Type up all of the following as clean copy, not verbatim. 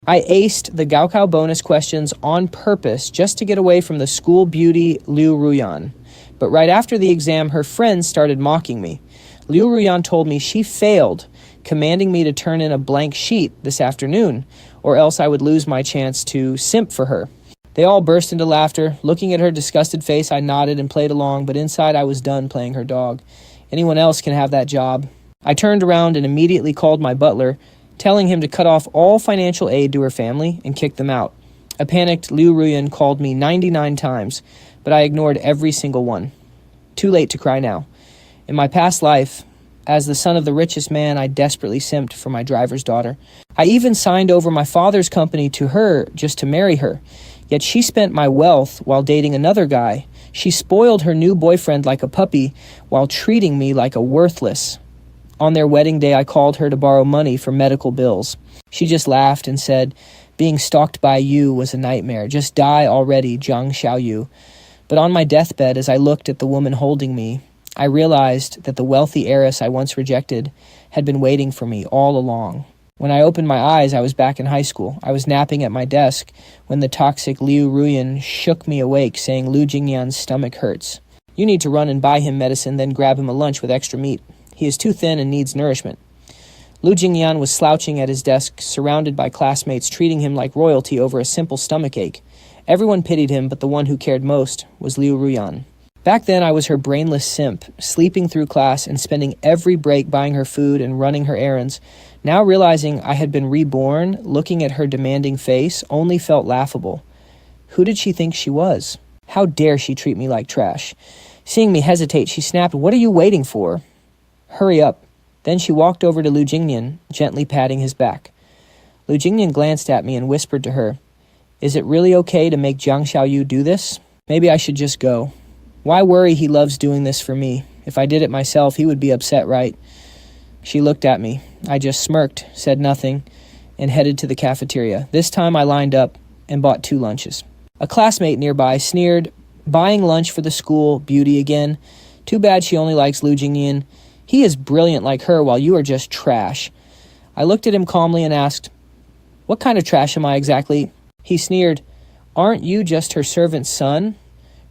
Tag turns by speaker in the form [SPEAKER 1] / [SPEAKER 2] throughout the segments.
[SPEAKER 1] I aced the Gaokao bonus questions on purpose just to get away from the school beauty Liu Ruyan. But right after the exam, her friends started mocking me. Liu Ruyan told me she failed, commanding me to turn in a blank sheet this afternoon, or else I would lose my chance to simp for her. They all burst into laughter. Looking at her disgusted face, I nodded and played along, but inside I was done playing her dog. Anyone else can have that job. I turned around and immediately called my butler, telling him to cut off all financial aid to her family and kick them out. A panicked Liu Ruyan called me 99 times, but I ignored every single one. Too late to cry now. In my past life, as the son of the richest man, I desperately simped for my driver's daughter. I even signed over my father's company to her just to marry her. Yet she spent my wealth while dating another guy. She spoiled her new boyfriend like a puppy while treating me like a worthless. On their wedding day, I called her to borrow money for medical bills. She just laughed and said, "Being stalked by you was a nightmare. Just die already, Jiang Xiaoyu." But on my deathbed, as I looked at the woman holding me, I realized that the wealthy heiress I once rejected had been waiting for me all along. When I opened my eyes, I was back in high school. I was napping at my desk when the toxic Liu Ruyan shook me awake, saying Lu Jingnian's stomach hurts. You need to run and buy him medicine, then grab him a lunch with extra meat. He is too thin and needs nourishment. Lu Jingnian was slouching at his desk, surrounded by classmates treating him like royalty over a simple stomachache. Everyone pitied him, but the one who cared most was Liu Ruyan. Back then, I was her brainless simp, sleeping through class and spending every break buying her food and running her errands. Now realizing I had been reborn, looking at her demanding face only felt laughable. Who did she think she was? How dare she treat me like trash? Seeing me hesitate, she snapped, "What are you waiting for? Hurry up." Then she walked over to Lu Jingnian, gently patting his back. Lu Jingnian glanced at me and whispered to her, "Is it really okay to make Jiang Xiaoyu do this? Maybe I should just go. Why worry he loves doing this for me? If I did it myself, he would be upset, right?" She looked at me. I just smirked, said nothing, and headed to the cafeteria. This time I lined up and bought 2 lunches. A classmate nearby sneered, "Buying lunch for the school beauty again. Too bad she only likes Lu Jingnian. He is brilliant like her while you are just trash." I looked at him calmly and asked, "What kind of trash am I exactly?" He sneered, "Aren't you just her servant's son?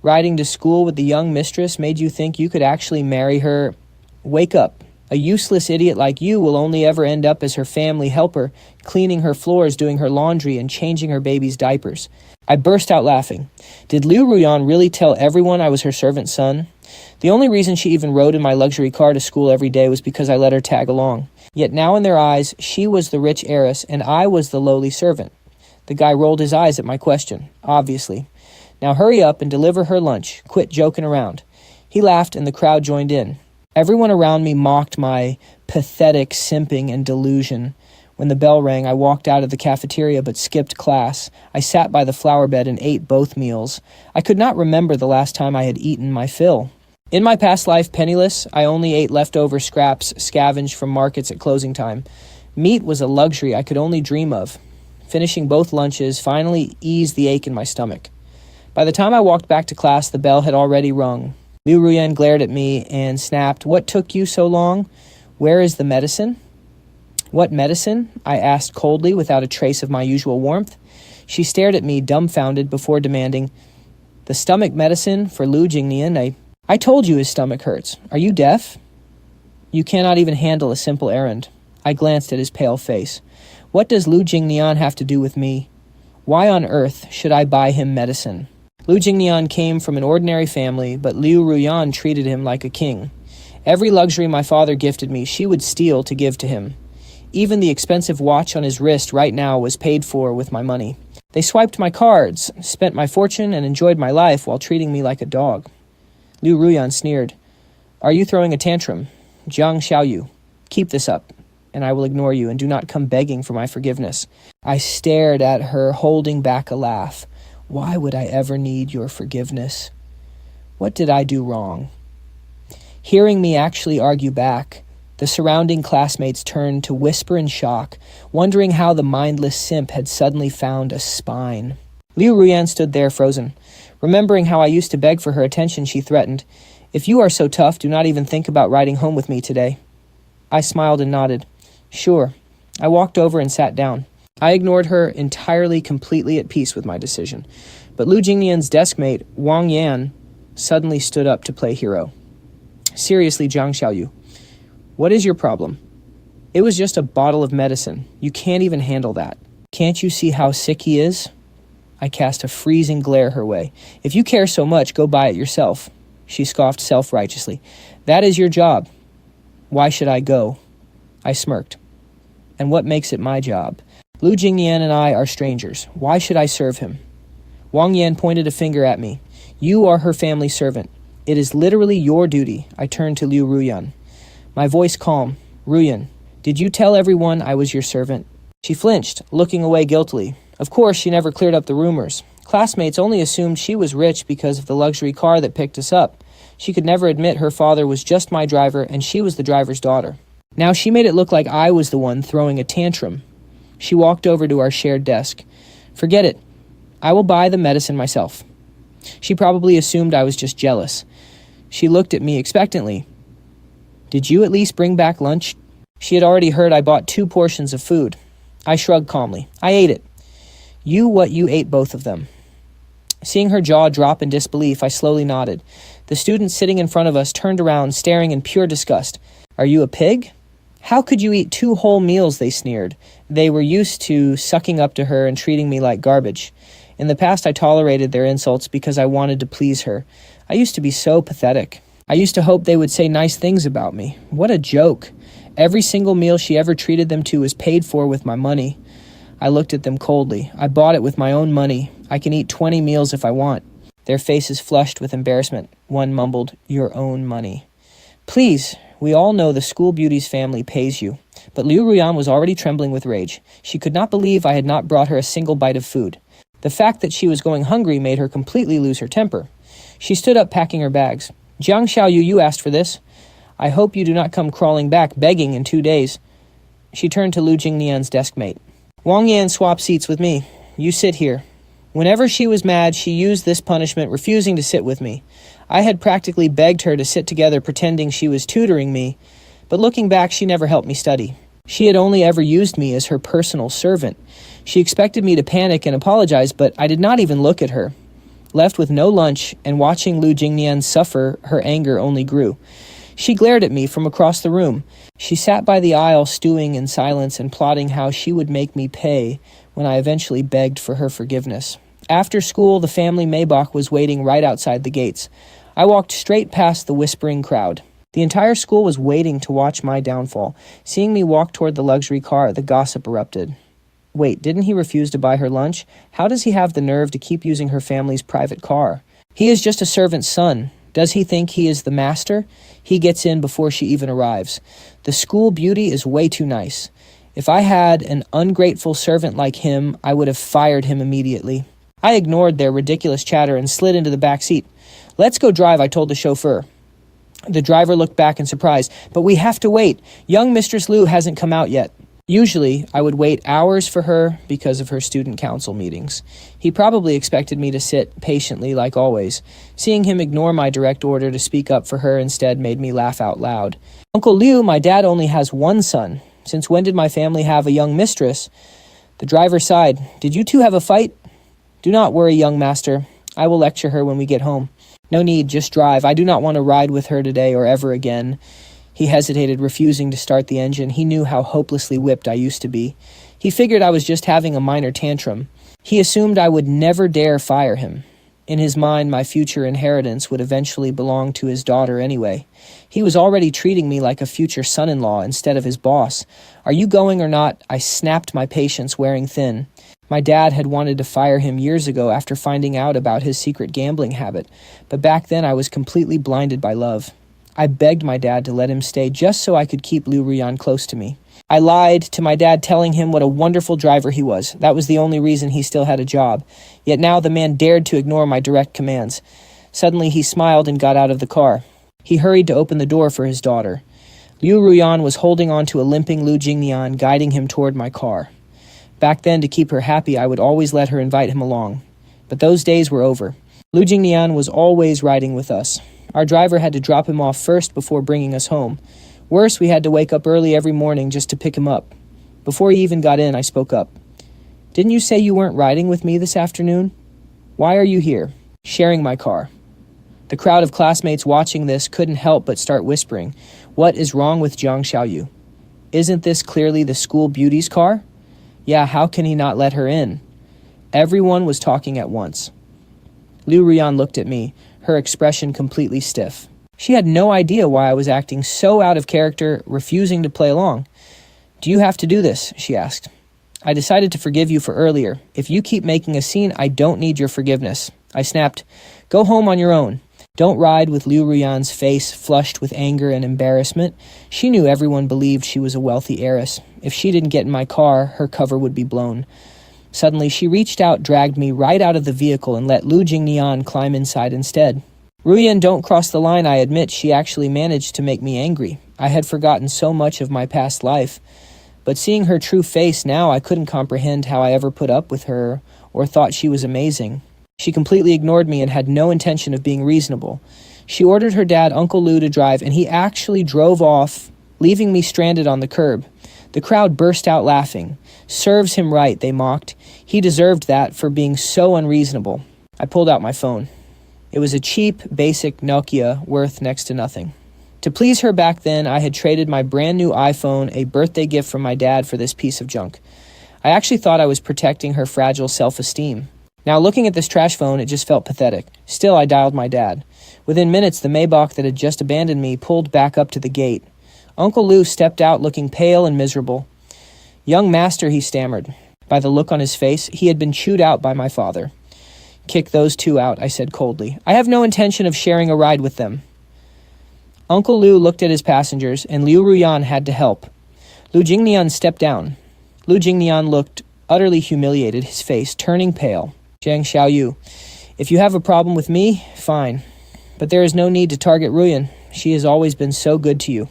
[SPEAKER 1] Riding to school with the young mistress made you think you could actually marry her? Wake up. A useless idiot like you will only ever end up as her family helper, cleaning her floors, doing her laundry, and changing her baby's diapers." I burst out laughing. Did Liu Ruyan really tell everyone I was her servant's son? The only reason she even rode in my luxury car to school every day was because I let her tag along. Yet now in their eyes, she was the rich heiress and I was the lowly servant. The guy rolled his eyes at my question, obviously. "Now hurry up and deliver her lunch. Quit joking around." He laughed and the crowd joined in. Everyone around me mocked my pathetic simping and delusion. When the bell rang, I walked out of the cafeteria but skipped class. I sat by the flower bed and ate both meals. I could not remember the last time I had eaten my fill. In my past life, penniless, I only ate leftover scraps scavenged from markets at closing time. Meat was a luxury I could only dream of. Finishing both lunches finally eased the ache in my stomach. By the time I walked back to class, the bell had already rung. Liu Ruyan glared at me and snapped, "What took you so long? Where is the medicine?" "What medicine?" I asked coldly without a trace of my usual warmth. She stared at me dumbfounded before demanding, "The stomach medicine for Lu Jingnian. I told you his stomach hurts. Are you deaf? You cannot even handle a simple errand." I glanced at his pale face. "What does Lu Jingnian have to do with me? Why on earth should I buy him medicine?" Lu Jingnian came from an ordinary family, but Liu Ruyan treated him like a king. Every luxury my father gifted me, she would steal to give to him. Even the expensive watch on his wrist right now was paid for with my money. They swiped my cards, spent my fortune, and enjoyed my life while treating me like a dog. Liu Ruyan sneered, "Are you throwing a tantrum? Jiang Xiaoyu, keep this up, and I will ignore you, and do not come begging for my forgiveness." I stared at her, holding back a laugh. Why would I ever need your forgiveness? What did I do wrong? Hearing me actually argue back, the surrounding classmates turned to whisper in shock, wondering how the mindless simp had suddenly found a spine. Liu Ruyan stood there frozen. Remembering how I used to beg for her attention, she threatened, "If you are so tough, do not even think about riding home with me today." I smiled and nodded. "Sure." I walked over and sat down. I ignored her, entirely, completely at peace with my decision. But Lu Jingnian's deskmate, Wang Yan, suddenly stood up to play hero. Seriously, Jiang Xiaoyu, what is your problem? It was just a bottle of medicine. You can't even handle that. Can't you see how sick he is? I cast a freezing glare her way. If you care so much, go buy it yourself. She scoffed self-righteously. That is your job. Why should I go? I smirked. And what makes it my job? Lu Jingnian and I are strangers. Why should I serve him? Wang Yan pointed a finger at me. You are her family servant. It is literally your duty. I turned to Liu Ruyan. My voice calm. Ruyan, did you tell everyone I was your servant? She flinched, looking away guiltily. Of course, she never cleared up the rumors. Classmates only assumed she was rich because of the luxury car that picked us up. She could never admit her father was just my driver and she was the driver's daughter. Now she made it look like I was the one throwing a tantrum. She walked over to our shared desk. Forget it. I will buy the medicine myself. She probably assumed I was just jealous. She looked at me expectantly. Did you at least bring back lunch? She had already heard I bought 2 portions of food. I shrugged calmly. I ate it. You ate both of them. Seeing her jaw drop in disbelief, I slowly nodded. The student sitting in front of us turned around, staring in pure disgust. Are you a pig? How could you eat 2 whole meals, they sneered. They were used to sucking up to her and treating me like garbage. In the past, I tolerated their insults because I wanted to please her. I used to be so pathetic. I used to hope they would say nice things about me. What a joke. Every single meal she ever treated them to was paid for with my money. I looked at them coldly. I bought it with my own money. I can eat 20 meals if I want. Their faces flushed with embarrassment. One mumbled, your own money. Please, we all know the school beauty's family pays you. But Liu Ruyan was already trembling with rage. She could not believe I had not brought her a single bite of food. The fact that she was going hungry made her completely lose her temper. She stood up, packing her bags. Jiang Xiaoyu, you asked for this. I hope you do not come crawling back begging in 2 days. She turned to Lu Jingnian's deskmate. Wang Yan swapped seats with me. You sit here. Whenever she was mad, she used this punishment, refusing to sit with me. I had practically begged her to sit together, pretending she was tutoring me, but looking back, she never helped me study. She had only ever used me as her personal servant. She expected me to panic and apologize, but I did not even look at her. Left with no lunch and watching Lu Jingnian suffer, her anger only grew. She glared at me from across the room. She sat by the aisle, stewing in silence and plotting how she would make me pay when I eventually begged for her forgiveness. After school, the family Maybach was waiting right outside the gates. I walked straight past the whispering crowd. The entire school was waiting to watch my downfall. Seeing me walk toward the luxury car, the gossip erupted. Wait, didn't he refuse to buy her lunch? How does he have the nerve to keep using her family's private car? He is just a servant's son. Does he think he is the master? He gets in before she even arrives. The school beauty is way too nice. If I had an ungrateful servant like him, I would have fired him immediately. I ignored their ridiculous chatter and slid into the back seat. Let's go drive, I told the chauffeur. The driver looked back in surprise. But we have to wait. Young Mistress Liu hasn't come out yet. Usually, I would wait hours for her because of her student council meetings. He probably expected me to sit patiently like always. Seeing him ignore my direct order to speak up for her instead made me laugh out loud. Uncle Liu, my dad only has 1 son. Since when did my family have a young mistress? The driver sighed. Did you two have a fight? Do not worry, young master. I will lecture her when we get home. No need, just drive. I do not want to ride with her today or ever again. He hesitated, refusing to start the engine. He knew how hopelessly whipped I used to be. He figured I was just having a minor tantrum. He assumed I would never dare fire him. In his mind, my future inheritance would eventually belong to his daughter anyway. He was already treating me like a future son-in-law instead of his boss. Are you going or not? I snapped, my patience wearing thin. My dad had wanted to fire him years ago after finding out about his secret gambling habit, but back then I was completely blinded by love. I begged my dad to let him stay just so I could keep Liu Ruyan close to me. I lied to my dad, telling him what a wonderful driver he was. That was the only reason he still had a job. Yet now the man dared to ignore my direct commands. Suddenly he smiled and got out of the car. He hurried to open the door for his daughter. Liu Ruyan was holding on to a limping Lu Jingnian, guiding him toward my car. Back then, to keep her happy, I would always let her invite him along. But those days were over. Lu Jingnian was always riding with us. Our driver had to drop him off first before bringing us home. Worse, we had to wake up early every morning just to pick him up. Before he even got in, I spoke up. Didn't you say you weren't riding with me this afternoon? Why are you here, sharing my car? The crowd of classmates watching this couldn't help but start whispering, "What is wrong with Jiang Xiaoyu? Isn't this clearly the school beauty's car? Yeah, how can he not let her in?" Everyone was talking at once. Liu Ruyan looked at me, her expression completely stiff. She had no idea why I was acting so out of character, refusing to play along. "Do you have to do this?" she asked. "I decided to forgive you for earlier. If you keep making a scene, I don't need your forgiveness." I snapped, "Go home on your own." Don't ride with Liu Ruyan's face flushed with anger and embarrassment. She knew everyone believed she was a wealthy heiress. If she didn't get in my car, her cover would be blown. Suddenly, she reached out, dragged me right out of the vehicle, and let Lu Jingnian climb inside instead. "Ruyan, don't cross the line." I admit she actually managed to make me angry. I had forgotten so much of my past life. But seeing her true face now, I couldn't comprehend how I ever put up with her or thought she was amazing. She completely ignored me and had no intention of being reasonable. She ordered her dad, Uncle Lu, to drive, and he actually drove off, leaving me stranded on the curb. The crowd burst out laughing. "Serves him right," they mocked. "He deserved that for being so unreasonable." I pulled out my phone. It was a cheap, basic Nokia worth next to nothing. To please her back then, I had traded my brand new iPhone, a birthday gift from my dad, for this piece of junk. I actually thought I was protecting her fragile self-esteem. Now, looking at this trash phone, it just felt pathetic. Still, I dialed my dad. Within minutes, the Maybach that had just abandoned me pulled back up to the gate. Uncle Lu stepped out looking pale and miserable. "Young master," he stammered. By the look on his face, he had been chewed out by my father. "Kick those two out," I said coldly. "I have no intention of sharing a ride with them." Uncle Lu looked at his passengers, and Liu Ruyan had to help. Lu Jingnian stepped down. Lu Jingnian looked utterly humiliated, his face turning pale. "Jiang Xiaoyu, if you have a problem with me, fine. But there is no need to target Ruyan. She has always been so good to you."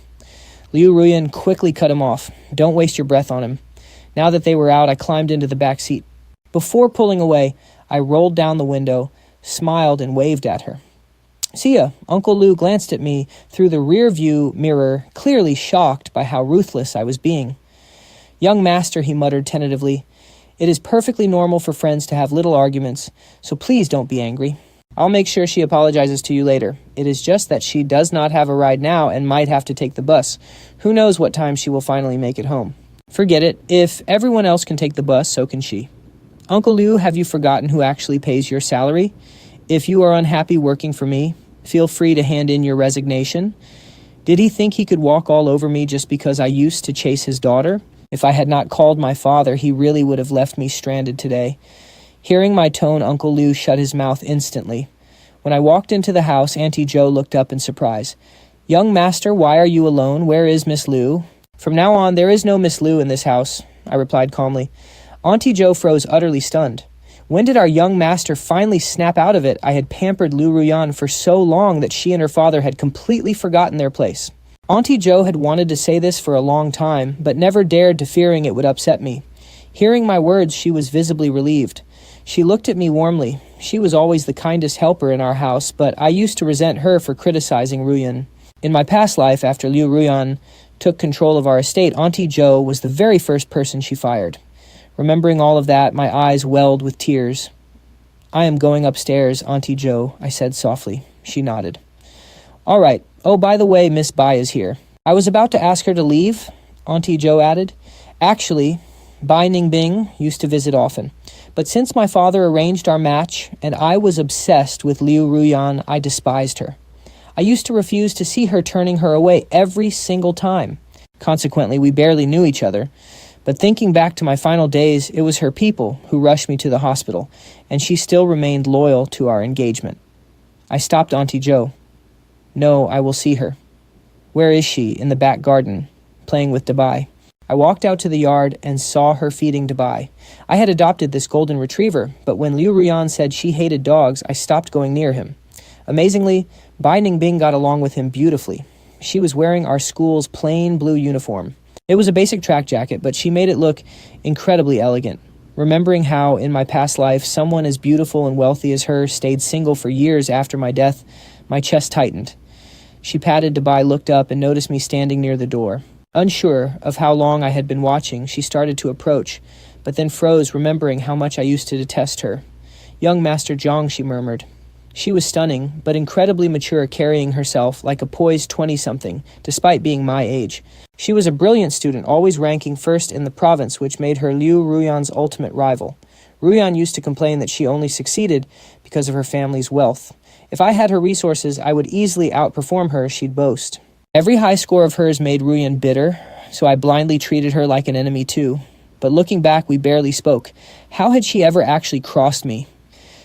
[SPEAKER 1] Liu Ruyan quickly cut him off. "Don't waste your breath on him." Now that they were out, I climbed into the back seat. Before pulling away, I rolled down the window, smiled, and waved at her. "See ya." Uncle Lu glanced at me through the rear-view mirror, clearly shocked by how ruthless I was being. "Young master," he muttered tentatively, "it is perfectly normal for friends to have little arguments, so please don't be angry. I'll make sure she apologizes to you later. It is just that she does not have a ride now and might have to take the bus. Who knows what time she will finally make it home." "Forget it. If everyone else can take the bus, so can she." "Uncle Liu, have you forgotten who actually pays your salary? If you are unhappy working for me, feel free to hand in your resignation." Did he think he could walk all over me just because I used to chase his daughter? If I had not called my father, he really would have left me stranded today. Hearing my tone, Uncle Liu shut his mouth instantly. When I walked into the house, Auntie Jo looked up in surprise. "Young master, why are you alone? Where is Miss Liu?" "From now on, there is no Miss Liu in this house," I replied calmly. Auntie Jo froze, utterly stunned. When did our young master finally snap out of it? I had pampered Liu Ruyan for so long that she and her father had completely forgotten their place. Auntie Jo had wanted to say this for a long time, but never dared to, fearing it would upset me. Hearing my words, she was visibly relieved. She looked at me warmly. She was always the kindest helper in our house, but I used to resent her for criticizing Ruyan. In my past life, after Liu Ruyan took control of our estate, Auntie Jo was the very first person she fired. Remembering all of that, my eyes welled with tears. "I am going upstairs, Auntie Jo," I said softly. She nodded. "All right. Oh, by the way, Miss Bai is here." "I was about to ask her to leave," Auntie Jo added. "Actually, Bai Ningbing used to visit often. But since my father arranged our match and I was obsessed with Liu Ruyan, I despised her. I used to refuse to see her, turning her away every single time. Consequently, we barely knew each other. But thinking back to my final days, it was her people who rushed me to the hospital, and she still remained loyal to our engagement." I stopped Auntie Jo. "No, I will see her." "Where is she?" "In the back garden, playing with Dabai." I walked out to the yard and saw her feeding Dabai. I had adopted this golden retriever, but when Liu Ruyan said she hated dogs, I stopped going near him. Amazingly, Bai Ningbing got along with him beautifully. She was wearing our school's plain blue uniform. It was a basic track jacket, but she made it look incredibly elegant. Remembering how, in my past life, someone as beautiful and wealthy as her stayed single for years after my death, my chest tightened. She patted Dabai, looked up, and noticed me standing near the door. Unsure of how long I had been watching, she started to approach, but then froze, remembering how much I used to detest her. "Young Master Jiang," she murmured. She was stunning, but incredibly mature, carrying herself like a poised 20-something, despite being my age. She was a brilliant student, always ranking first in the province, which made her Liu Ruyan's ultimate rival. Ruyan used to complain that she only succeeded because of her family's wealth. If I had her resources, I would easily outperform her, she'd boast. Every high score of hers made Ruyan bitter, so I blindly treated her like an enemy too. But looking back, we barely spoke. How had she ever actually crossed me?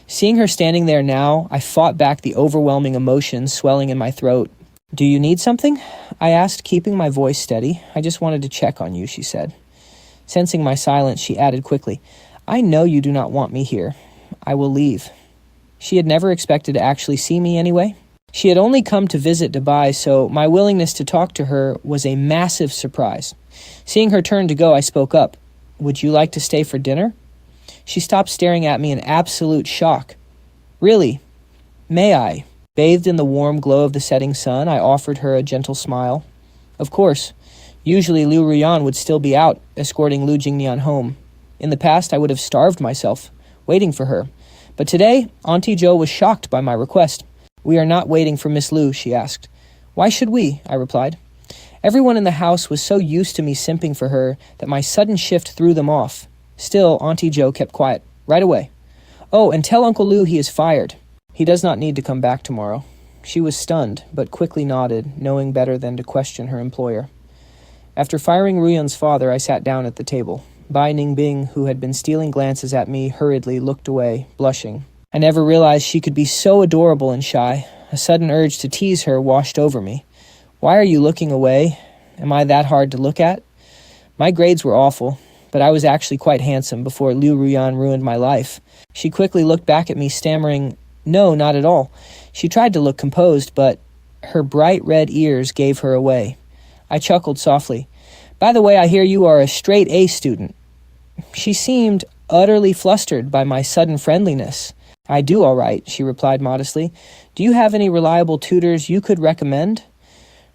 [SPEAKER 1] Seeing her standing there now, I fought back the overwhelming emotions swelling in my throat. "Do you need something?" I asked, keeping my voice steady. "I just wanted to check on you," she said. Sensing my silence, she added quickly, "I know you do not want me here. I will leave." She had never expected to actually see me anyway. She had only come to visit Dubai, so my willingness to talk to her was a massive surprise. Seeing her turn to go, I spoke up. "Would you like to stay for dinner?" She stopped staring at me in absolute shock. "Really? May I?" Bathed in the warm glow of the setting sun, I offered her a gentle smile. Of course. Usually Liu Ruyan would still be out, escorting Lu Jingnian home. In the past, I would have starved myself, waiting for her. But today, Auntie Jo was shocked by my request. "We are not waiting for Miss Lu," she asked. "Why should we?" I replied. Everyone in the house was so used to me simping for her that my sudden shift threw them off. Still, Auntie Jo kept quiet. "Right away." "Oh, and tell Uncle Lu he is fired. He does not need to come back tomorrow." She was stunned, but quickly nodded, knowing better than to question her employer. After firing Ruyan's father, I sat down at the table. Bai Ningbing, who had been stealing glances at me, hurriedly looked away, blushing. I never realized she could be so adorable and shy. A sudden urge to tease her washed over me. "Why are you looking away? Am I that hard to look at?" My grades were awful, but I was actually quite handsome before Liu Ruyan ruined my life. She quickly looked back at me, stammering, "No, not at all." She tried to look composed, but her bright red ears gave her away. I chuckled softly. "By the way, I hear you are a straight A student." She seemed utterly flustered by my sudden friendliness. "I do all right," she replied modestly. "Do you have any reliable tutors you could recommend?"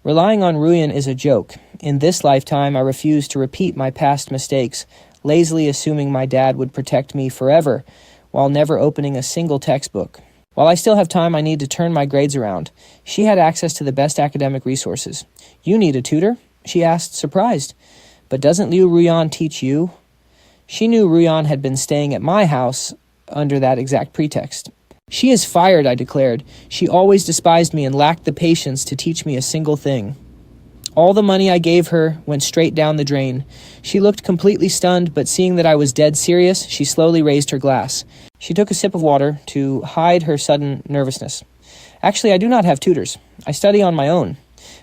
[SPEAKER 1] Relying on Ruyan is a joke. In this lifetime, I refused to repeat my past mistakes, lazily assuming my dad would protect me forever, while never opening a single textbook. While I still have time, I need to turn my grades around. She had access to the best academic resources. "You need a tutor?" she asked, surprised. "But doesn't Liu Ruyan teach you?" She knew Ruyan had been staying at my house under that exact pretext. "She is fired," I declared. "She always despised me and lacked the patience to teach me a single thing." All the money I gave her went straight down the drain. She looked completely stunned, but seeing that I was dead serious, she slowly raised her glass. She took a sip of water to hide her sudden nervousness. "Actually, I do not have tutors. I study on my own.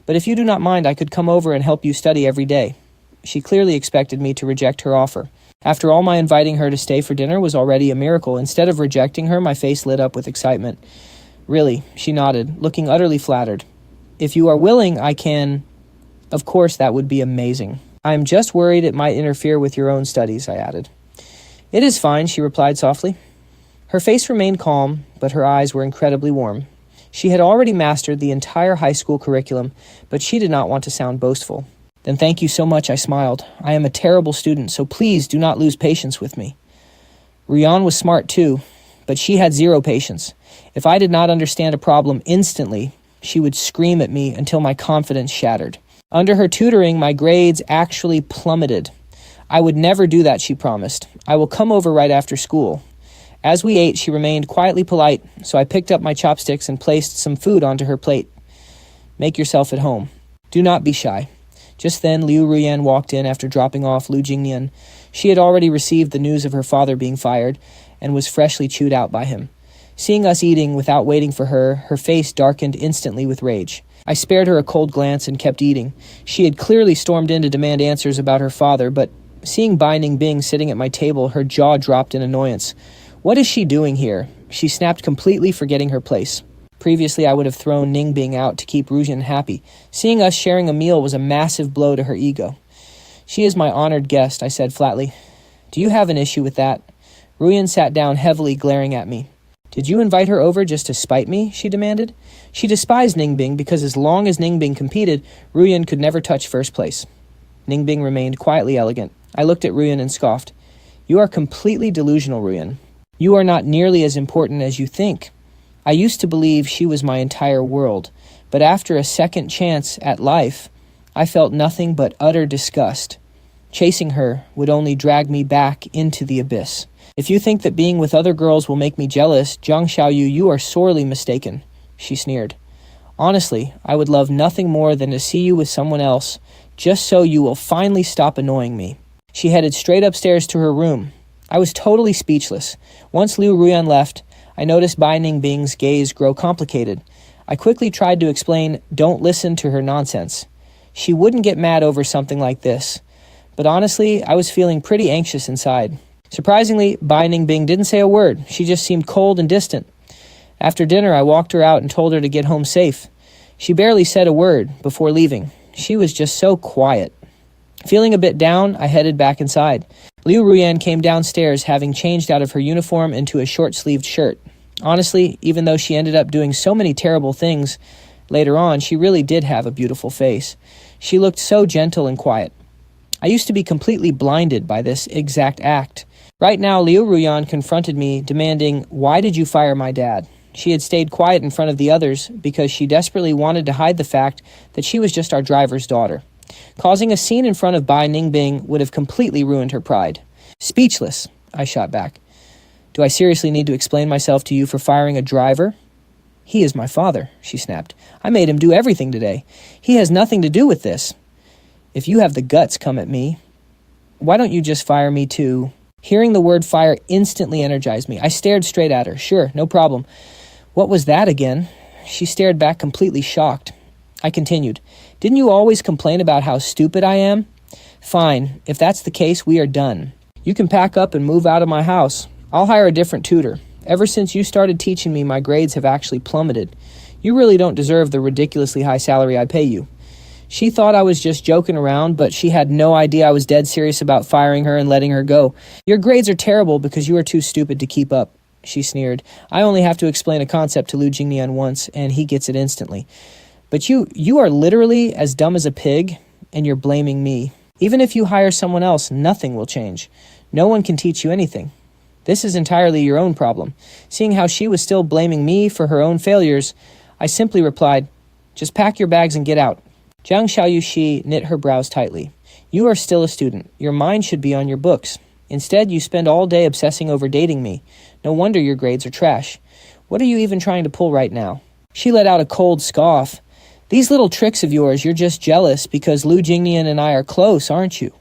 [SPEAKER 1] But if you do not mind, I could come over and help you study every day." She clearly expected me to reject her offer. After all, my inviting her to stay for dinner was already a miracle. Instead of rejecting her, my face lit up with excitement. "Really," she nodded, looking utterly flattered. "If you are willing, I can—" "Of course, that would be amazing. I am just worried it might interfere with your own studies," I added. "It is fine," she replied softly. Her face remained calm, but her eyes were incredibly warm. She had already mastered the entire high school curriculum, but she did not want to sound boastful. "Then thank you so much," I smiled. "I am a terrible student, so please do not lose patience with me." Ruyan was smart too, but she had zero patience. If I did not understand a problem instantly, she would scream at me until my confidence shattered. Under her tutoring, my grades actually plummeted. "I would never do that," she promised. "I will come over right after school." As we ate, she remained quietly polite, so I picked up my chopsticks and placed some food onto her plate. "Make yourself at home. Do not be shy." Just then, Liu Ruyan walked in after dropping off Lu Jingnian. She had already received the news of her father being fired and was freshly chewed out by him. Seeing us eating without waiting for her, her face darkened instantly with rage. I spared her a cold glance and kept eating. She had clearly stormed in to demand answers about her father, but seeing Bai Ningbing sitting at my table, her jaw dropped in annoyance. "What is she doing here?" She snapped, completely forgetting her place. Previously, I would have thrown Ningbing out to keep Ruyan happy. Seeing us sharing a meal was a massive blow to her ego. "She is my honored guest," I said flatly. "Do you have an issue with that?" Ruyan sat down heavily, glaring at me. "Did you invite her over just to spite me?" she demanded. She despised Ningbing because as long as Ningbing competed, Ruyan could never touch first place. Ningbing remained quietly elegant. I looked at Ruyan and scoffed. You are completely delusional, Ruyan. You are not nearly as important as you think. I used to believe she was my entire world, but after a second chance at life, I felt nothing but utter disgust. Chasing her would only drag me back into the abyss. If you think that being with other girls will make me jealous, Jiang Xiaoyu, you are sorely mistaken, she sneered. Honestly, I would love nothing more than to see you with someone else, just so you will finally stop annoying me. She headed straight upstairs to her room. I was totally speechless. Once Liu Ruyan left, I noticed Bai Ningbing's gaze grow complicated. I quickly tried to explain, don't listen to her nonsense. She wouldn't get mad over something like this. But honestly, I was feeling pretty anxious inside. Surprisingly, Bai Ningbing didn't say a word. She just seemed cold and distant. After dinner, I walked her out and told her to get home safe. She barely said a word before leaving. She was just so quiet. Feeling a bit down, I headed back inside. Liu Ruyan came downstairs, having changed out of her uniform into a short-sleeved shirt. Honestly, even though she ended up doing so many terrible things, later on, she really did have a beautiful face. She looked so gentle and quiet. I used to be completely blinded by this exact act. Right now, Liu Ruyan confronted me, demanding, "Why did you fire my dad?" She had stayed quiet in front of the others because she desperately wanted to hide the fact that she was just our driver's daughter. Causing a scene in front of Bai Ningbing would have completely ruined her pride. Speechless, I shot back. Do I seriously need to explain myself to you for firing a driver? He is my father, she snapped. I made him do everything today. He has nothing to do with this. If you have the guts, come at me. Why don't you just fire me too? Hearing the word fire instantly energized me. I stared straight at her. Sure, no problem. What was that again? She stared back completely shocked. I continued. Didn't you always complain about how stupid I am? Fine, if that's the case, we are done. You can pack up and move out of my house. I'll hire a different tutor. Ever since you started teaching me, my grades have actually plummeted. You really don't deserve the ridiculously high salary I pay you. She thought I was just joking around, but she had no idea I was dead serious about firing her and letting her go. Your grades are terrible because you are too stupid to keep up, she sneered. I only have to explain a concept to Lu Jingnian once, and he gets it instantly. But you are literally as dumb as a pig, and you're blaming me. Even if you hire someone else, nothing will change. No one can teach you anything. This is entirely your own problem. Seeing how she was still blaming me for her own failures, I simply replied, just pack your bags and get out. Jiang Xiaoyu knit her brows tightly. You are still a student. Your mind should be on your books. Instead, you spend all day obsessing over dating me. No wonder your grades are trash. What are you even trying to pull right now? She let out a cold scoff. These little tricks of yours, you're just jealous because Lu Jingnian and I are close, aren't you?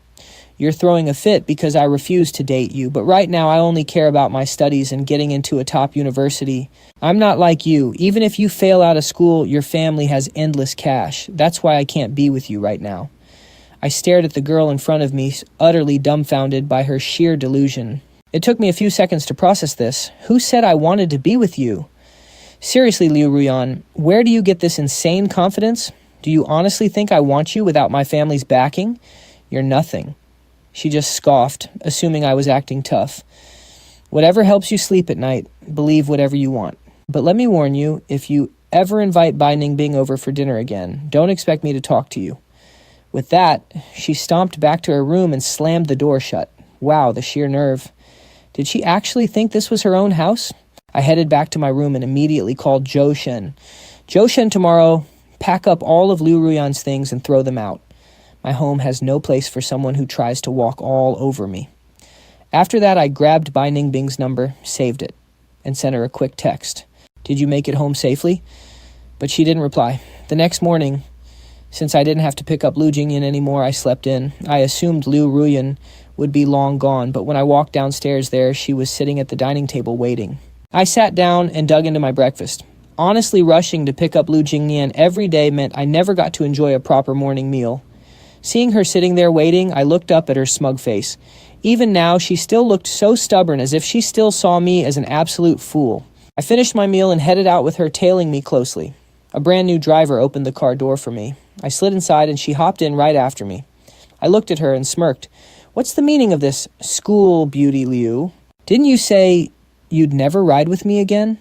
[SPEAKER 1] You're throwing a fit because I refuse to date you, but right now I only care about my studies and getting into a top university. I'm not like you. Even if you fail out of school, your family has endless cash. That's why I can't be with you right now. I stared at the girl in front of me, utterly dumbfounded by her sheer delusion. It took me a few seconds to process this. Who said I wanted to be with you? Seriously, Liu Ruyan, where do you get this insane confidence? Do you honestly think I want you without my family's backing? You're nothing. She just scoffed, assuming I was acting tough. Whatever helps you sleep at night, believe whatever you want. But let me warn you, if you ever invite Bai Ningbing over for dinner again, don't expect me to talk to you. With that, she stomped back to her room and slammed the door shut. Wow, the sheer nerve. Did she actually think this was her own house? I headed back to my room and immediately called Zhou Shen. Zhou Shen tomorrow, pack up all of Liu Ruyan's things and throw them out. My home has no place for someone who tries to walk all over me. After that, I grabbed Bai Ningbing's number, saved it, and sent her a quick text. Did you make it home safely? But she didn't reply. The next morning, since I didn't have to pick up Lu Jingnian anymore, I slept in. I assumed Liu Ruyan would be long gone, but when I walked downstairs there, she was sitting at the dining table waiting. I sat down and dug into my breakfast. Honestly, rushing to pick up Lu Jingnian every day meant I never got to enjoy a proper morning meal. Seeing her sitting there waiting, I looked up at her smug face. Even now, she still looked so stubborn, as if she still saw me as an absolute fool. I finished my meal and headed out with her tailing me closely. A brand new driver opened the car door for me. I slid inside and she hopped in right after me. I looked at her and smirked. What's the meaning of this school beauty, Liu? Didn't you say you'd never ride with me again?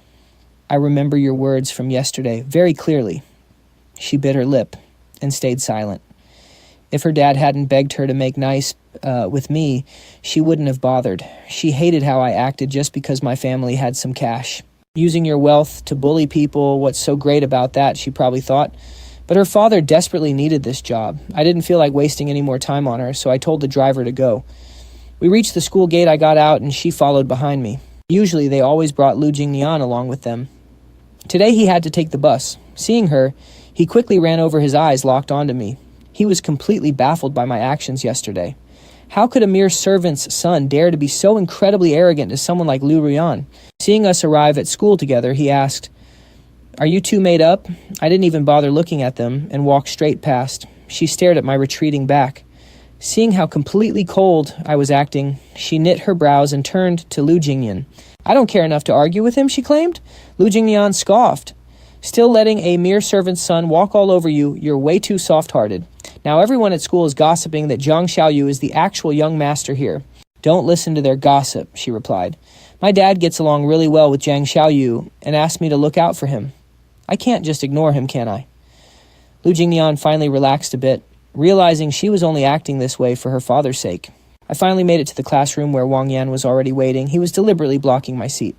[SPEAKER 1] I remember your words from yesterday very clearly. She bit her lip and stayed silent. If her dad hadn't begged her to make nice with me, she wouldn't have bothered. She hated how I acted just because my family had some cash. Using your wealth to bully people, what's so great about that, she probably thought. But her father desperately needed this job. I didn't feel like wasting any more time on her, so I told the driver to go. We reached the school gate, I got out, and she followed behind me. Usually, they always brought Lu Jingnian along with them. Today, he had to take the bus. Seeing her, he quickly ran over his eyes, locked onto me. He was completely baffled by my actions yesterday. How could a mere servant's son dare to be so incredibly arrogant to someone like Liu Ruyan? Seeing us arrive at school together, he asked, "Are you two made up?" I didn't even bother looking at them and walked straight past. She stared at my retreating back. Seeing how completely cold I was acting, she knit her brows and turned to Lu Jingnian. "I don't care enough to argue with him," she claimed. Lu Jingnian scoffed. "Still letting a mere servant's son walk all over you, you're way too soft-hearted. Now everyone at school is gossiping that Jiang Xiaoyu is the actual young master here." "Don't listen to their gossip," she replied. "My dad gets along really well with Jiang Xiaoyu and asked me to look out for him. I can't just ignore him, can I?" Lu Jingnian finally relaxed a bit, realizing she was only acting this way for her father's sake. I finally made it to the classroom where Wang Yan was already waiting. He was deliberately blocking my seat.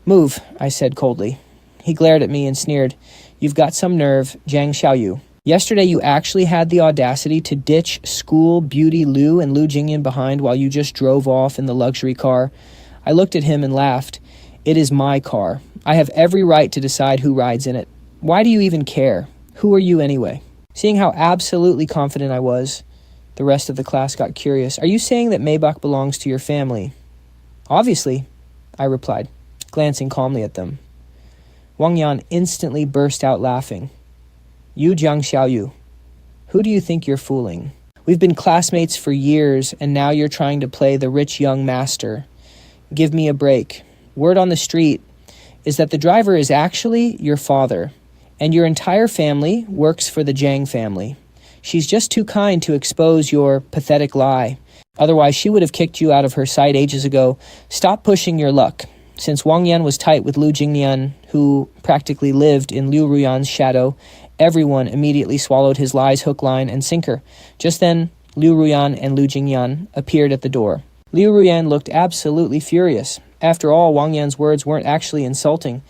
[SPEAKER 1] "Move," I said coldly. He glared at me and sneered. "You've got some nerve, Jiang Xiaoyu. Yesterday you actually had the audacity to ditch school beauty Lu and Lu Jingnian behind while you just drove off in the luxury car." I looked at him and laughed. "It is my car. I have every right to decide who rides in it. Why do you even care? Who are you anyway?" Seeing how absolutely confident I was, the rest of the class got curious. "Are you saying that Maybach belongs to your family?" "Obviously," I replied, glancing calmly at them. Wang Yan instantly burst out laughing. "You, Jiang Xiaoyu, who do you think you're fooling? We've been classmates for years, and now you're trying to play the rich young master. Give me a break. Word on the street is that the driver is actually your father, and your entire family works for the Jiang family. She's just too kind to expose your pathetic lie. Otherwise, she would have kicked you out of her sight ages ago. Stop pushing your luck." Since Wang Yan was tight with Lu Jingnian, who practically lived in Liu Ruyan's shadow, everyone immediately swallowed his lies hook, line, and sinker. Just then, Liu Ruyan and Lu Jingnian appeared at the door. Liu Ruyan looked absolutely furious. After all, Wang Yan's words weren't actually insulting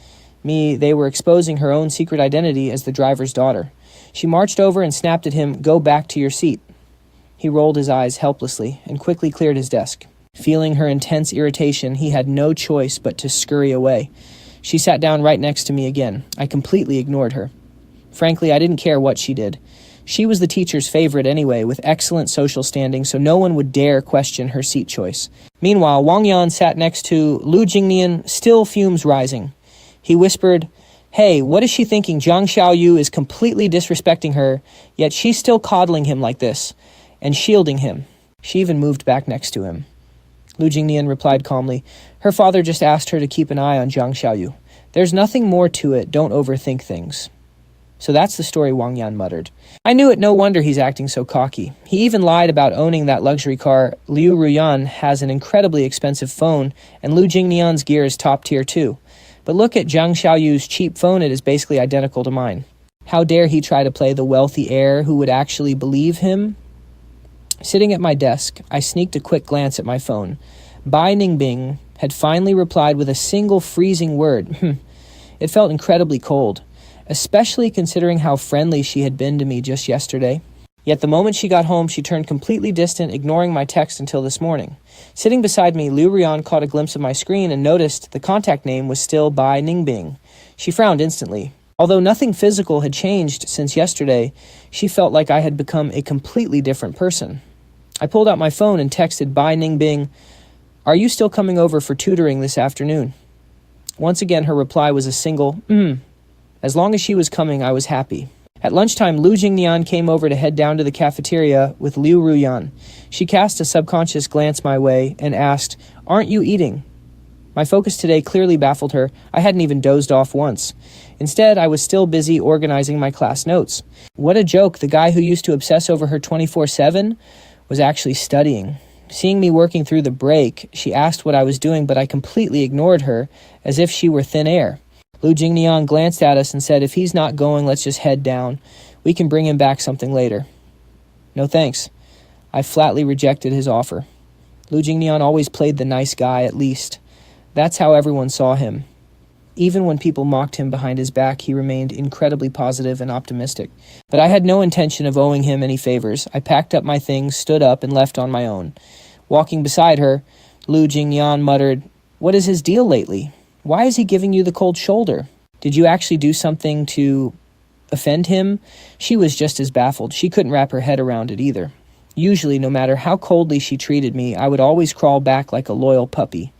[SPEAKER 1] me, they were exposing her own secret identity as the driver's daughter. She marched over and snapped at him, "Go back to your seat." He rolled his eyes helplessly and quickly cleared his desk. Feeling her intense irritation, he had no choice but to scurry away. She sat down right next to me again. I completely ignored her. Frankly, I didn't care what she did. She was the teacher's favorite anyway, with excellent social standing, so no one would dare question her seat choice. Meanwhile, Wang Yan sat next to Lu Jingnian, still fumes rising. He whispered, "Hey, what is she thinking? Jiang Xiaoyu is completely disrespecting her, yet she's still coddling him like this, and shielding him." She even moved back next to him. Lu Jingnian replied calmly, "Her father just asked her to keep an eye on Jiang Xiaoyu. There's nothing more to it, don't overthink things." "So that's the story," Wang Yan muttered. "I knew it, no wonder he's acting so cocky. He even lied about owning that luxury car. Liu Ruyan has an incredibly expensive phone, and Lu Jingnian's gear is top tier too. But look at Jiang Xiaoyu's cheap phone, it is basically identical to mine. How dare he try to play the wealthy heir who would actually believe him?" Sitting at my desk, I sneaked a quick glance at my phone. Bai Ningbing had finally replied with a single freezing word. It felt incredibly cold, especially considering how friendly she had been to me just yesterday. Yet the moment she got home, she turned completely distant, ignoring my text until this morning. Sitting beside me, Liu Ruyan caught a glimpse of my screen and noticed the contact name was still Bai Ningbing. She frowned instantly. Although nothing physical had changed since yesterday, she felt like I had become a completely different person. I pulled out my phone and texted Bai Ningbing, "Are you still coming over for tutoring this afternoon?" Once again, her reply was a single, As long as she was coming, I was happy. At lunchtime, Lu Jingnian came over to head down to the cafeteria with Liu Ruyan. She cast a subconscious glance my way and asked, "Aren't you eating?" My focus today clearly baffled her. I hadn't even dozed off once. Instead, I was still busy organizing my class notes. What a joke, the guy who used to obsess over her 24/7 was actually studying. Seeing me working through the break, she asked what I was doing, but I completely ignored her, as if she were thin air. Lu Jingnian glanced at us and said, "If he's not going, let's just head down. We can bring him back something later." No thanks. I flatly rejected his offer. Lu Jingnian always played the nice guy, at least. That's how everyone saw him. Even when people mocked him behind his back, he remained incredibly positive and optimistic. But I had no intention of owing him any favors. I packed up my things, stood up, and left on my own. Walking beside her, Lu Jingnian muttered, "What is his deal lately? Why is he giving you the cold shoulder? Did you actually do something to offend him?" She was just as baffled. She couldn't wrap her head around it either. Usually, no matter how coldly she treated me, I would always crawl back like a loyal puppy.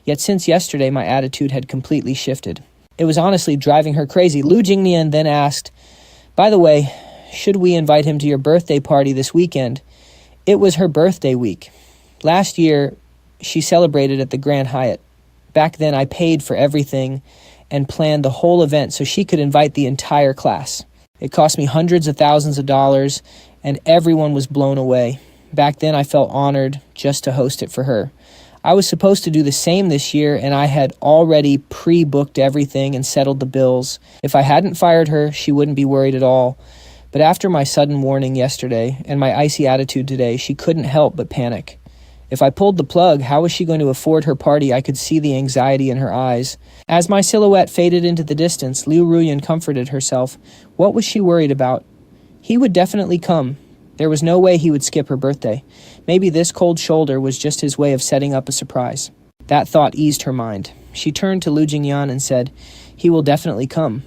[SPEAKER 1] Yet since yesterday, my attitude had completely shifted. It was honestly driving her crazy. Lu Jingnian then asked, "By the way, should we invite him to your birthday party this weekend?" It was her birthday week. Last year, she celebrated at the Grand Hyatt. Back then, I paid for everything and planned the whole event so she could invite the entire class. It cost me hundreds of thousands of dollars, and everyone was blown away. Back then, I felt honored just to host it for her. I was supposed to do the same this year, and I had already pre-booked everything and settled the bills. If I hadn't fired her, she wouldn't be worried at all. But after my sudden warning yesterday and my icy attitude today, she couldn't help but panic. If I pulled the plug, how was she going to afford her party? I could see the anxiety in her eyes. As my silhouette faded into the distance, Liu Ruyan comforted herself. What was she worried about? He would definitely come. There was no way he would skip her birthday. Maybe this cold shoulder was just his way of setting up a surprise. That thought eased her mind. She turned to Lu Jingnian and said, "He will definitely come."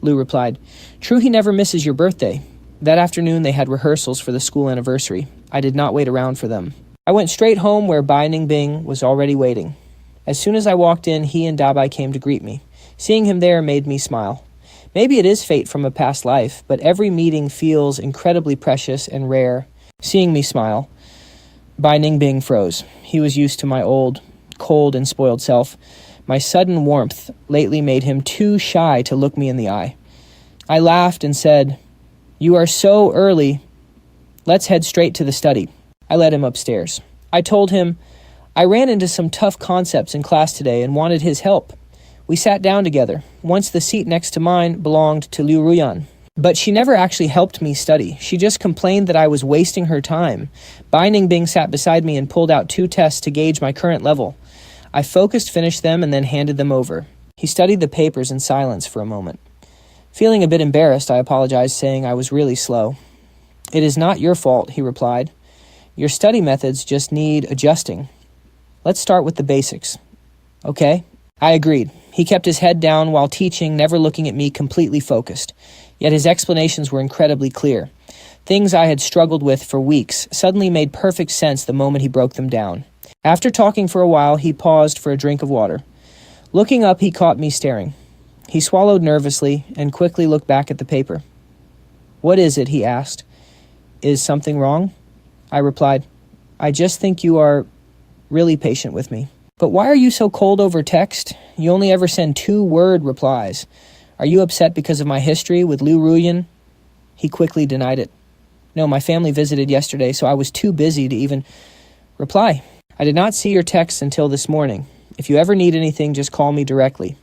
[SPEAKER 1] Lu replied, "True, he never misses your birthday." That afternoon they had rehearsals for the school anniversary. I did not wait around for them. I went straight home where Bai Ningbing was already waiting. As soon as I walked in, he and Dabai came to greet me. Seeing him there made me smile. Maybe it is fate from a past life, but every meeting feels incredibly precious and rare. Seeing me smile, Bai Ningbing froze. He was used to my old, cold and spoiled self. My sudden warmth lately made him too shy to look me in the eye. I laughed and said, "You are so early. Let's head straight to the study." I led him upstairs. I told him, I ran into some tough concepts in class today and wanted his help. We sat down together. Once the seat next to mine belonged to Liu Ruyan. But she never actually helped me study. She just complained that I was wasting her time. Bai Ningbing sat beside me and pulled out 2 tests to gauge my current level. I focused, finished them, and then handed them over. He studied the papers in silence for a moment. Feeling a bit embarrassed, I apologized, saying I was really slow. "It is not your fault," he replied. "Your study methods just need adjusting. Let's start with the basics." "Okay." I agreed. He kept his head down while teaching, never looking at me, completely focused. Yet his explanations were incredibly clear. Things I had struggled with for weeks suddenly made perfect sense the moment he broke them down. After talking for a while, he paused for a drink of water. Looking up, he caught me staring. He swallowed nervously and quickly looked back at the paper. "What is it?" he asked. "Is something wrong?" I replied, "I just think you are really patient with me." "But why are you so cold over text? You only ever send 2-word replies. Are you upset because of my history with Liu Ruyan?" He quickly denied it. "No, my family visited yesterday, so I was too busy to even reply. I did not see your texts until this morning. If you ever need anything, just call me directly."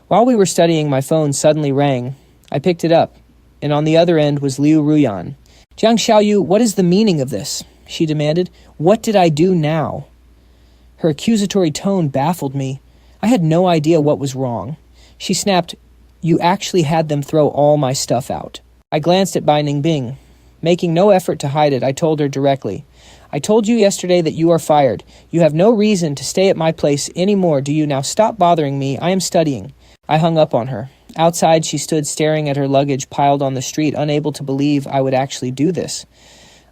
[SPEAKER 1] While we were studying, my phone suddenly rang. I picked it up, and on the other end was Liu Ruyan. "Jiang Xiaoyu, what is the meaning of this?" she demanded. "What did I do now?" Her accusatory tone baffled me. I had no idea what was wrong. She snapped, "You actually had them throw all my stuff out." I glanced at Bai Ningbing. Making no effort to hide it, I told her directly, "I told you yesterday that you are fired. You have no reason to stay at my place anymore, do you? Now stop bothering me. I am studying." I hung up on her. Outside, she stood staring at her luggage piled on the street, unable to believe I would actually do this.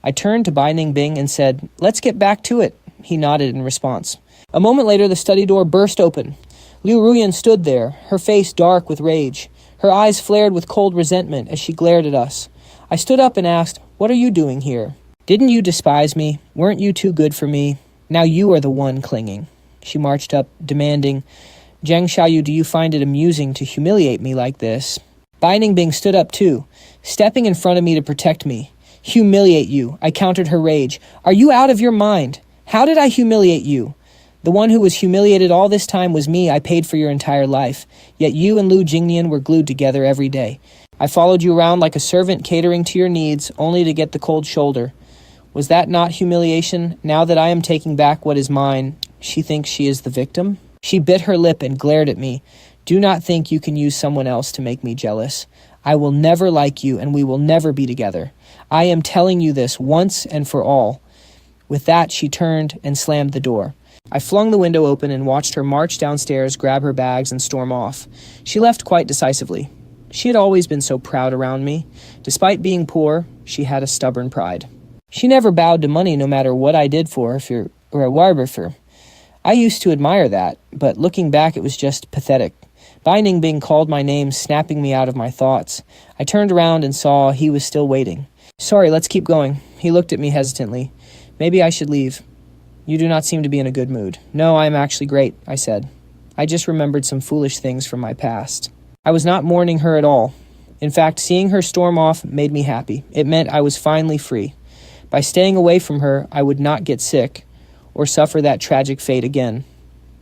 [SPEAKER 1] I turned to Bai Ningbing and said, "Let's get back to it." He nodded in response. A moment later, the study door burst open. Liu Ruyan stood there, her face dark with rage. Her eyes flared with cold resentment as she glared at us. I stood up and asked, "What are you doing here? Didn't you despise me? Weren't you too good for me? Now you are the one clinging." She marched up, demanding, "Jiang Xiaoyu, do you find it amusing to humiliate me like this?" Bai Ningbing stood up too, stepping in front of me to protect me. "Humiliate you," I countered her rage. "Are you out of your mind? How did I humiliate you? The one who was humiliated all this time was me. I paid for your entire life. Yet you and Lu Jingnian were glued together every day. I followed you around like a servant catering to your needs, only to get the cold shoulder. Was that not humiliation? Now that I am taking back what is mine, she thinks she is the victim? She bit her lip and glared at me. Do not think you can use someone else to make me jealous. I will never like you, and we will never be together. I am telling you this once and for all. With that, she turned and slammed the door. I flung the window open and watched her march downstairs, grab her bags, and storm off. She left quite decisively. She had always been so proud around me. Despite being poor, she had a stubborn pride. She never bowed to money no matter what I did for her or a warberfer. I used to admire that, but looking back it was just pathetic. Bai Ningbing called my name, snapping me out of my thoughts. I turned around and saw he was still waiting. Sorry, let's keep going. He looked at me hesitantly. Maybe I should leave. You do not seem to be in a good mood. No, I am actually great, I said. I just remembered some foolish things from my past. I was not mourning her at all. In fact, seeing her storm off made me happy. It meant I was finally free. By staying away from her, I would not get sick or suffer that tragic fate again.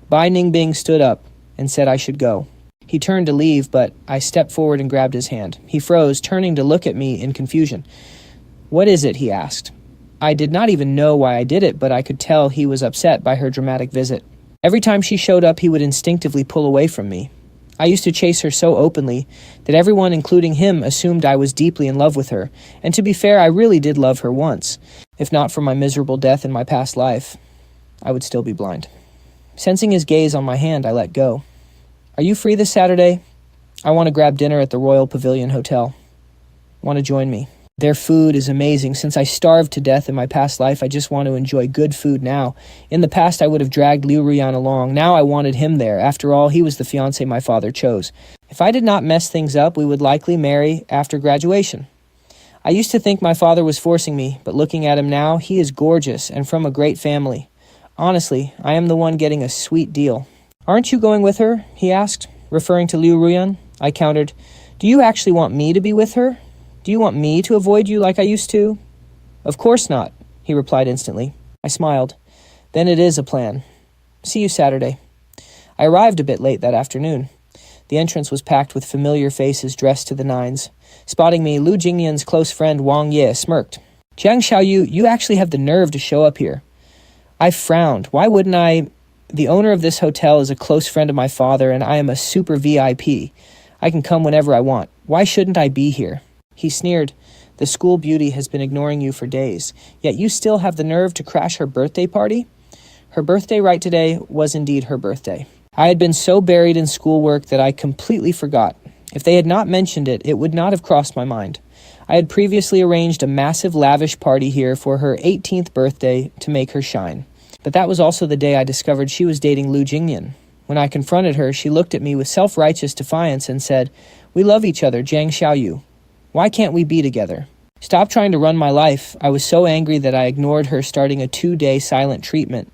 [SPEAKER 1] Bai Ningbing stood up and said I should go. He turned to leave, but I stepped forward and grabbed his hand. He froze, turning to look at me in confusion. What is it? He asked. I did not even know why I did it, but I could tell he was upset by her dramatic visit. Every time she showed up, he would instinctively pull away from me. I used to chase her so openly that everyone, including him, assumed I was deeply in love with her. And to be fair, I really did love her once. If not for my miserable death in my past life, I would still be blind. Sensing his gaze on my hand, I let go. Are you free this Saturday? I want to grab dinner at the Royal Pavilion Hotel. Want to join me? Their food is amazing. Since I starved to death in my past life, I just want to enjoy good food now. In the past, I would have dragged Liu Ruyan along. Now I wanted him there. After all, he was the fiancé my father chose. If I did not mess things up, we would likely marry after graduation. I used to think my father was forcing me, but looking at him now, he is gorgeous and from a great family. Honestly, I am the one getting a sweet deal. Aren't you going with her? He asked, referring to Liu Ruyan. I countered, do you actually want me to be with her? Do you want me to avoid you like I used to? Of course not, he replied instantly. I smiled. Then it is a plan. See you Saturday. I arrived a bit late that afternoon. The entrance was packed with familiar faces dressed to the nines. Spotting me, Lu Jingnian's close friend Wang Ye smirked. Jiang Xiaoyu, you actually have the nerve to show up here. I frowned. Why wouldn't I? The owner of this hotel is a close friend of my father, and I am a super VIP. I can come whenever I want. Why shouldn't I be here? He sneered. The school beauty has been ignoring you for days, yet you still have the nerve to crash her birthday party? Her birthday right today was indeed her birthday. I had been so buried in schoolwork that I completely forgot. If they had not mentioned it, it would not have crossed my mind. I had previously arranged a massive lavish party here for her 18th birthday to make her shine. But that was also the day I discovered she was dating Lu Jingnian. When I confronted her, she looked at me with self-righteous defiance and said, "We love each other, Jiang Xiaoyu. Why can't we be together?" Stop trying to run my life. I was so angry that I ignored her, starting a 2-day silent treatment.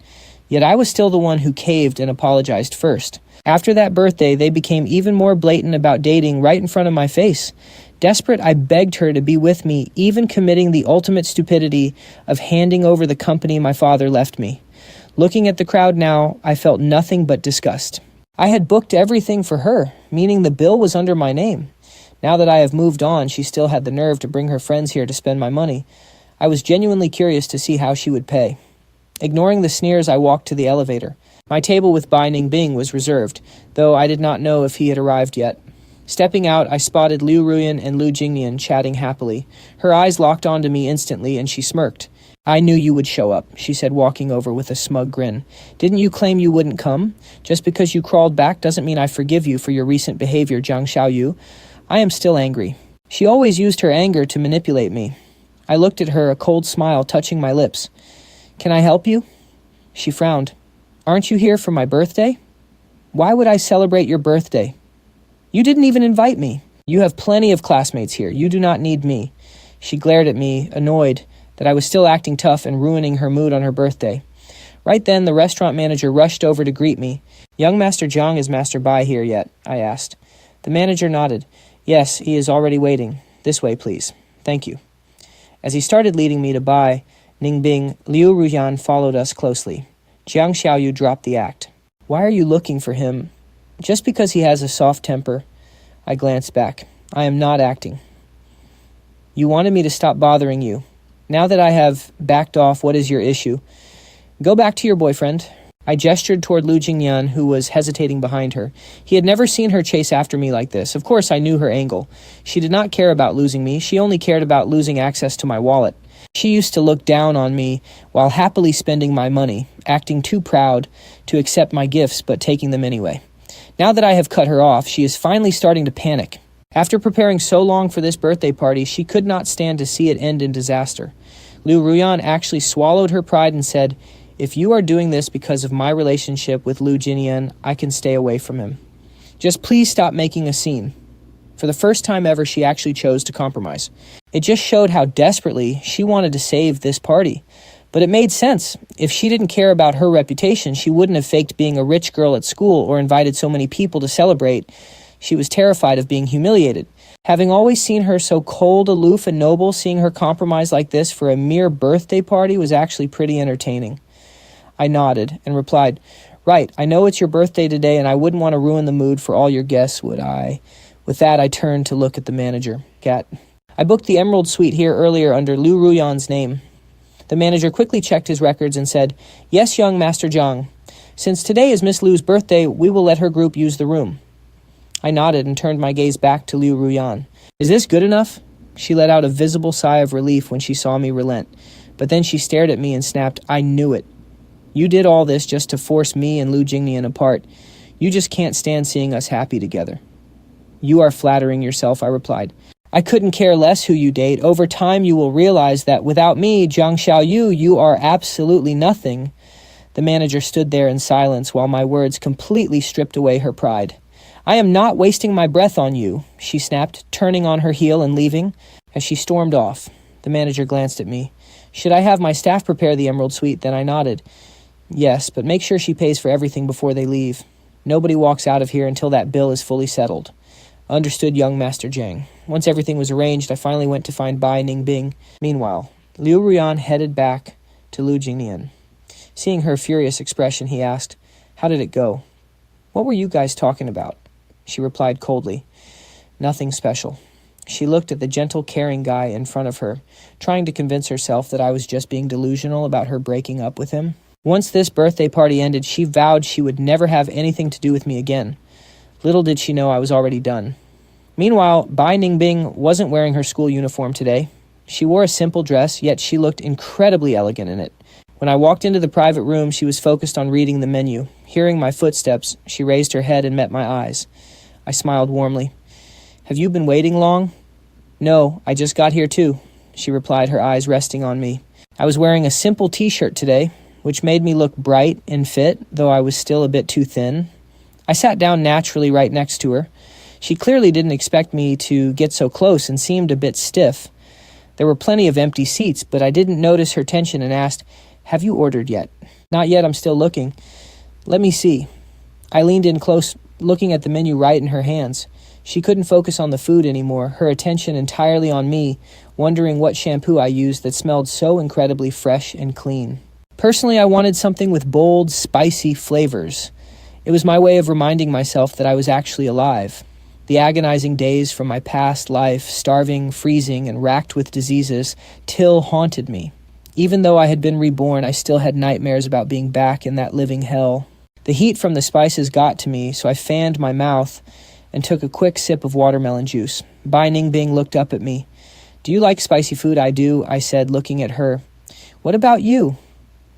[SPEAKER 1] Yet I was still the one who caved and apologized first. After that birthday, they became even more blatant about dating right in front of my face. Desperate, I begged her to be with me, even committing the ultimate stupidity of handing over the company my father left me. Looking at the crowd now, I felt nothing but disgust. I had booked everything for her, meaning the bill was under my name. Now that I have moved on, she still had the nerve to bring her friends here to spend my money. I was genuinely curious to see how she would pay. Ignoring the sneers, I walked to the elevator. My table with Bai Ningbing was reserved, though I did not know if he had arrived yet. Stepping out, I spotted Liu Ruyan and Lu Jingnian chatting happily. Her eyes locked onto me instantly, and she smirked. I knew you would show up, she said, walking over with a smug grin. Didn't you claim you wouldn't come? Just because you crawled back doesn't mean I forgive you for your recent behavior, Jiang Xiaoyu. I am still angry. She always used her anger to manipulate me. I looked at her, a cold smile touching my lips. Can I help you? She frowned. Aren't you here for my birthday? Why would I celebrate your birthday? You didn't even invite me. You have plenty of classmates here. You do not need me. She glared at me, annoyed that I was still acting tough and ruining her mood on her birthday. Right then, the restaurant manager rushed over to greet me. Young Master Jiang, is Master Bai here yet? I asked. The manager nodded. Yes, he is already waiting. This way, please. Thank you. As he started leading me to Bai Ningbing, Liu Ruyan followed us closely. Jiang Xiaoyu dropped the act. Why are you looking for him? Just because he has a soft temper. I glanced back. I am not acting. You wanted me to stop bothering you. Now that I have backed off, what is your issue? Go back to your boyfriend. I gestured toward Lu Jingnian, who was hesitating behind her. He had never seen her chase after me like this. Of course, I knew her angle. She did not care about losing me. She only cared about losing access to my wallet. She used to look down on me while happily spending my money, acting too proud to accept my gifts but taking them anyway. Now that I have cut her off, she is finally starting to panic. After preparing so long for this birthday party, she could not stand to see it end in disaster. Liu Ruyan actually swallowed her pride and said, "If you are doing this because of my relationship with Lu Jingnian, I can stay away from him. Just please stop making a scene." For the first time ever, she actually chose to compromise. It just showed how desperately she wanted to save this party. But it made sense. If she didn't care about her reputation, she wouldn't have faked being a rich girl at school or invited so many people to celebrate. She was terrified of being humiliated. Having always seen her so cold, aloof, and noble, seeing her compromise like this for a mere birthday party was actually pretty entertaining. I nodded and replied, "Right, I know it's your birthday today and I wouldn't want to ruin the mood for all your guests, would I?" With that, I turned to look at the manager. "Cat, I booked the Emerald Suite here earlier under Liu Ruyan's name." The manager quickly checked his records and said, "Yes, young Master Jiang. Since today is Miss Lu's birthday, we will let her group use the room." I nodded and turned my gaze back to Liu Ruyan. "Is this good enough?" She let out a visible sigh of relief when she saw me relent. But then she stared at me and snapped, "I knew it. You did all this just to force me and Lu Jingnian apart. You just can't stand seeing us happy together." "You are flattering yourself," I replied. "I couldn't care less who you date. Over time, you will realize that without me, Jiang Xiaoyu, you are absolutely nothing." The manager stood there in silence while my words completely stripped away her pride. "I am not wasting my breath on you," she snapped, turning on her heel and leaving. As she stormed off, the manager glanced at me. "Should I have my staff prepare the Emerald Suite?" Then I nodded. "Yes, but make sure she pays for everything before they leave. Nobody walks out of here until that bill is fully settled." "Understood, young Master Jiang." Once everything was arranged, I finally went to find Bai Ningbing. Meanwhile, Liu Ruyan headed back to Lu Jingnian. Seeing her furious expression, he asked, "How did it go?" "What were you guys talking about?" She replied coldly, "Nothing special." She looked at the gentle, caring guy in front of her, trying to convince herself that I was just being delusional about her breaking up with him. Once this birthday party ended, she vowed she would never have anything to do with me again. Little did she know I was already done. Meanwhile, Bai Ningbing wasn't wearing her school uniform today. She wore a simple dress, yet she looked incredibly elegant in it. When I walked into the private room, she was focused on reading the menu. Hearing my footsteps, she raised her head and met my eyes. I smiled warmly. "Have you been waiting long?" "No, I just got here too," she replied, her eyes resting on me. I was wearing a simple t-shirt today, which made me look bright and fit, though I was still a bit too thin. I sat down naturally right next to her. She clearly didn't expect me to get so close and seemed a bit stiff. There were plenty of empty seats, but I didn't notice her tension and asked, "Have you ordered yet?" "Not yet, I'm still looking." "Let me see." I leaned in close, looking at the menu right in her hands. She couldn't focus on the food anymore, her attention entirely on me, wondering what shampoo I used that smelled so incredibly fresh and clean. Personally, I wanted something with bold, spicy flavors. It was my way of reminding myself that I was actually alive. The agonizing days from my past life, starving, freezing, and racked with diseases, still haunted me. Even though I had been reborn, I still had nightmares about being back in that living hell. The heat from the spices got to me, so I fanned my mouth and took a quick sip of watermelon juice. Bai Ningbing looked up at me. "Do you like spicy food?" "I do," I said, looking at her. "What about you?"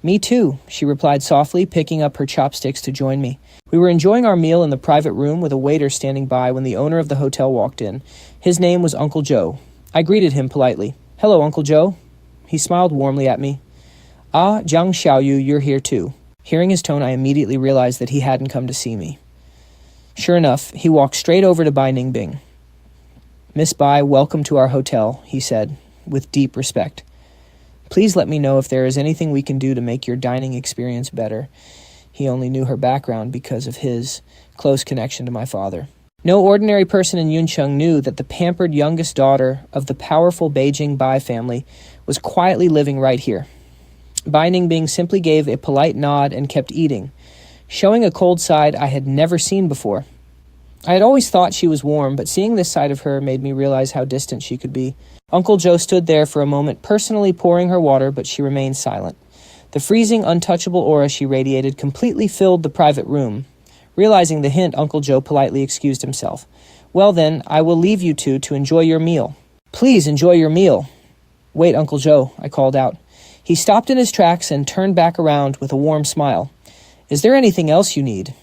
[SPEAKER 1] "Me too," she replied softly, picking up her chopsticks to join me. We were enjoying our meal in the private room with a waiter standing by when the owner of the hotel walked in. His name was Uncle Joe. I greeted him politely. "Hello, Uncle Joe." He smiled warmly at me. "Ah, Jiang Xiaoyu, you're here too." Hearing his tone, I immediately realized that he hadn't come to see me. Sure enough, he walked straight over to Bai Ningbing. "Miss Bai, welcome to our hotel," he said, with deep respect. "Please let me know if there is anything we can do to make your dining experience better." He only knew her background because of his close connection to my father. No ordinary person in Yuncheng knew that the pampered youngest daughter of the powerful Beijing Bai family was quietly living right here. Bai Ningbing simply gave a polite nod and kept eating, showing a cold side I had never seen before. I had always thought she was warm, but seeing this side of her made me realize how distant she could be. Uncle Joe stood there for a moment, personally pouring her water, but she remained silent. The freezing, untouchable aura she radiated completely filled the private room. Realizing the hint, Uncle Joe politely excused himself. Well then, I will leave you two to enjoy your meal. Please enjoy your meal. Wait, Uncle Joe, I called out. He stopped in his tracks and turned back around with a warm smile. Is there anything else you need?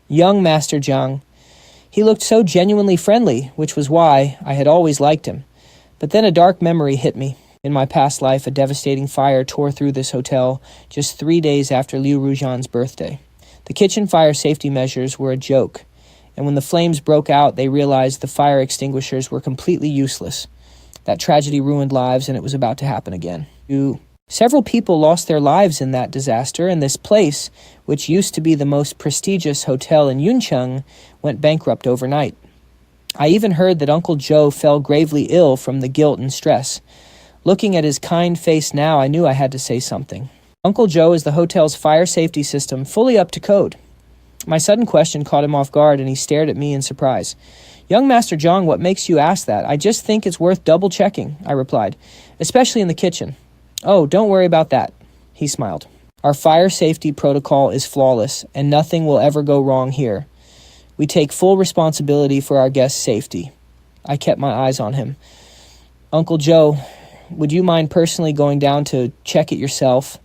[SPEAKER 1] Young Master Jiang. He looked so genuinely friendly, which was why I had always liked him. But then a dark memory hit me. In my past life, a devastating fire tore through this hotel just 3 days after Liu Ruyan's birthday. The kitchen fire safety measures were a joke, and when the flames broke out, they realized the fire extinguishers were completely useless. That tragedy ruined lives, and it was about to happen again. Several people lost their lives in that disaster, and this place, which used to be the most prestigious hotel in Yuncheng, went bankrupt overnight. I even heard that Uncle Joe fell gravely ill from the guilt and stress. Looking at his kind face now, I knew I had to say something. Uncle Joe is the hotel's fire safety system fully up to code. My sudden question caught him off guard, and he stared at me in surprise. Young Master Jiang, what makes you ask that? I just think it's worth double-checking, I replied, especially in the kitchen. Oh, don't worry about that, he smiled. Our fire safety protocol is flawless, and nothing will ever go wrong here. We take full responsibility for our guests' safety. I kept my eyes on him. Uncle Joe, would you mind personally going down to check it yourself?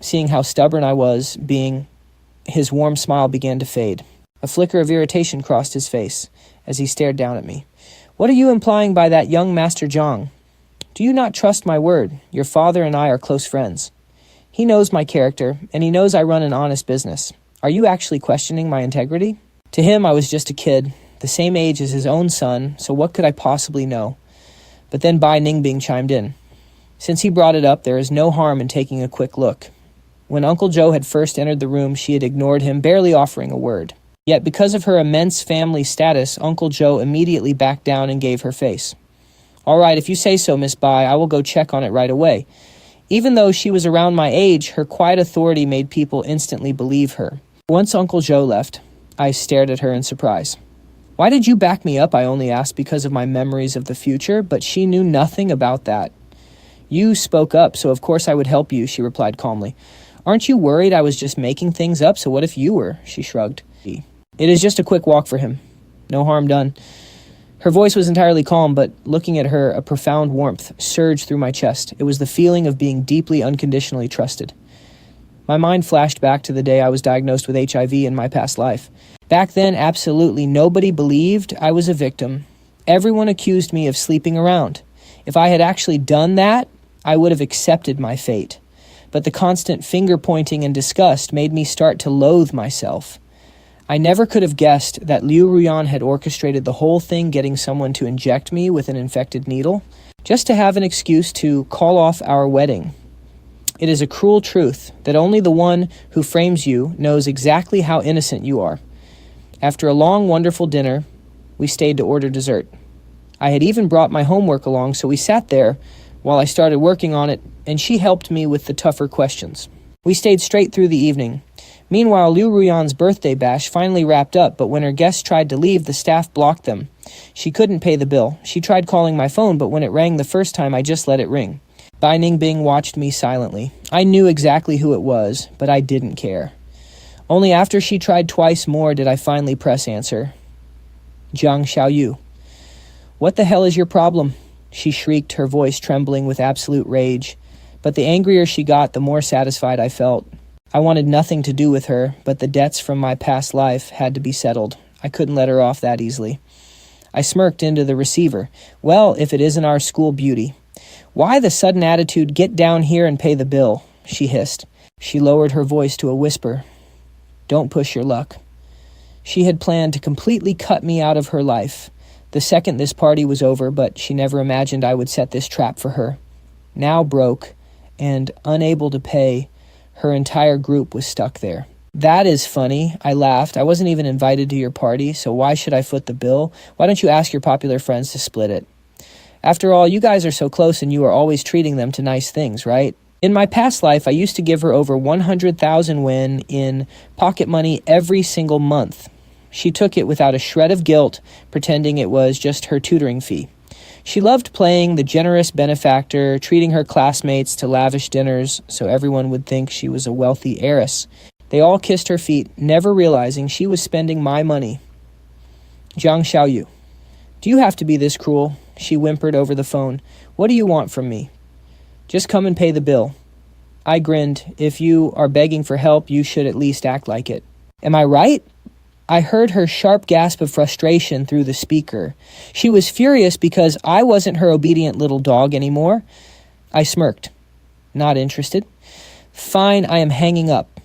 [SPEAKER 1] Seeing how stubborn I was being, his warm smile began to fade. A flicker of irritation crossed his face as he stared down at me. What are you implying by that, young Master Jiang? Do you not trust my word? Your father and I are close friends. He knows my character, and he knows I run an honest business. Are you actually questioning my integrity? To him, I was just a kid, the same age as his own son, so what could I possibly know? But then Bai Ningbing chimed in. Since he brought it up, there is no harm in taking a quick look. When Uncle Joe had first entered the room, she had ignored him, barely offering a word. Yet because of her immense family status, Uncle Joe immediately backed down and gave her face. All right, if you say so, Miss Bai, I will go check on it right away. Even though she was around my age, her quiet authority made people instantly believe her. Once Uncle Joe left, I stared at her in surprise. Why did you back me up? I only asked because of my memories of the future, but she knew nothing about that. You spoke up, so of course I would help you, she replied calmly. Aren't you worried I was just making things up, so what if you were? She shrugged. It is just a quick walk for him. No harm done. Her voice was entirely calm, but looking at her, a profound warmth surged through my chest. It was the feeling of being deeply unconditionally trusted. My mind flashed back to the day I was diagnosed with HIV in my past life. Back then, absolutely nobody believed I was a victim. Everyone accused me of sleeping around. If I had actually done that, I would have accepted my fate. But the constant finger-pointing and disgust made me start to loathe myself. I never could have guessed that Liu Ruyan had orchestrated the whole thing, getting someone to inject me with an infected needle, just to have an excuse to call off our wedding. It is a cruel truth that only the one who frames you knows exactly how innocent you are. After a long, wonderful dinner, we stayed to order dessert. I had even brought my homework along, so we sat there while I started working on it, and she helped me with the tougher questions. We stayed straight through the evening. Meanwhile, Liu Ruyan's birthday bash finally wrapped up, but when her guests tried to leave, the staff blocked them. She couldn't pay the bill. She tried calling my phone, but when it rang the first time, I just let it ring. Bai Ningbing watched me silently. I knew exactly who it was, but I didn't care. Only after she tried twice more did I finally press answer. Jiang Xiaoyu. What the hell is your problem? She shrieked, her voice trembling with absolute rage. But the angrier she got, the more satisfied I felt. I wanted nothing to do with her, but the debts from my past life had to be settled. I couldn't let her off that easily. I smirked into the receiver. Well, if it isn't our school beauty. Why the sudden attitude, get down here and pay the bill, she hissed. She lowered her voice to a whisper. Don't push your luck. She had planned to completely cut me out of her life the second this party was over, but she never imagined I would set this trap for her. Now broke and unable to pay, her entire group was stuck there. That is funny, I laughed. I wasn't even invited to your party, so why should I foot the bill? Why don't you ask your popular friends to split it? After all, you guys are so close and you are always treating them to nice things, right? In my past life, I used to give her over 100,000 yen in pocket money every single month. She took it without a shred of guilt, pretending it was just her tutoring fee. She loved playing the generous benefactor, treating her classmates to lavish dinners so everyone would think she was a wealthy heiress. They all kissed her feet, never realizing she was spending my money. Jiang Xiaoyu. Do you have to be this cruel? She whimpered over the phone. What do you want from me? Just come and pay the bill. I grinned. If you are begging for help, you should at least act like it. Am I right? I heard her sharp gasp of frustration through the speaker. She was furious because I wasn't her obedient little dog anymore. I smirked. Not interested. Fine, I am hanging up.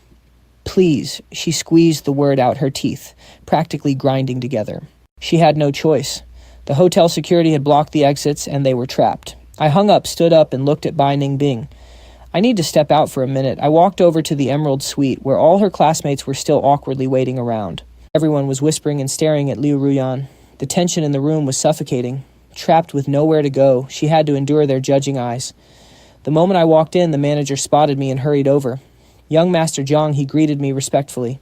[SPEAKER 1] Please, she squeezed the word out her teeth, practically grinding together. She had no choice. The hotel security had blocked the exits, and they were trapped. I hung up, stood up, and looked at Bai Ningbing. I need to step out for a minute. I walked over to the Emerald Suite, where all her classmates were still awkwardly waiting around. Everyone was whispering and staring at Liu Ruyan. The tension in the room was suffocating. Trapped with nowhere to go, she had to endure their judging eyes. The moment I walked in, the manager spotted me and hurried over. Young Master Jiang, he greeted me respectfully.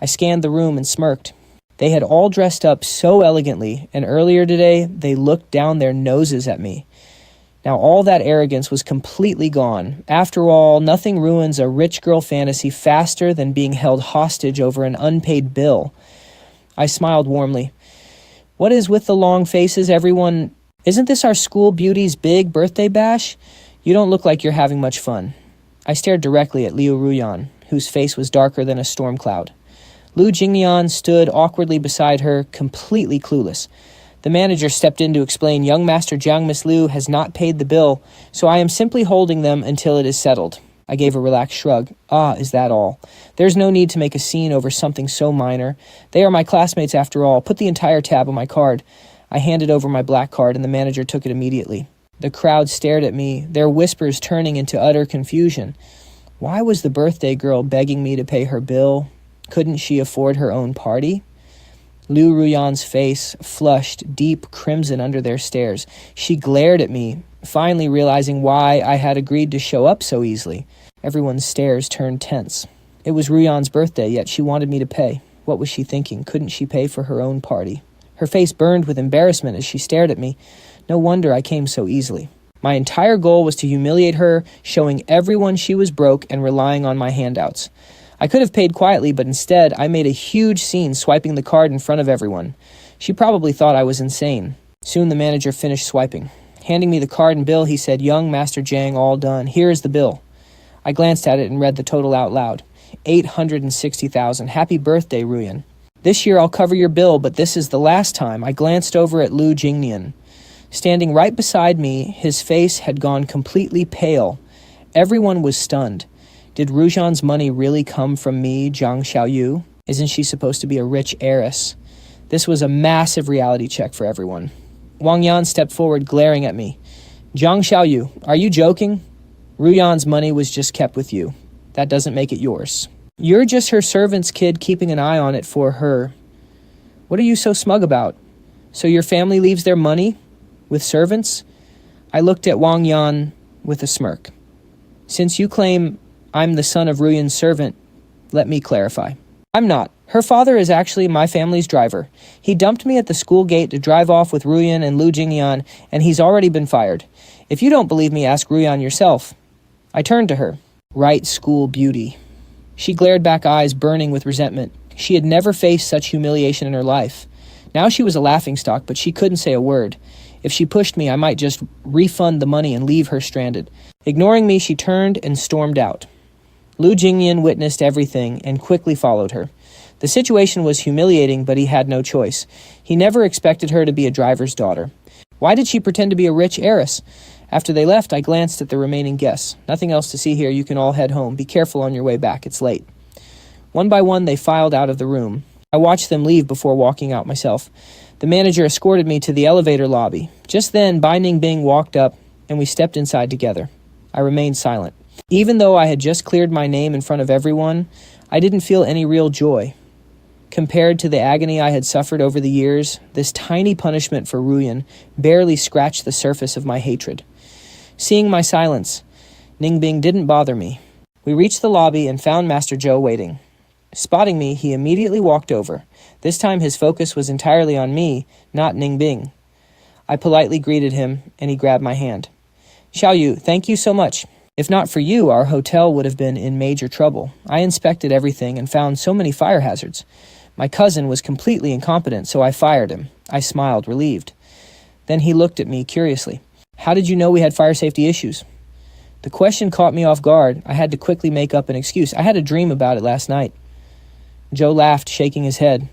[SPEAKER 1] I scanned the room and smirked. They had all dressed up so elegantly, and earlier today, they looked down their noses at me. Now all that arrogance was completely gone. After all, nothing ruins a rich girl fantasy faster than being held hostage over an unpaid bill. I smiled warmly. What is with the long faces, everyone? Isn't this our school beauty's big birthday bash? You don't look like you're having much fun. I stared directly at Liu Ruyan, whose face was darker than a storm cloud. Lu Jingnian stood awkwardly beside her, completely clueless. The manager stepped in to explain, Young Master Jiang Miss Liu has not paid the bill, so I am simply holding them until it is settled. I gave a relaxed shrug. Ah, is that all? There's no need to make a scene over something so minor. They are my classmates after all. Put the entire tab on my card. I handed over my black card, and the manager took it immediately. The crowd stared at me, their whispers turning into utter confusion. Why was the birthday girl begging me to pay her bill? Couldn't she afford her own party? Liu Ruyan's face flushed deep crimson under their stares. She glared at me, finally realizing why I had agreed to show up so easily. Everyone's stares turned tense. It was Ruyan's birthday, yet she wanted me to pay. What was she thinking? Couldn't she pay for her own party? Her face burned with embarrassment as she stared at me. No wonder I came so easily. My entire goal was to humiliate her, showing everyone she was broke and relying on my handouts. I could have paid quietly, but instead, I made a huge scene swiping the card in front of everyone. She probably thought I was insane. Soon the manager finished swiping. Handing me the card and bill, he said, Young Master Jiang, all done. Here is the bill. I glanced at it and read the total out loud. 860,000. Happy birthday, Ruyan. This year I'll cover your bill, but this is the last time. I glanced over at Lu Jingnian. Standing right beside me, his face had gone completely pale. Everyone was stunned. Did Rujan's money really come from me, Jiang Xiaoyu? Isn't she supposed to be a rich heiress? This was a massive reality check for everyone. Wang Yan stepped forward, glaring at me. Jiang Xiaoyu, are you joking? Ruyan's money was just kept with you. That doesn't make it yours. You're just her servant's kid keeping an eye on it for her. What are you so smug about? So your family leaves their money with servants? I looked at Wang Yan with a smirk. Since you claim I'm the son of Ruyan's servant, let me clarify. I'm not. Her father is actually my family's driver. He dumped me at the school gate to drive off with Ruyan and Lu Jingnian, and he's already been fired. If you don't believe me, ask Ruyan yourself. I turned to her. Right school beauty. She glared back, eyes burning with resentment. She had never faced such humiliation in her life. Now she was a laughingstock, but she couldn't say a word. If she pushed me, I might just refund the money and leave her stranded. Ignoring me, she turned and stormed out. Lu Jingnian witnessed everything and quickly followed her. The situation was humiliating, but he had no choice. He never expected her to be a driver's daughter. Why did she pretend to be a rich heiress? After they left, I glanced at the remaining guests. Nothing else to see here. You can all head home. Be careful on your way back. It's late. One by one, they filed out of the room. I watched them leave before walking out myself. The manager escorted me to the elevator lobby. Just then, Bai Ningbing walked up, and we stepped inside together. I remained silent. Even though I had just cleared my name in front of everyone, I didn't feel any real joy. Compared to the agony I had suffered over the years, this tiny punishment for Ruyan barely scratched the surface of my hatred. Seeing my silence, Ningbing didn't bother me. We reached the lobby and found Master Zhou waiting. Spotting me, he immediately walked over. This time his focus was entirely on me, not Ningbing. I politely greeted him, and he grabbed my hand. Xiaoyu, thank you so much. If not for you, our hotel would have been in major trouble. I inspected everything and found so many fire hazards. My cousin was completely incompetent, so I fired him. I smiled, relieved. Then he looked at me curiously. How did you know we had fire safety issues? The question caught me off guard. I had to quickly make up an excuse. I had a dream about it last night. Joe laughed, shaking his head.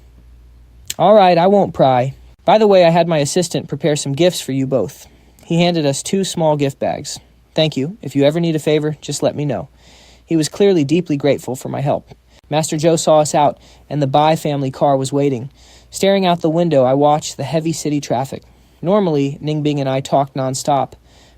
[SPEAKER 1] All right, I won't pry. By the way, I had my assistant prepare some gifts for you both. He handed us 2 small gift bags. Thank you. If you ever need a favor, just let me know. He was clearly deeply grateful for my help. Master Joe saw us out, and the Bai family car was waiting. Staring out the window, I watched the heavy city traffic. Normally, Ningbing and I talked nonstop,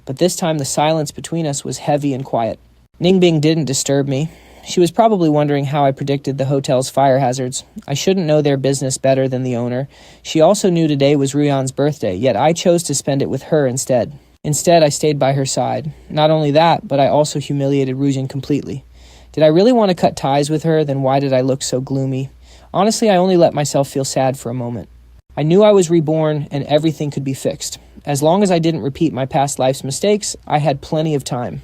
[SPEAKER 1] but this time the silence between us was heavy and quiet. Ningbing didn't disturb me. She was probably wondering how I predicted the hotel's fire hazards. I shouldn't know their business better than the owner. She also knew today was Ruyan's birthday, yet I chose to spend it with her instead. Instead, I stayed by her side. Not only that, but I also humiliated Ruyan completely. Did I really want to cut ties with her? Then why did I look so gloomy? Honestly, I only let myself feel sad for a moment. I knew I was reborn and everything could be fixed. As long as I didn't repeat my past life's mistakes, I had plenty of time.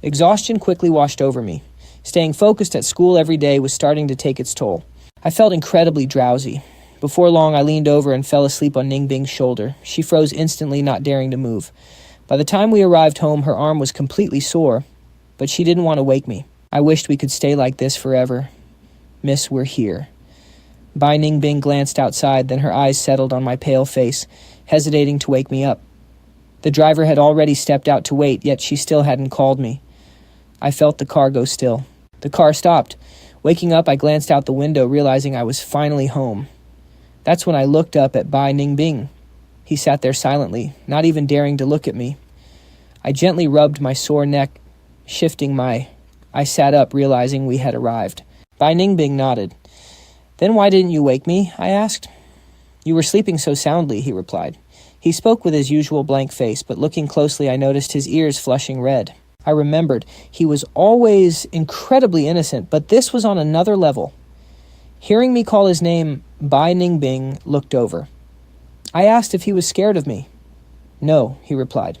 [SPEAKER 1] Exhaustion quickly washed over me. Staying focused at school every day was starting to take its toll. I felt incredibly drowsy. Before long, I leaned over and fell asleep on Ningbing's shoulder. She froze instantly, not daring to move. By the time we arrived home, her arm was completely sore, but she didn't want to wake me. I wished we could stay like this forever. Miss, we're here. Bai Ningbing glanced outside, then her eyes settled on my pale face, hesitating to wake me up. The driver had already stepped out to wait, yet she still hadn't called me. I felt the car go still. The car stopped. Waking up, I glanced out the window, realizing I was finally home. That's when I looked up at Bai Ningbing. He sat there silently, not even daring to look at me. I gently rubbed my sore neck, I sat up, realizing we had arrived. Bai Ningbing nodded. Then why didn't you wake me? I asked. You were sleeping so soundly, he replied. He spoke with his usual blank face, but looking closely I noticed his ears flushing red. I remembered he was always incredibly innocent, but this was on another level. Hearing me call his name, Bai Ningbing looked over. I asked if he was scared of me. No, he replied.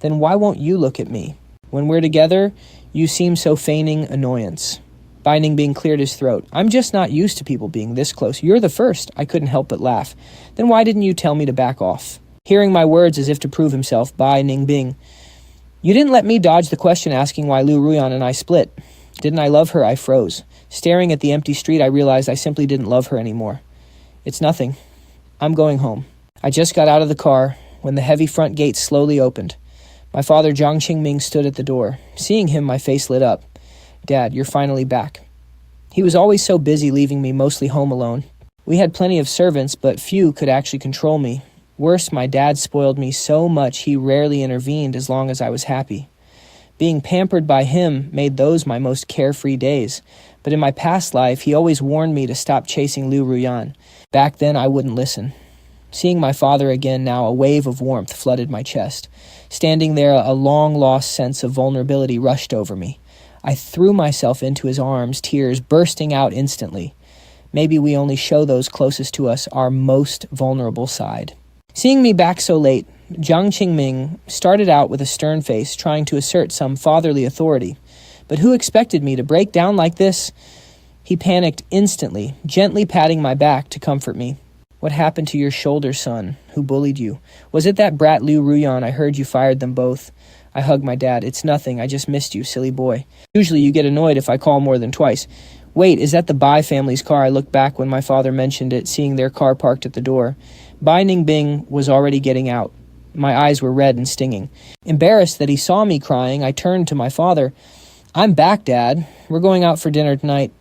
[SPEAKER 1] Then why won't you look at me? When we're together, you seem so feigning annoyance. Bai Ningbing cleared his throat. I'm just not used to people being this close. You're the first. I couldn't help but laugh. Then why didn't you tell me to back off? Hearing my words as if to prove himself, Bai Ningbing. You didn't let me dodge the question asking why Liu Ruyan and I split. Didn't I love her? I froze. Staring at the empty street, I realized I simply didn't love her anymore. It's nothing. I'm going home. I just got out of the car when the heavy front gate slowly opened. My father, Jiang Xiaoyu, stood at the door. Seeing him, my face lit up. Dad, you're finally back. He was always so busy leaving me mostly home alone. We had plenty of servants, but few could actually control me. Worse, my dad spoiled me so much he rarely intervened as long as I was happy. Being pampered by him made those my most carefree days. But in my past life, he always warned me to stop chasing Liu Ruyan. Back then, I wouldn't listen. Seeing my father again now, a wave of warmth flooded my chest. Standing there, a long-lost sense of vulnerability rushed over me. I threw myself into his arms, tears bursting out instantly. Maybe we only show those closest to us our most vulnerable side. Seeing me back so late, Jiang Xiaoyu started out with a stern face, trying to assert some fatherly authority. But who expected me to break down like this? He panicked instantly, gently patting my back to comfort me. What happened to your shoulder, son? Who bullied you? Was it that brat Liu Ruyan? I heard you fired them both. I hugged my dad. It's nothing. I just missed you, silly boy. Usually you get annoyed if I call more than twice. Wait, is that the Bai family's car? I looked back when my father mentioned it, seeing their car parked at the door. Bai Ningbing was already getting out. My eyes were red and stinging. Embarrassed that he saw me crying, I turned to my father. I'm back, Dad. We're going out for dinner tonight.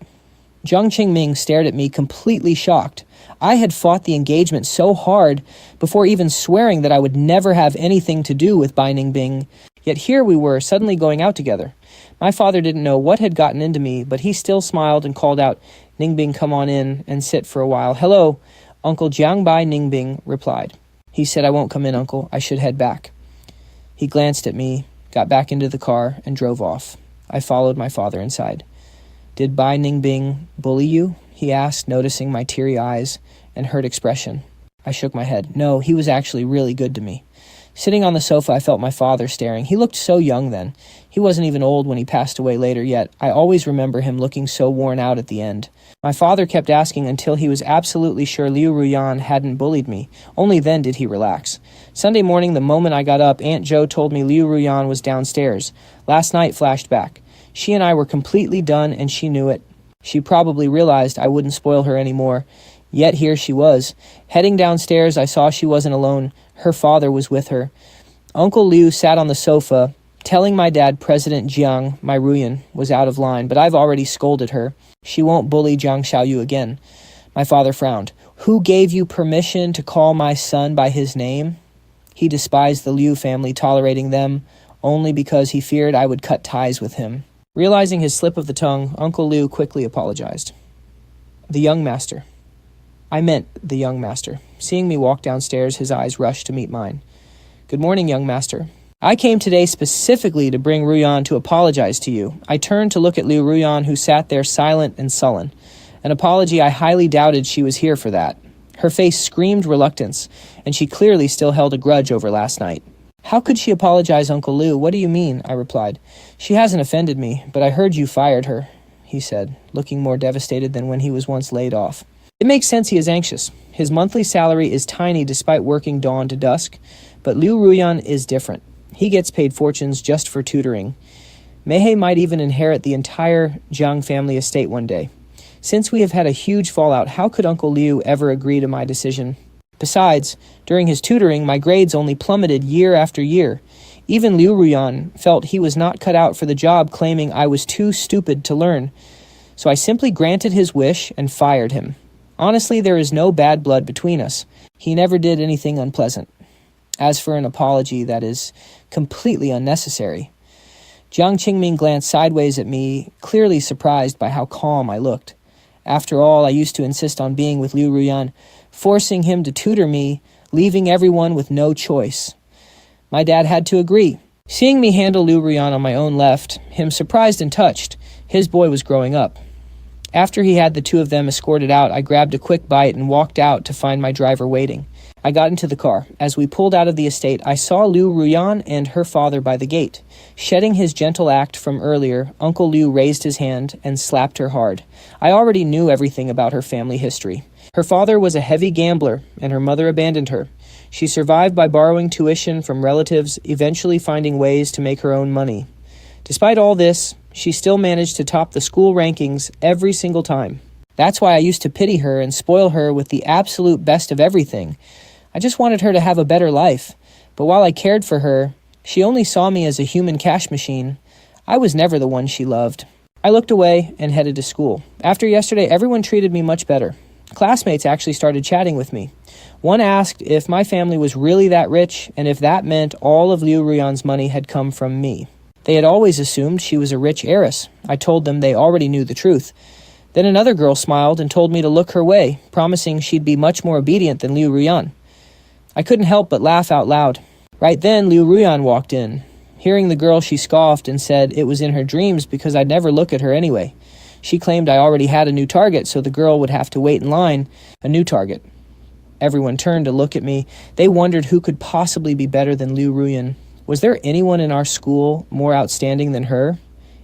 [SPEAKER 1] Jiang Xiaoyu stared at me completely shocked. I had fought the engagement so hard before even swearing that I would never have anything to do with Bai Ningbing. Yet here we were, suddenly going out together. My father didn't know what had gotten into me, but he still smiled and called out, Ningbing, come on in and sit for a while. Hello, Uncle Jiang. Bai Ningbing replied. He said, I won't come in, Uncle. I should head back. He glanced at me, got back into the car, and drove off. I followed my father inside. Did Bai Ningbing bully you? He asked, noticing my teary eyes and hurt expression. I shook my head. No, he was actually really good to me. Sitting on the sofa, I felt my father staring. He looked so young then. He wasn't even old when he passed away later, yet I always remember him looking so worn out at the end. My father kept asking until he was absolutely sure Liu Ruyan hadn't bullied me. Only then did he relax. Sunday morning, the moment I got up, Aunt Jo told me Liu Ruyan was downstairs. Last night flashed back. She and I were completely done, and she knew it. She probably realized I wouldn't spoil her anymore. Yet here she was. Heading downstairs, I saw she wasn't alone. Her father was with her. Uncle Liu sat on the sofa, telling my dad President Jiang, my Ruyan, was out of line, but I've already scolded her. She won't bully Jiang Xiaoyu again. My father frowned. Who gave you permission to call my son by his name? He despised the Liu family, tolerating them only because he feared I would cut ties with him. Realizing his slip of the tongue, Uncle Liu quickly apologized. The young master. I meant the young master. Seeing me walk downstairs, his eyes rushed to meet mine. Good morning, young master. I came today specifically to bring Ruyan to apologize to you. I turned to look at Liu Ruyan, who sat there silent and sullen. An apology I highly doubted she was here for that. Her face screamed reluctance, and she clearly still held a grudge over last night. How could she apologize, Uncle Liu? What do you mean? I replied. She hasn't offended me, but I heard you fired her, he said, looking more devastated than when he was once laid off. It makes sense he is anxious. His monthly salary is tiny despite working dawn to dusk, but Liu Ruyan is different. He gets paid fortunes just for tutoring. Meihe might even inherit the entire Jiang family estate one day. Since we have had a huge fallout, how could Uncle Liu ever agree to my decision? Besides, during his tutoring, my grades only plummeted year after year. Even Liu Ruyan felt he was not cut out for the job, claiming I was too stupid to learn. So I simply granted his wish and fired him. Honestly, there is no bad blood between us. He never did anything unpleasant. As for an apology, that is completely unnecessary. Jiang Qingming glanced sideways at me, clearly surprised by how calm I looked. After all, I used to insist on being with Liu Ruyan, forcing him to tutor me, leaving everyone with no choice. My dad had to agree. Seeing me handle Liu Ruyan on my own left him surprised and touched. His boy was growing up. After he had the two of them escorted out, I grabbed a quick bite and walked out to find my driver waiting. I got into the car. As we pulled out of the estate, I saw Liu Ruyan and her father by the gate. Shedding his gentle act from earlier, Uncle Liu raised his hand and slapped her hard. I already knew everything about her family history. Her father was a heavy gambler, and her mother abandoned her. She survived by borrowing tuition from relatives, eventually finding ways to make her own money. Despite all this, she still managed to top the school rankings every single time. That's why I used to pity her and spoil her with the absolute best of everything. I just wanted her to have a better life. But while I cared for her, she only saw me as a human cash machine. I was never the one she loved. I looked away and headed to school. After yesterday, everyone treated me much better. Classmates actually started chatting with me. One asked if my family was really that rich and if that meant all of Liu Ruyan's money had come from me. They had always assumed she was a rich heiress. I told them they already knew the truth. Then another girl smiled and told me to look her way, promising she'd be much more obedient than Liu Ruyan. I couldn't help but laugh out loud. Right then, Liu Ruyan walked in. Hearing the girl, she scoffed and said it was in her dreams because I'd never look at her anyway. She claimed I already had a new target, so the girl would have to wait in line. A new target. Everyone turned to look at me. They wondered who could possibly be better than Liu Ruyan. Was there anyone in our school more outstanding than her?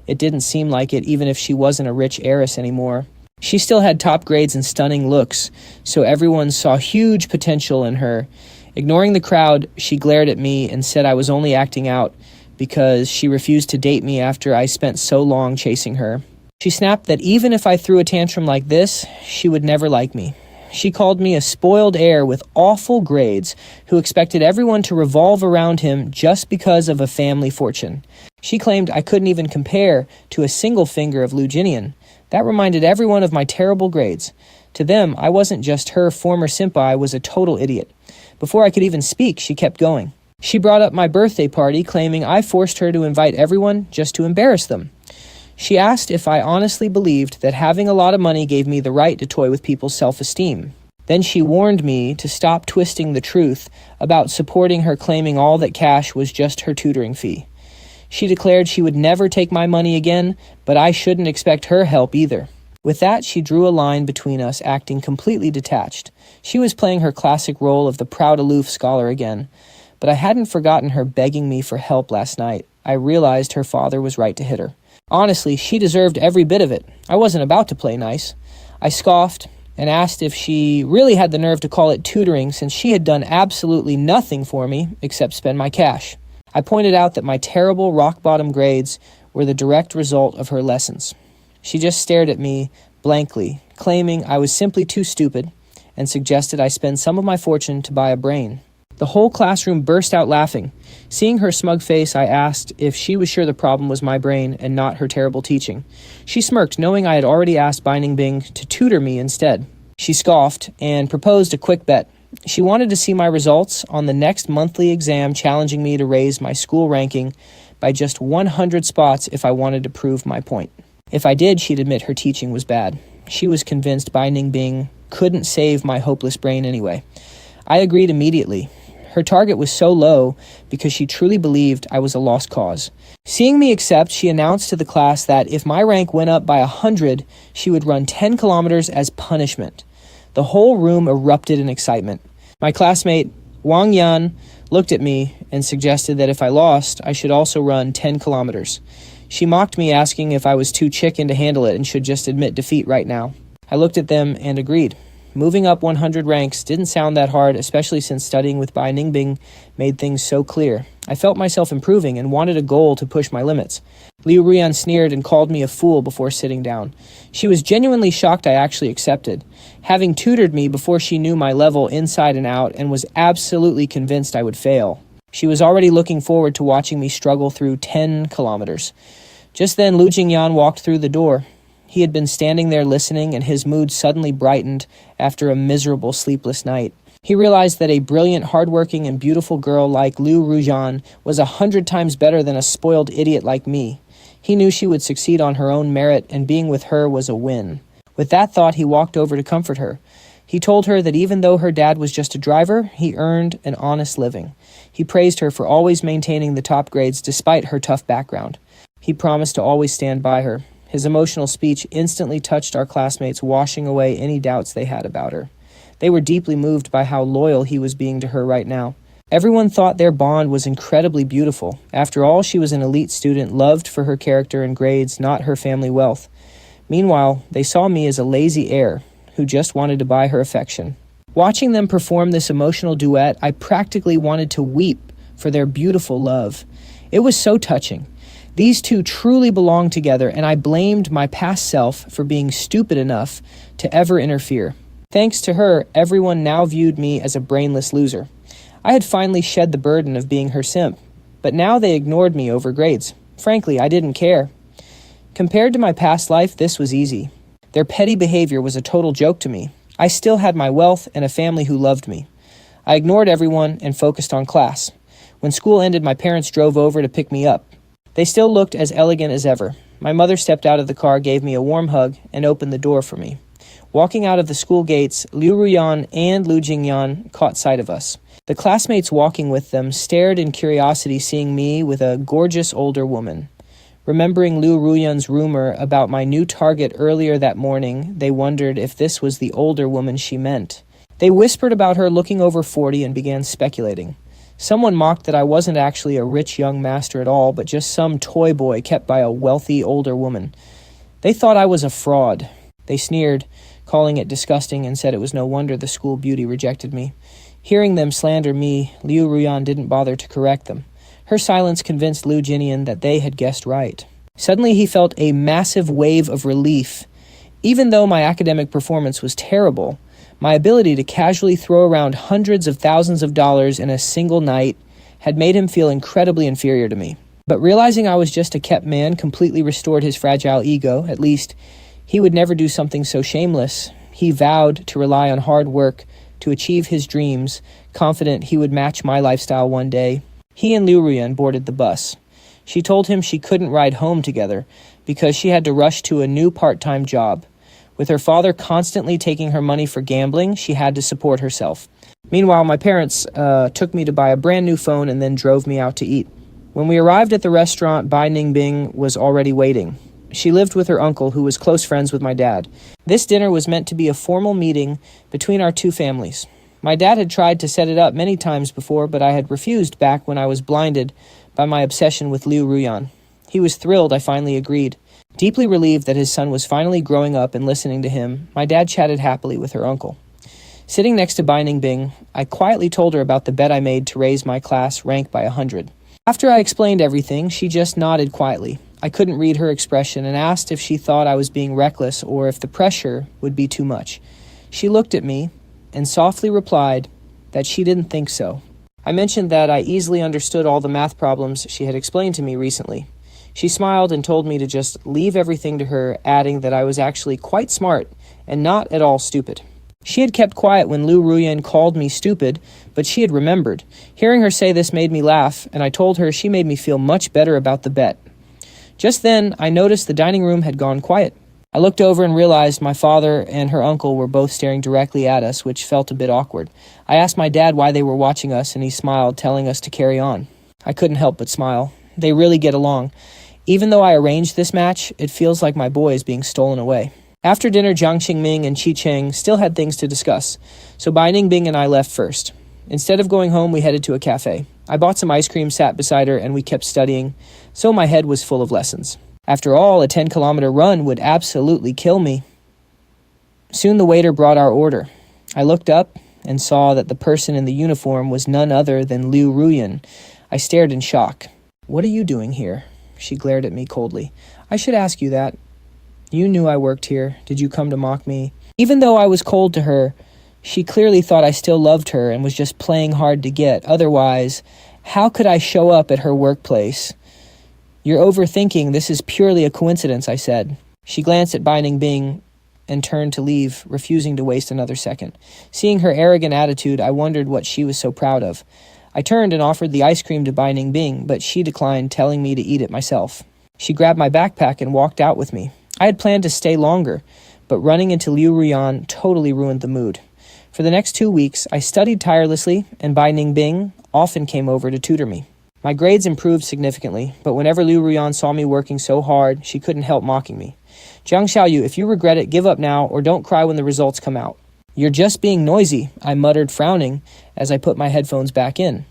[SPEAKER 1] It didn't seem like it, even if she wasn't a rich heiress anymore. She still had top grades and stunning looks, so everyone saw huge potential in her. Ignoring the crowd, she glared at me and said I was only acting out because she refused to date me after I spent so long chasing her. She snapped that even if I threw a tantrum like this, she would never like me. She called me a spoiled heir with awful grades who expected everyone to revolve around him just because of a family fortune. She claimed I couldn't even compare to a single finger of Lu Jingnian. That reminded everyone of my terrible grades. To them, I wasn't just her former simp, I was a total idiot. Before I could even speak, she kept going. She brought up my birthday party, claiming I forced her to invite everyone just to embarrass them. She asked if I honestly believed that having a lot of money gave me the right to toy with people's self-esteem. Then she warned me to stop twisting the truth about supporting her, claiming all that cash was just her tutoring fee. She declared she would never take my money again, but I shouldn't expect her help either. With that, she drew a line between us, acting completely detached. She was playing her classic role of the proud aloof scholar again. But I hadn't forgotten her begging me for help last night. I realized her father was right to hit her. Honestly, she deserved every bit of it. I wasn't about to play nice. I scoffed and asked if she really had the nerve to call it tutoring since she had done absolutely nothing for me except spend my cash. I pointed out that my terrible rock-bottom grades were the direct result of her lessons. She just stared at me blankly, claiming I was simply too stupid, and suggested I spend some of my fortune to buy a brain. The whole classroom burst out laughing. Seeing her smug face, I asked if she was sure the problem was my brain and not her terrible teaching. She smirked, knowing I had already asked Bai Ningbing to tutor me instead. She scoffed and proposed a quick bet. She wanted to see my results on the next monthly exam, challenging me to raise my school ranking by just 100 spots if I wanted to prove my point. If I did, she'd admit her teaching was bad. She was convinced Bai Ningbing couldn't save my hopeless brain anyway. I agreed immediately. Her target was so low because she truly believed I was a lost cause. Seeing me accept, she announced to the class that if my rank went up by 100, she would run 10 kilometers as punishment. The whole room erupted in excitement. My classmate, Wang Yan, looked at me and suggested that if I lost, I should also run 10 kilometers. She mocked me, asking if I was too chicken to handle it and should just admit defeat right now. I looked at them and agreed. Moving up 100 ranks didn't sound that hard, especially since studying with Bai Ningbing made things so clear. I felt myself improving and wanted a goal to push my limits. Liu Ruyan sneered and called me a fool before sitting down. She was genuinely shocked I actually accepted, having tutored me before she knew my level inside and out and was absolutely convinced I would fail. She was already looking forward to watching me struggle through 10 kilometers. Just then, Lu Jingnian walked through the door. He had been standing there listening, and his mood suddenly brightened after a miserable sleepless night. He realized that a brilliant, hardworking, and beautiful girl like Liu Ruyan was 100 times better than a spoiled idiot like me. He knew she would succeed on her own merit, and being with her was a win. With that thought, he walked over to comfort her. He told her that even though her dad was just a driver, he earned an honest living. He praised her for always maintaining the top grades despite her tough background. He promised to always stand by her. His emotional speech instantly touched our classmates, washing away any doubts they had about her. They were deeply moved by how loyal he was being to her right now. Everyone thought their bond was incredibly beautiful. After all, she was an elite student, loved for her character and grades, not her family wealth. Meanwhile, they saw me as a lazy heir who just wanted to buy her affection. Watching them perform this emotional duet, I practically wanted to weep for their beautiful love. It was so touching. These two truly belonged together, and I blamed my past self for being stupid enough to ever interfere. Thanks to her, everyone now viewed me as a brainless loser. I had finally shed the burden of being her simp, but now they ignored me over grades. Frankly, I didn't care. Compared to my past life, this was easy. Their petty behavior was a total joke to me. I still had my wealth and a family who loved me. I ignored everyone and focused on class. When school ended, my parents drove over to pick me up. They still looked as elegant as ever. My mother stepped out of the car, gave me a warm hug, and opened the door for me. Walking out of the school gates, Liu Ruyan and Lu Jingnian caught sight of us. The classmates walking with them stared in curiosity, seeing me with a gorgeous older woman. Remembering Liu Ruyan's rumor about my new target earlier that morning, they wondered if this was the older woman she meant. They whispered about her looking over 40 and began speculating. Someone mocked that I wasn't actually a rich young master at all, but just some toy boy kept by a wealthy older woman. They thought I was a fraud. They sneered, calling it disgusting, and said it was no wonder the school beauty rejected me. Hearing them slander me, Liu Ruyan didn't bother to correct them. Her silence convinced Lu Jingnian that they had guessed right. Suddenly he felt a massive wave of relief. Even though my academic performance was terrible, my ability to casually throw around hundreds of thousands of dollars in a single night had made him feel incredibly inferior to me. But realizing I was just a kept man completely restored his fragile ego. At least, he would never do something so shameless. He vowed to rely on hard work to achieve his dreams, confident he would match my lifestyle one day. He and Liu Ruyan boarded the bus. She told him she couldn't ride home together because she had to rush to a new part-time job. With her father constantly taking her money for gambling, she had to support herself. Meanwhile, my parents took me to buy a brand new phone and then drove me out to eat. When we arrived at the restaurant, Bai Ningbing was already waiting. She lived with her uncle, who was close friends with my dad. This dinner was meant to be a formal meeting between our two families. My dad had tried to set it up many times before, but I had refused back when I was blinded by my obsession with Liu Ruyan. He was thrilled I finally agreed. Deeply relieved that his son was finally growing up and listening to him, my dad chatted happily with her uncle. Sitting next to Bai Ningbing, I quietly told her about the bet I made to raise my class rank by 100. After I explained everything, she just nodded quietly. I couldn't read her expression and asked if she thought I was being reckless or if the pressure would be too much. She looked at me and softly replied that she didn't think so. I mentioned that I easily understood all the math problems she had explained to me recently. She smiled and told me to just leave everything to her, adding that I was actually quite smart and not at all stupid. She had kept quiet when Liu Ruyan called me stupid, but she had remembered. Hearing her say this made me laugh, and I told her she made me feel much better about the bet. Just then, I noticed the dining room had gone quiet. I looked over and realized my father and her uncle were both staring directly at us, which felt a bit awkward. I asked my dad why they were watching us, and he smiled, telling us to carry on. I couldn't help but smile. They really get along. Even though I arranged this match, it feels like my boy is being stolen away. After dinner, Jiang Xiaoyu and Qi Cheng still had things to discuss, so Bai Ningbing and I left first. Instead of going home, we headed to a cafe. I bought some ice cream, sat beside her, and we kept studying, so my head was full of lessons. After all, a 10-kilometer run would absolutely kill me. Soon the waiter brought our order. I looked up and saw that the person in the uniform was none other than Liu Ruyan. I stared in shock. "What are you doing here?" She glared at me coldly. "I should ask you that. You knew I worked here. Did you come to mock me?" Even though I was cold to her, she clearly thought I still loved her and was just playing hard to get. Otherwise, how could I show up at her workplace? "You're overthinking. This is purely a coincidence," I said. She glanced at Bai Ningbing and turned to leave, refusing to waste another second. Seeing her arrogant attitude, I wondered what she was so proud of. I turned and offered the ice cream to Bai Ningbing, but she declined, telling me to eat it myself. She grabbed my backpack and walked out with me. I had planned to stay longer, but running into Liu Ruyan totally ruined the mood. For the next 2 weeks, I studied tirelessly, and Bai Ningbing often came over to tutor me. My grades improved significantly, but whenever Liu Ruyan saw me working so hard, she couldn't help mocking me. "Jiang Xiaoyu, if you regret it, give up now, or don't cry when the results come out." "You're just being noisy," I muttered, frowning, as I put my headphones back in.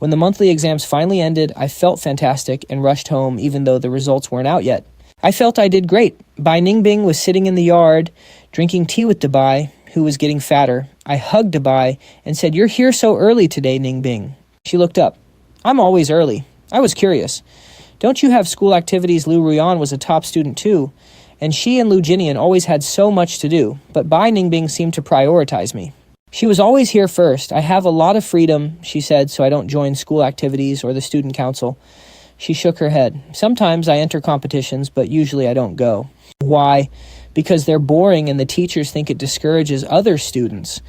[SPEAKER 1] When the monthly exams finally ended, I felt fantastic and rushed home even though the results weren't out yet. I felt I did great. Bai Ningbing was sitting in the yard, drinking tea with Bai, who was getting fatter. I hugged Bai and said, "You're here so early today, Ningbing." She looked up. "I'm always early." I was curious. "Don't you have school activities?" Liu Ruyan was a top student too, and she and Lu Jingnian always had so much to do, but Bai Ningbing seemed to prioritize me. "She was always here first. I have a lot of freedom," she said, "so I don't join school activities or the student council." She shook her head. "Sometimes I enter competitions, but usually I don't go." "Why?" "Because they're boring and the teachers think it discourages other students."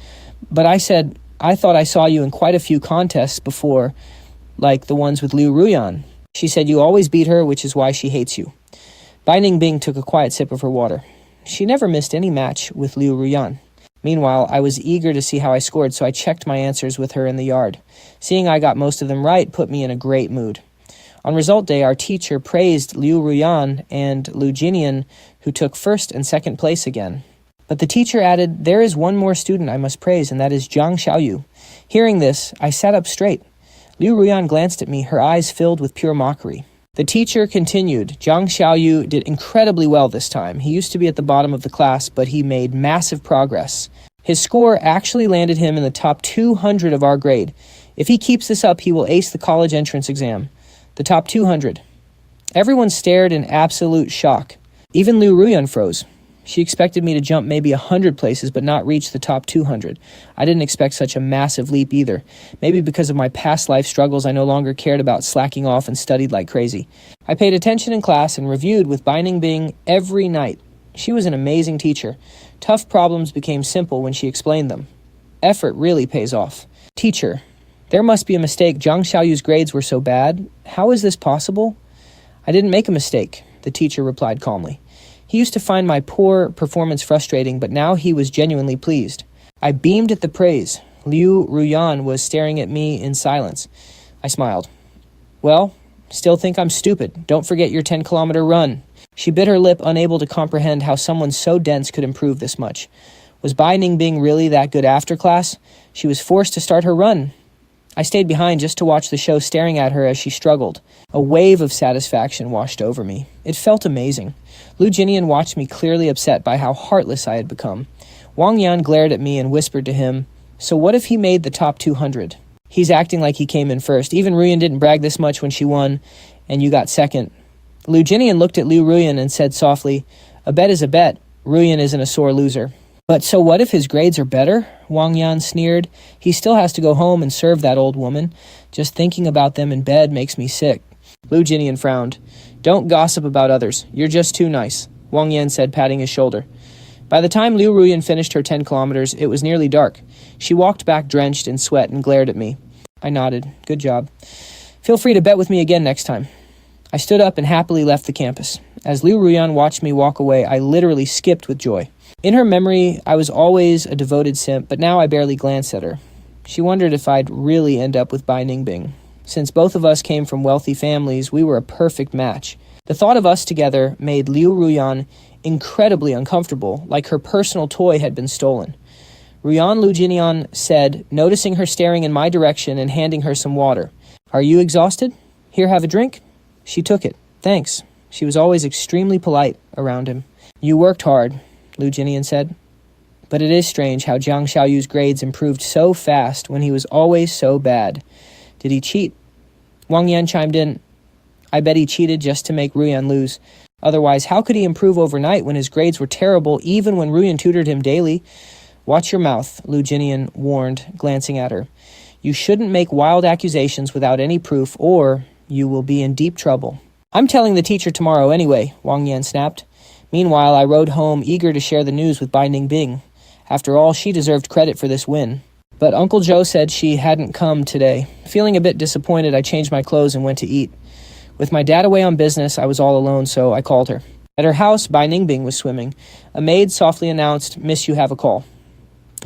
[SPEAKER 1] But I said, "I thought I saw you in quite a few contests before, like the ones with Liu Ruyan." She said, "You always beat her, which is why she hates you." Bai Ningbing took a quiet sip of her water. She never missed any match with Liu Ruyan. Meanwhile, I was eager to see how I scored, so I checked my answers with her in the yard. Seeing I got most of them right put me in a great mood. On result day, our teacher praised Liu Ruyan and Lu Jingnian, who took first and second place again. But the teacher added, "There is one more student I must praise, and that is Jiang Xiaoyu." Hearing this, I sat up straight. Liu Ruyan glanced at me, her eyes filled with pure mockery. The teacher continued, "Jiang Xiaoyu did incredibly well this time. He used to be at the bottom of the class, but he made massive progress. His score actually landed him in the top 200 of our grade. If he keeps this up, he will ace the college entrance exam. The top 200. Everyone stared in absolute shock. Even Liu Ruyan froze. She expected me to jump maybe 100 places, but not reach the top 200. I didn't expect such a massive leap either. Maybe because of my past life struggles, I no longer cared about slacking off and studied like crazy. I paid attention in class and reviewed with Bai Ningbing every night. She was an amazing teacher. Tough problems became simple when she explained them. Effort really pays off. Teacher, there must be a mistake. Jiang Xiaoyu's grades were so bad. How is this possible? I didn't make a mistake, the teacher replied calmly. He used to find my poor performance frustrating, but now he was genuinely pleased. I beamed at the praise. Liu Ruyan was staring at me in silence. I smiled. "Well, Still think I'm stupid. Don't forget your 10-kilometer run. She bit her lip, unable to comprehend how someone so dense could improve this much. Was Bai Ningbing really that good after class? She was forced to start her run. I stayed behind just to watch the show, staring at her as she struggled. A wave of satisfaction washed over me. It felt amazing. Lu Jingnian watched me, clearly upset by how heartless I had become. Wang Yan glared at me and whispered to him, "So what if he made the top 200? He's acting like he came in first. Even Ruyan didn't brag this much when she won, and you got second." Liu Jingnian looked at Liu Ruyan and said softly, "A bet is a bet. Ruyan isn't a sore loser." "But so what if his grades are better?" Wang Yan sneered. "He still has to go home and serve that old woman. Just thinking about them in bed makes me sick." Liu Jingnian frowned. "Don't gossip about others. You're just too nice," Wang Yan said, patting his shoulder. By the time Liu Ruyan finished her 10 kilometers, it was nearly dark. She walked back drenched in sweat and glared at me. I nodded. "Good job. Feel free to bet with me again next time." I stood up and happily left the campus. As Liu Ruyan watched me walk away, I literally skipped with joy. In her memory, I was always a devoted simp, but now I barely glanced at her. She wondered if I'd really end up with Bai Ningbing. Since both of us came from wealthy families, we were a perfect match. The thought of us together made Liu Ruyan incredibly uncomfortable, like her personal toy had been stolen. Ruyan, Lu Jingnian said, noticing her staring in my direction and handing her some water. "Are you exhausted? Here, have a drink?" She took it. "Thanks." She was always extremely polite around him. "You worked hard," Lu Jingnian said. "But it is strange how Jiang Xiaoyu's grades improved so fast when he was always so bad. Did he cheat?" Wang Yan chimed in. "I bet he cheated just to make Ruyan lose. Otherwise, how could he improve overnight when his grades were terrible, even when Ruyan tutored him daily?" "Watch your mouth," Lu Jingnian warned, glancing at her. "You shouldn't make wild accusations without any proof, or you will be in deep trouble." "I'm telling the teacher tomorrow anyway," Wang Yan snapped. Meanwhile, I rode home, eager to share the news with Bai Ningbing. After all, she deserved credit for this win. But Uncle Joe said she hadn't come today. Feeling a bit disappointed, I changed my clothes and went to eat. With my dad away on business, I was all alone, so I called her. At her house, Bai Ningbing was swimming. A maid softly announced, "Miss, you have a call."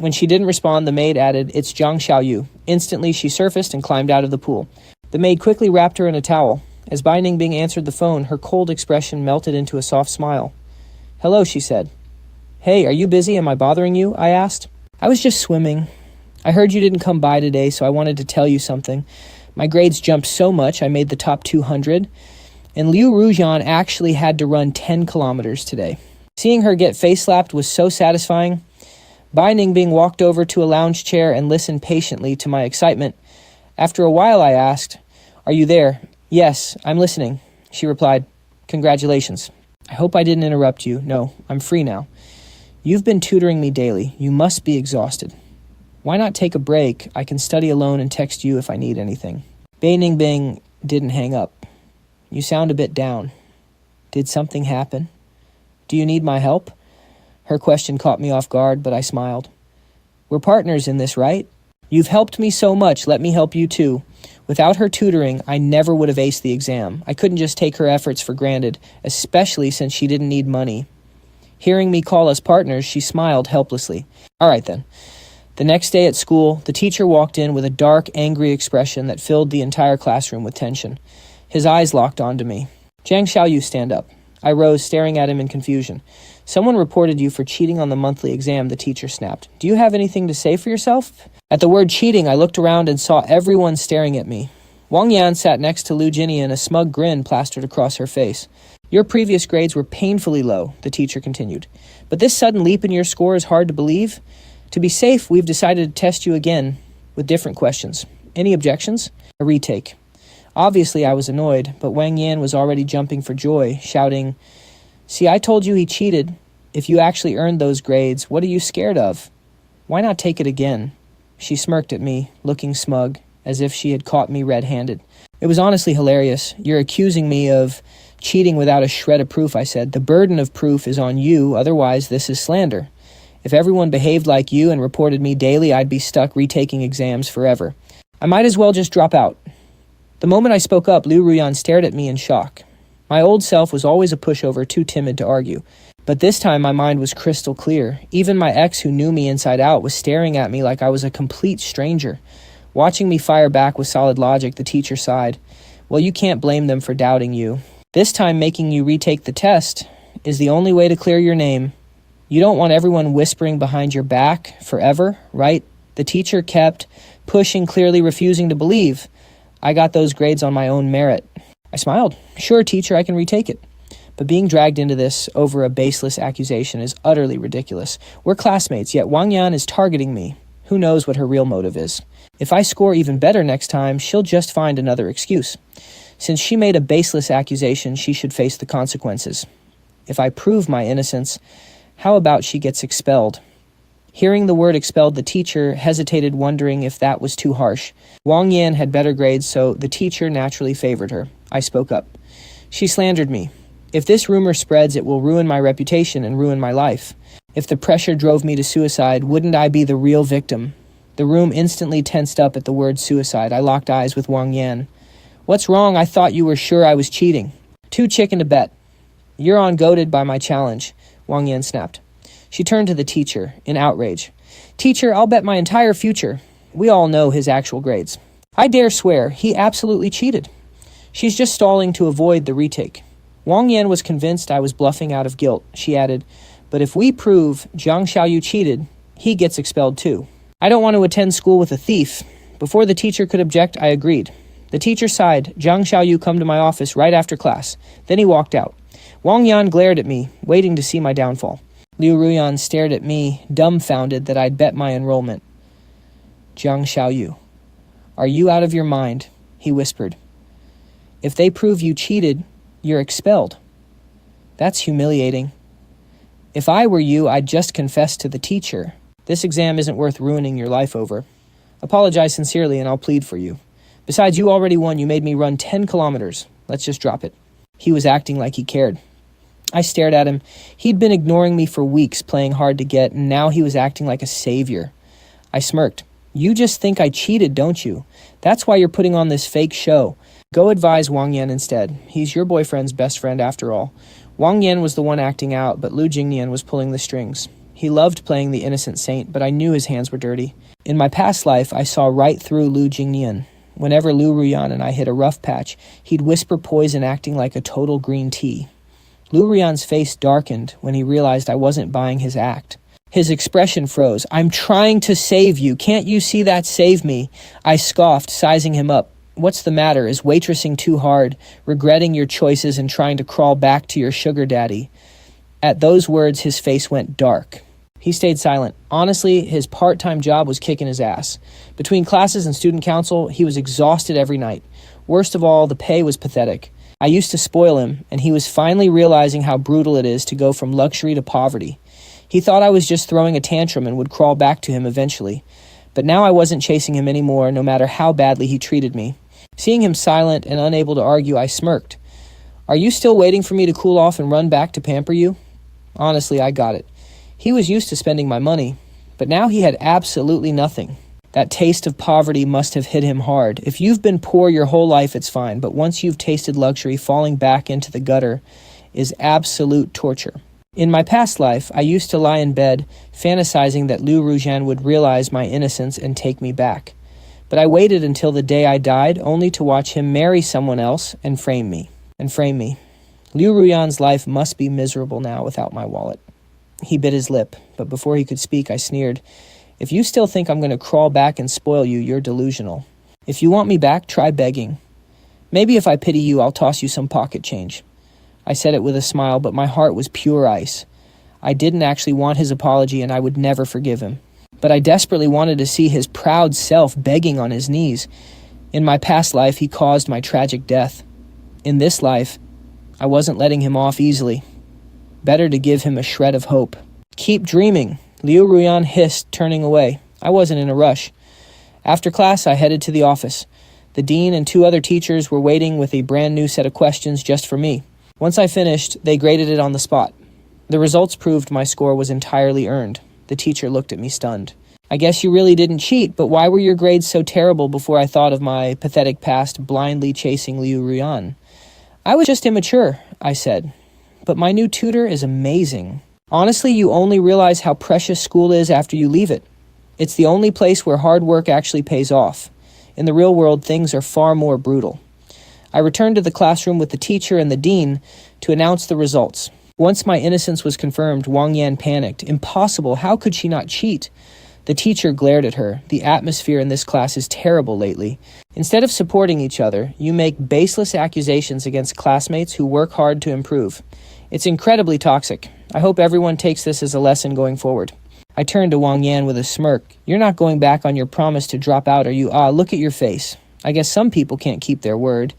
[SPEAKER 1] When she didn't respond, the maid added, "It's Jiang Xiaoyu." Instantly, she surfaced and climbed out of the pool. The maid quickly wrapped her in a towel. As Bai Ningbing answered the phone, her cold expression melted into a soft smile. "Hello," she said. "Hey, are you busy? Am I bothering you?" I asked. "I was just swimming. I heard you didn't come by today, so I wanted to tell you something. My grades jumped so much I made the top 200, and Liu Ruyan actually had to run 10 kilometers today." Seeing her get face-slapped was so satisfying. Bai Ningbing walked over to a lounge chair and listened patiently to my excitement. After a while, I asked, "Are you there?" "Yes, I'm listening," she replied. "Congratulations." "I hope I didn't interrupt you. No, I'm free now. You've been tutoring me daily. You must be exhausted. Why not take a break? I can study alone and text you if I need anything." Bai Ningbing didn't hang up. "You sound a bit down. Did something happen? Do you need my help?" Her question caught me off guard, but I smiled. "We're partners in this, right? You've helped me so much, let me help you too. Without her tutoring, I never would have aced the exam. I couldn't just take her efforts for granted, especially since she didn't need money." Hearing me call us partners, she smiled helplessly. "All right then." The next day at school, the teacher walked in with a dark, angry expression that filled the entire classroom with tension. His eyes locked onto me. "Jiang Xiaoyu, stand up." I rose, staring at him in confusion. "Someone reported you for cheating on the monthly exam," the teacher snapped. "Do you have anything to say for yourself?" At the word cheating, I looked around and saw everyone staring at me. Wang Yan sat next to Lu Jingnian, a smug grin plastered across her face. "Your previous grades were painfully low," the teacher continued. "But this sudden leap in your score is hard to believe. To be safe, we've decided to test you again with different questions. Any objections?" A retake. Obviously, I was annoyed, but Wang Yan was already jumping for joy, shouting, "See, I told you he cheated. If you actually earned those grades, what are you scared of? Why not take it again?" She smirked at me, looking smug, as if she had caught me red-handed. It was honestly hilarious. "You're accusing me of cheating without a shred of proof," I said. "The burden of proof is on you, otherwise this is slander. If everyone behaved like you and reported me daily, I'd be stuck retaking exams forever. I might as well just drop out." The moment I spoke up, Liu Ruyan stared at me in shock. My old self was always a pushover, too timid to argue. But this time my mind was crystal clear. Even my ex, who knew me inside out, was staring at me like I was a complete stranger. Watching me fire back with solid logic, the teacher sighed. Well, you can't blame them for doubting you. This time making you retake the test is the only way to clear your name. You don't want everyone whispering behind your back forever, right? The teacher kept pushing, clearly refusing to believe. I got those grades on my own merit. I smiled. Sure, teacher, I can retake it. But being dragged into this over a baseless accusation is utterly ridiculous. We're classmates, yet Wang Yan is targeting me. Who knows what her real motive is? If I score even better next time, she'll just find another excuse. Since she made a baseless accusation, she should face the consequences. If I prove my innocence, how about she gets expelled? Hearing the word expelled, the teacher hesitated, wondering if that was too harsh. Wang Yan had better grades, so the teacher naturally favored her. I spoke up. She slandered me. If this rumor spreads, it will ruin my reputation and ruin my life. If the pressure drove me to suicide, wouldn't I be the real victim? The room instantly tensed up at the word suicide. I locked eyes with Wang Yan. What's wrong? I thought you were sure I was cheating. Too chicken to bet. You're on-goaded by my challenge, Wang Yan snapped. She turned to the teacher in outrage. Teacher, I'll bet my entire future. We all know his actual grades. I dare swear he absolutely cheated. She's just stalling to avoid the retake. Wang Yan was convinced I was bluffing out of guilt. She added, but if we prove Jiang Xiaoyu cheated, he gets expelled too. I don't want to attend school with a thief. Before the teacher could object, I agreed. The teacher sighed. Jiang Xiaoyu come to my office right after class. Then he walked out. Wang Yan glared at me, waiting to see my downfall. Liu Ruyan stared at me, dumbfounded that I'd bet my enrollment. Jiang Xiaoyu, are you out of your mind? He whispered. If they prove you cheated, you're expelled. That's humiliating. If I were you, I'd just confess to the teacher. This exam isn't worth ruining your life over. Apologize sincerely and I'll plead for you. Besides, you already won. You made me run 10 kilometers. Let's just drop it. He was acting like he cared. I stared at him. He'd been ignoring me for weeks, playing hard to get, and now he was acting like a savior. I smirked. You just think I cheated, don't you? That's why you're putting on this fake show. Go advise Wang Yan instead. He's your boyfriend's best friend after all. Wang Yan was the one acting out, but Lu Jingnian was pulling the strings. He loved playing the innocent saint, but I knew his hands were dirty. In my past life, I saw right through Lu Jingnian. Whenever Liu Ruyan and I hit a rough patch, he'd whisper poison, acting like a total green tea. Liu Ruyan's face darkened when he realized I wasn't buying his act. His expression froze. I'm trying to save you. Can't you see that? Save me. I scoffed, sizing him up. What's the matter? Is waitressing too hard? Regretting your choices and trying to crawl back to your sugar daddy? At those words, his face went dark. He stayed silent. Honestly, his part-time job was kicking his ass. Between classes and student council, he was exhausted every night. Worst of all, the pay was pathetic. I used to spoil him, and he was finally realizing how brutal it is to go from luxury to poverty. He thought I was just throwing a tantrum and would crawl back to him eventually. But now I wasn't chasing him anymore, no matter how badly he treated me. Seeing him silent and unable to argue, I smirked. Are you still waiting for me to cool off and run back to pamper you? Honestly, I got it. He was used to spending my money, but now he had absolutely nothing. That taste of poverty must have hit him hard. If you've been poor your whole life, it's fine, but once you've tasted luxury, falling back into the gutter is absolute torture. In my past life, I used to lie in bed, fantasizing that Liu Ruyan would realize my innocence and take me back. But I waited until the day I died, only to watch him marry someone else and frame me. Liu Ruyan's life must be miserable now without my wallet. He bit his lip, but before he could speak, I sneered. If you still think I'm going to crawl back and spoil you, you're delusional. If you want me back, try begging. Maybe if I pity you, I'll toss you some pocket change. I said it with a smile, but my heart was pure ice. I didn't actually want his apology, and I would never forgive him. But I desperately wanted to see his proud self begging on his knees. In my past life, he caused my tragic death. In this life, I wasn't letting him off easily. Better to give him a shred of hope. Keep dreaming, Liu Ruyan hissed, turning away. I wasn't in a rush. After class, I headed to the office. The dean and 2 other teachers were waiting with a brand new set of questions just for me. Once I finished, they graded it on the spot. The results proved my score was entirely earned. The teacher looked at me stunned. I guess you really didn't cheat, but why were your grades so terrible before I thought of my pathetic past blindly chasing Liu Ruyan? I was just immature, I said. But my new tutor is amazing. Honestly, you only realize how precious school is after you leave it. It's the only place where hard work actually pays off. In the real world, things are far more brutal. I returned to the classroom with the teacher and the dean to announce the results. Once my innocence was confirmed, Wang Yan panicked. Impossible, how could she not cheat? The teacher glared at her. The atmosphere in this class is terrible lately. Instead of supporting each other, you make baseless accusations against classmates who work hard to improve. It's incredibly toxic. I hope everyone takes this as a lesson going forward. I turned to Wang Yan with a smirk. You're not going back on your promise to drop out, are you? Look at your face. I guess some people can't keep their word.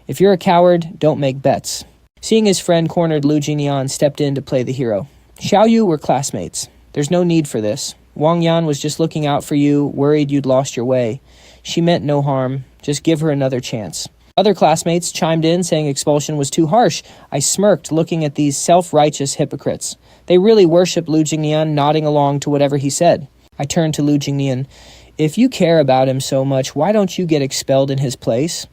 [SPEAKER 1] If you're a coward, don't make bets. Seeing his friend cornered, Lu Jingnian stepped in to play the hero. Xiaoyu were classmates. There's no need for this. Wang Yan was just looking out for you, worried you'd lost your way. She meant no harm. Just give her another chance. Other classmates chimed in, saying expulsion was too harsh. I smirked, looking at these self-righteous hypocrites. They really worship Lu Jingnian, nodding along to whatever he said. I turned to Lu Jingnian. If you care about him so much, why don't you get expelled in his place?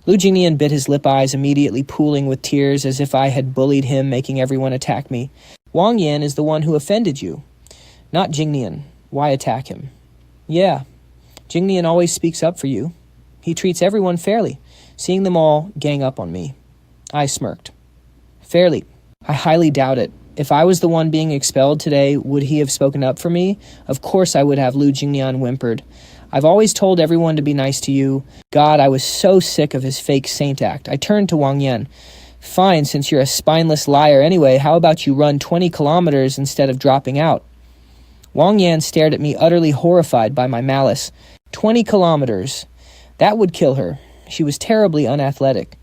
[SPEAKER 1] Lu Jingnian bit his lip eyes, immediately pooling with tears as if I had bullied him, making everyone attack me. Wang Yan is the one who offended you, not Jingnian. Why attack him? Yeah, Jingnian always speaks up for you. He treats everyone fairly, seeing them all gang up on me. I smirked. Fairly? I highly doubt it. If I was the one being expelled today, would he have spoken up for me? Of course I would have, Lu Jingnian whimpered. I've always told everyone to be nice to you. God, I was so sick of his fake saint act. I turned to Wang Yan. Fine, since you're a spineless liar anyway, how about you run 20 kilometers instead of dropping out? Wang Yan stared at me, utterly horrified by my malice. 20 kilometers. That would kill her. She was terribly unathletic.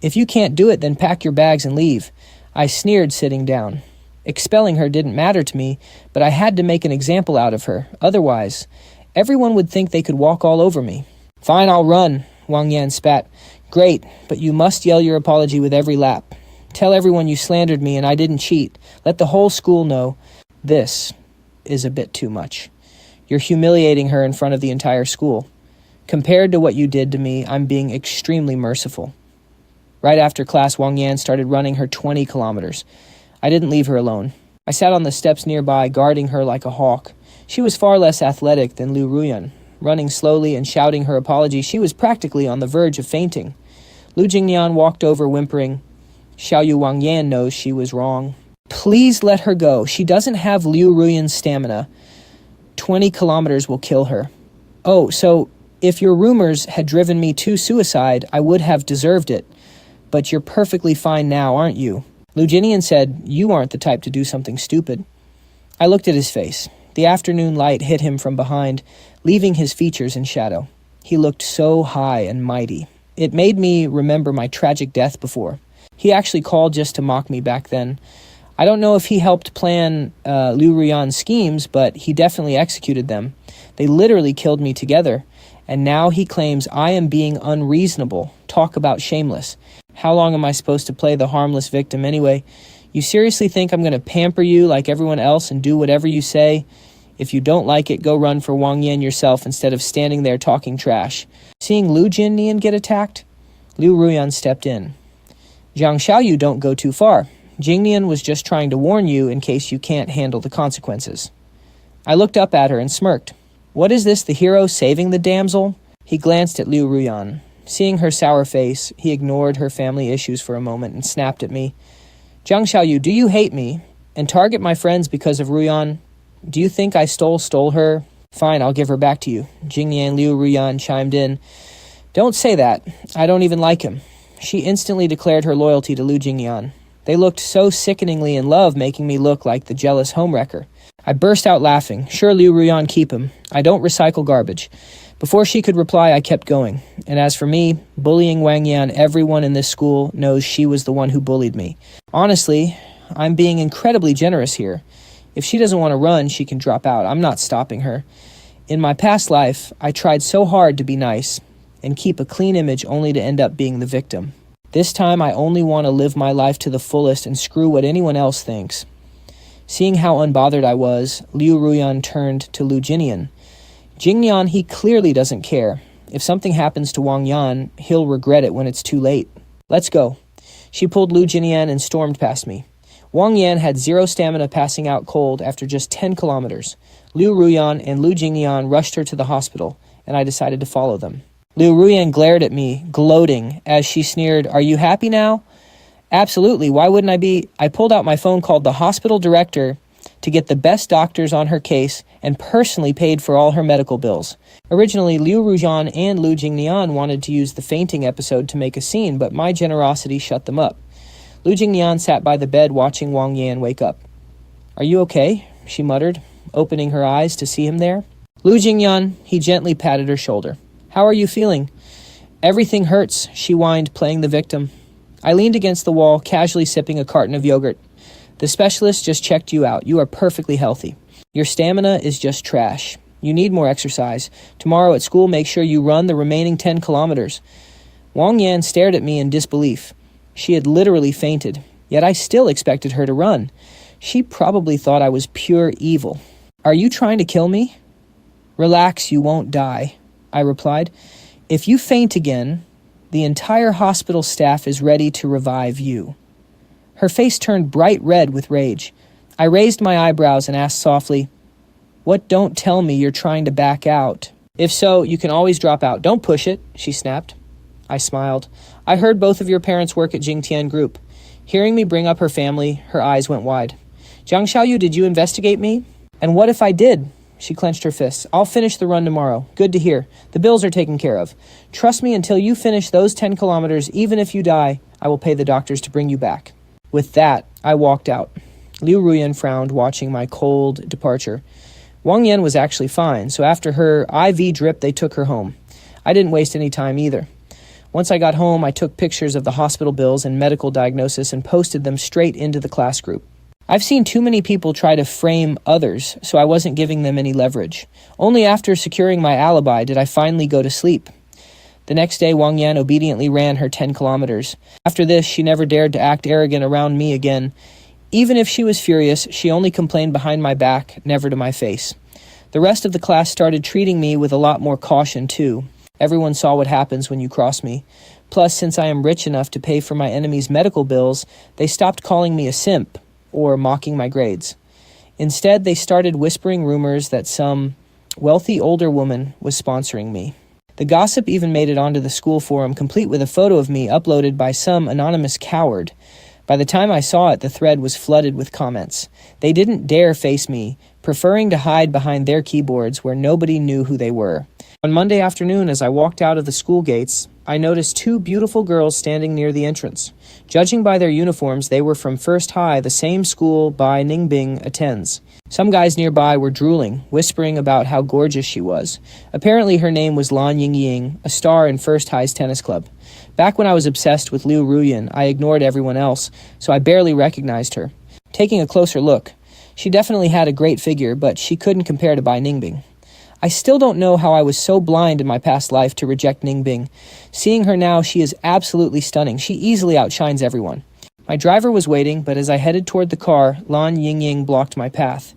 [SPEAKER 1] If you can't do it, then pack your bags and leave. I sneered, sitting down. Expelling her didn't matter to me, but I had to make an example out of her. Otherwise, everyone would think they could walk all over me. Fine, I'll run, Wang Yan spat. Great, but you must yell your apology with every lap. Tell everyone you slandered me and I didn't cheat. Let the whole school know. This is a bit too much. You're humiliating her in front of the entire school. Compared to what you did to me, I'm being extremely merciful. Right after class, Wang Yan started running her 20 kilometers. I didn't leave her alone. I sat on the steps nearby, guarding her like a hawk. She was far less athletic than Liu Ruyan. Running slowly and shouting her apology, she was practically on the verge of fainting. Lu Jingnian walked over, whimpering. Xiaoyu Wang Yan knows she was wrong. Please let her go. She doesn't have Liu Ruyan's stamina. 20 kilometers will kill her. Oh, so if your rumors had driven me to suicide, I would have deserved it. But you're perfectly fine now, aren't you? Lu Jingnian said, you aren't the type to do something stupid. I looked at his face. The afternoon light hit him from behind, leaving his features in shadow. He looked so high and mighty. It made me remember my tragic death before. He actually called just to mock me back then. I don't know if he helped plan Liu Ruyan's schemes, but he definitely executed them. They literally killed me together. And now he claims I am being unreasonable. Talk about shameless. How long am I supposed to play the harmless victim anyway? You seriously think I'm going to pamper you like everyone else and do whatever you say? If you don't like it, go run for Wang Yan yourself instead of standing there talking trash. Seeing Lu Jingnian get attacked, Liu Ruyan stepped in. Jiang Xiaoyu, don't go too far. Jingnian was just trying to warn you in case you can't handle the consequences. I looked up at her and smirked. What is this, the hero saving the damsel? He glanced at Liu Ruyan. Seeing her sour face, he ignored her family issues for a moment and snapped at me. Jiang Xiaoyu, do you hate me and target my friends because of Ruyan? Do you think I stole her? Fine, I'll give her back to you. Jingnian and Liu Ruyan chimed in. Don't say that. I don't even like him. She instantly declared her loyalty to Lu Jingnian. They looked so sickeningly in love, making me look like the jealous homewrecker. I burst out laughing. Sure, Liu Ruyan, keep him. I don't recycle garbage. Before she could reply, I kept going. And as for me, bullying Wang Yan, everyone in this school knows she was the one who bullied me. Honestly, I'm being incredibly generous here. If she doesn't want to run, she can drop out. I'm not stopping her. In my past life, I tried so hard to be nice and keep a clean image only to end up being the victim. This time, I only want to live my life to the fullest and screw what anyone else thinks. Seeing how unbothered I was, Liu Ruyan turned to Lu Jingnian. Jingnian, he clearly doesn't care. If something happens to Wang Yan, he'll regret it when it's too late. Let's go. She pulled Lu Jingnian and stormed past me. Wang Yan had zero stamina, passing out cold after just 10 kilometers. Liu Ruyan and Lu Jingnian rushed her to the hospital, and I decided to follow them. Liu Ruyan glared at me, gloating, as she sneered, "Are you happy now?" "Absolutely, why wouldn't I be?" I pulled out my phone, called the hospital director to get the best doctors on her case, and personally paid for all her medical bills. Originally, Liu Ruyan and Lu Jingnian wanted to use the fainting episode to make a scene, but my generosity shut them up. Lu Jingnian sat by the bed watching Wang Yan wake up. "Are you okay?" she muttered, opening her eyes to see him there. "Lu Jingnian," he gently patted her shoulder. "How are you feeling?" "Everything hurts," she whined, playing the victim. I leaned against the wall, casually sipping a carton of yogurt. "The specialist just checked you out. You are perfectly healthy. Your stamina is just trash. You need more exercise. Tomorrow at school, make sure you run the remaining 10 kilometers. Wang Yan stared at me in disbelief. She had literally fainted, yet I still expected her to run. She probably thought I was pure evil. "Are you trying to kill me?" "Relax, you won't die," I replied. "If you faint again, the entire hospital staff is ready to revive you." Her face turned bright red with rage. I raised my eyebrows and asked softly, "What? Don't tell me you're trying to back out. If so, you can always drop out. Don't push it," she snapped. I smiled. "I heard both of your parents work at Jingtian Group." Hearing me bring up her family, her eyes went wide. "Jiang Xiaoyu, did you investigate me?" "And what if I did?" She clenched her fists. "I'll finish the run tomorrow. Good to hear. The bills are taken care of. Trust me, until you finish those 10 kilometers, even if you die, I will pay the doctors to bring you back." With that, I walked out. Liu Ruyan frowned, watching my cold departure. Wang Yan was actually fine, so after her IV drip, they took her home. I didn't waste any time either. Once I got home, I took pictures of the hospital bills and medical diagnosis and posted them straight into the class group. I've seen too many people try to frame others, so I wasn't giving them any leverage. Only after securing my alibi did I finally go to sleep. The next day, Wang Yan obediently ran her 10 kilometers. After this, she never dared to act arrogant around me again. Even if she was furious, she only complained behind my back, never to my face. The rest of the class started treating me with a lot more caution, too. Everyone saw what happens when you cross me. Plus, since I am rich enough to pay for my enemies' medical bills, they stopped calling me a simp or mocking my grades. Instead, they started whispering rumors that some wealthy older woman was sponsoring me. The gossip even made it onto the school forum, complete with a photo of me uploaded by some anonymous coward. By the time I saw it, the thread was flooded with comments. They didn't dare face me, preferring to hide behind their keyboards where nobody knew who they were. On Monday afternoon, as I walked out of the school gates, I noticed two beautiful girls standing near the entrance. Judging by their uniforms, they were from First High, the same school Bai Ningbing attends. Some guys nearby were drooling, whispering about how gorgeous she was. Apparently her name was Lu Jingnian, a star in First High's tennis club. Back when I was obsessed with Liu Ruyan, I ignored everyone else, so I barely recognized her. Taking a closer look, she definitely had a great figure, but she couldn't compare to Bai Ningbing. I still don't know how I was so blind in my past life to reject Ningbing. Seeing her now, she is absolutely stunning. She easily outshines everyone. My driver was waiting, but as I headed toward the car, Lu Jingnian blocked my path.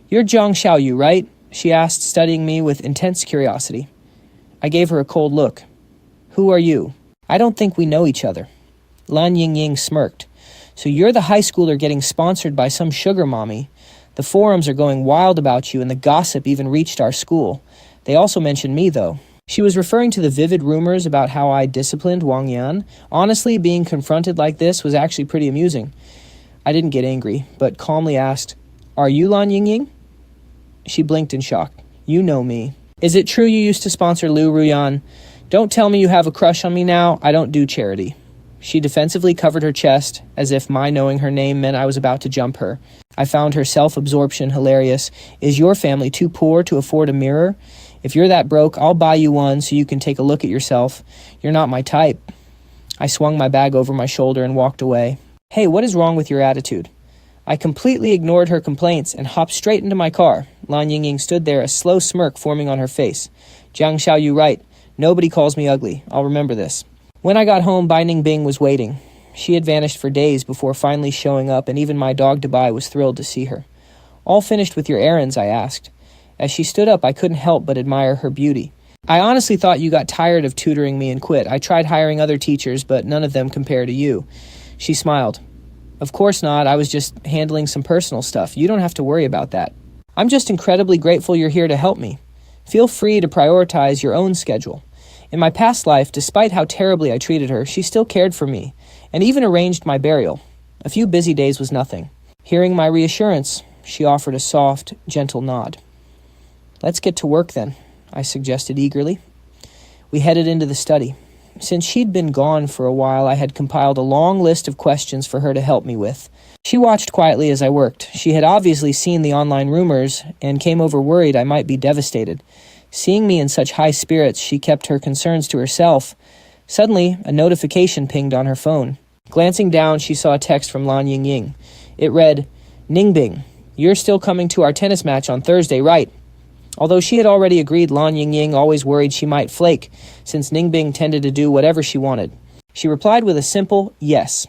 [SPEAKER 1] "You're Jiang Xiaoyu, right?" she asked, studying me with intense curiosity. I gave her a cold look. "Who are you?" "I don't think we know each other." Lu Jingnian smirked. "So you're the high schooler getting sponsored by some sugar mommy. The forums are going wild about you, and the gossip even reached our school. They also mentioned me, though." She was referring to the vivid rumors about how I disciplined Wang Yan. Honestly, being confronted like this was actually pretty amusing. I didn't get angry, but calmly asked, "Are you Lu Jingnian?" She blinked in shock. "You know me." "Is it true you used to sponsor Liu Ruyan? Don't tell me you have a crush on me now. I don't do charity." She defensively covered her chest, as if my knowing her name meant I was about to jump her. I found her self-absorption hilarious. "Is your family too poor to afford a mirror? If you're that broke, I'll buy you one so you can take a look at yourself. You're not my type." I swung my bag over my shoulder and walked away. "Hey, what is wrong with your attitude?" I completely ignored her complaints and hopped straight into my car. Lu Jingnian stood there, a slow smirk forming on her face. "Jiang Xiaoyu right. Nobody calls me ugly. I'll remember this." When I got home, Bai Ningbing was waiting. She had vanished for days before finally showing up, and even my dog Dubai was thrilled to see her. "All finished with your errands?" I asked. As she stood up, I couldn't help but admire her beauty. "I honestly thought you got tired of tutoring me and quit. I tried hiring other teachers, but none of them compare to you." She smiled. "Of course not. I was just handling some personal stuff. You don't have to worry about that. I'm just incredibly grateful you're here to help me. Feel free to prioritize your own schedule. In my past life, despite how terribly I treated her, she still cared for me, and even arranged my burial. A few busy days was nothing. Hearing my reassurance, she offered a soft, gentle nod. "Let's get to work then," I suggested eagerly. We headed into the study. Since she'd been gone for a while, I had compiled a long list of questions for her to help me with. She watched quietly as I worked. She had obviously seen the online rumors and came over worried I might be devastated. Seeing me in such high spirits, she kept her concerns to herself. Suddenly, a notification pinged on her phone. Glancing down, she saw a text from Lan Yingying. It read, "Ningbing, you're still coming to our tennis match on Thursday, right?" Although she had already agreed, Lan Yingying always worried she might flake, since Ningbing tended to do whatever she wanted. She replied with a simple yes.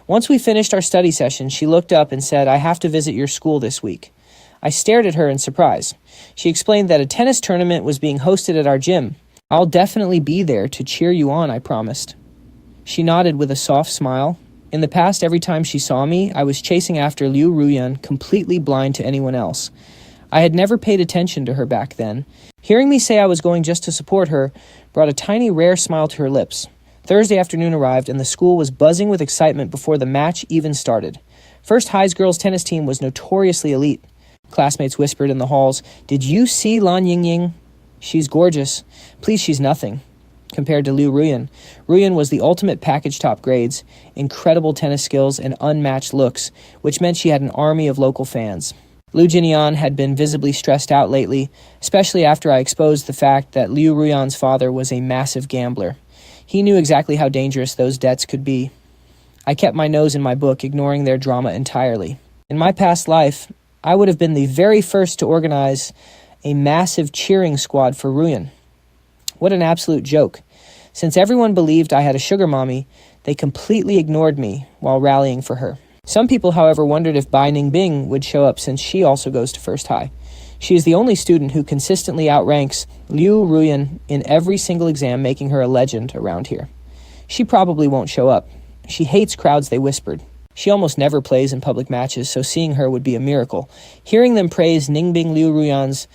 [SPEAKER 1] Once we finished our study session, she looked up and said, "I have to visit your school this week." I stared at her in surprise. She explained that a tennis tournament was being hosted at our gym. "I'll definitely be there to cheer you on," I promised. She nodded with a soft smile. In the past, every time she saw me, I was chasing after Liu Ruyan, completely blind to anyone else. I had never paid attention to her back then. Hearing me say I was going just to support her brought a tiny, rare smile to her lips. Thursday afternoon arrived, and the school was buzzing with excitement before the match even started. First High's girls' tennis team was notoriously elite. Classmates whispered in the halls, "Did you see Lan Yingying? She's gorgeous. Please, she's nothing compared to Liu Ruyan." Ruyan was the ultimate package top grades, incredible tennis skills, and unmatched looks, which meant she had an army of local fans. Lu Jingnian had been visibly stressed out lately, especially after I exposed the fact that Liu Ruyan's father was a massive gambler. He knew exactly how dangerous those debts could be. I kept my nose in my book, ignoring their drama entirely. In my past life, I would have been the very first to organize a massive cheering squad for Ruyan. What an absolute joke. Since everyone believed I had a sugar mommy, they completely ignored me while rallying for her. Some people, however, wondered if Bai Ningbing would show up since she also goes to First High. She is the only student who consistently outranks Liu Ruyan in every single exam, making her a legend around here. She probably won't show up. She hates crowds, they whispered. She almost never plays in public matches, so seeing her would be a miracle. Hearing them praise Ningbing Liu Ruyan's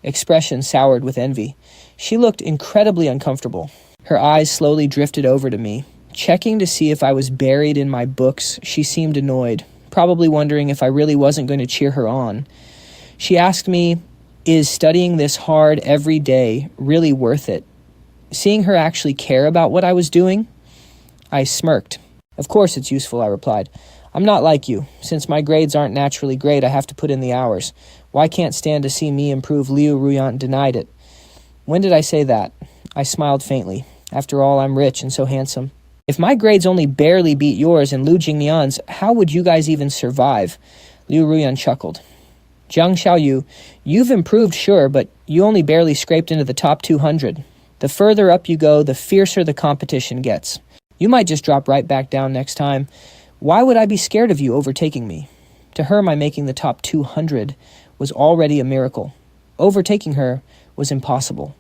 [SPEAKER 1] expression soured with envy. She looked incredibly uncomfortable. Her eyes slowly drifted over to me. Checking to see if I was buried in my books, she seemed annoyed, probably wondering if I really wasn't going to cheer her on. She asked me, "Is studying this hard every day really worth it?" Seeing her actually care about what I was doing, I smirked. "Of course it's useful," I replied. "I'm not like you. Since my grades aren't naturally great, I have to put in the hours. Why can't stand to see me improve?" Liu Ruyan denied it. "When did I say that?" I smiled faintly. "After all, I'm rich and so handsome. If my grades only barely beat yours and Lu Jingnian's, how would you guys even survive?" Liu Ruyan chuckled. "Jiang Xiaoyu, you've improved, sure, but you only barely scraped into the top 200. The further up you go, the fiercer the competition gets. You might just drop right back down next time. Why would I be scared of you overtaking me?" To her, my making the top 200 was already a miracle. Overtaking her was impossible.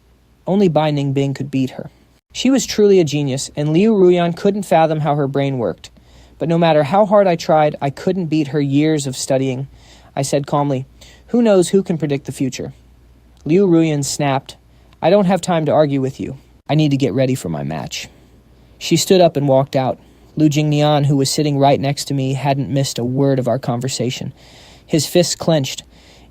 [SPEAKER 1] Only Bai Ningbing could beat her. She was truly a genius, and Liu Ruyan couldn't fathom how her brain worked. But no matter how hard I tried, I couldn't beat her years of studying. I said calmly, "Who knows who can predict the future?" Liu Ruyan snapped, "I don't have time to argue with you. I need to get ready for my match." She stood up and walked out. Lu Jingnian, who was sitting right next to me, hadn't missed a word of our conversation. His fists clenched.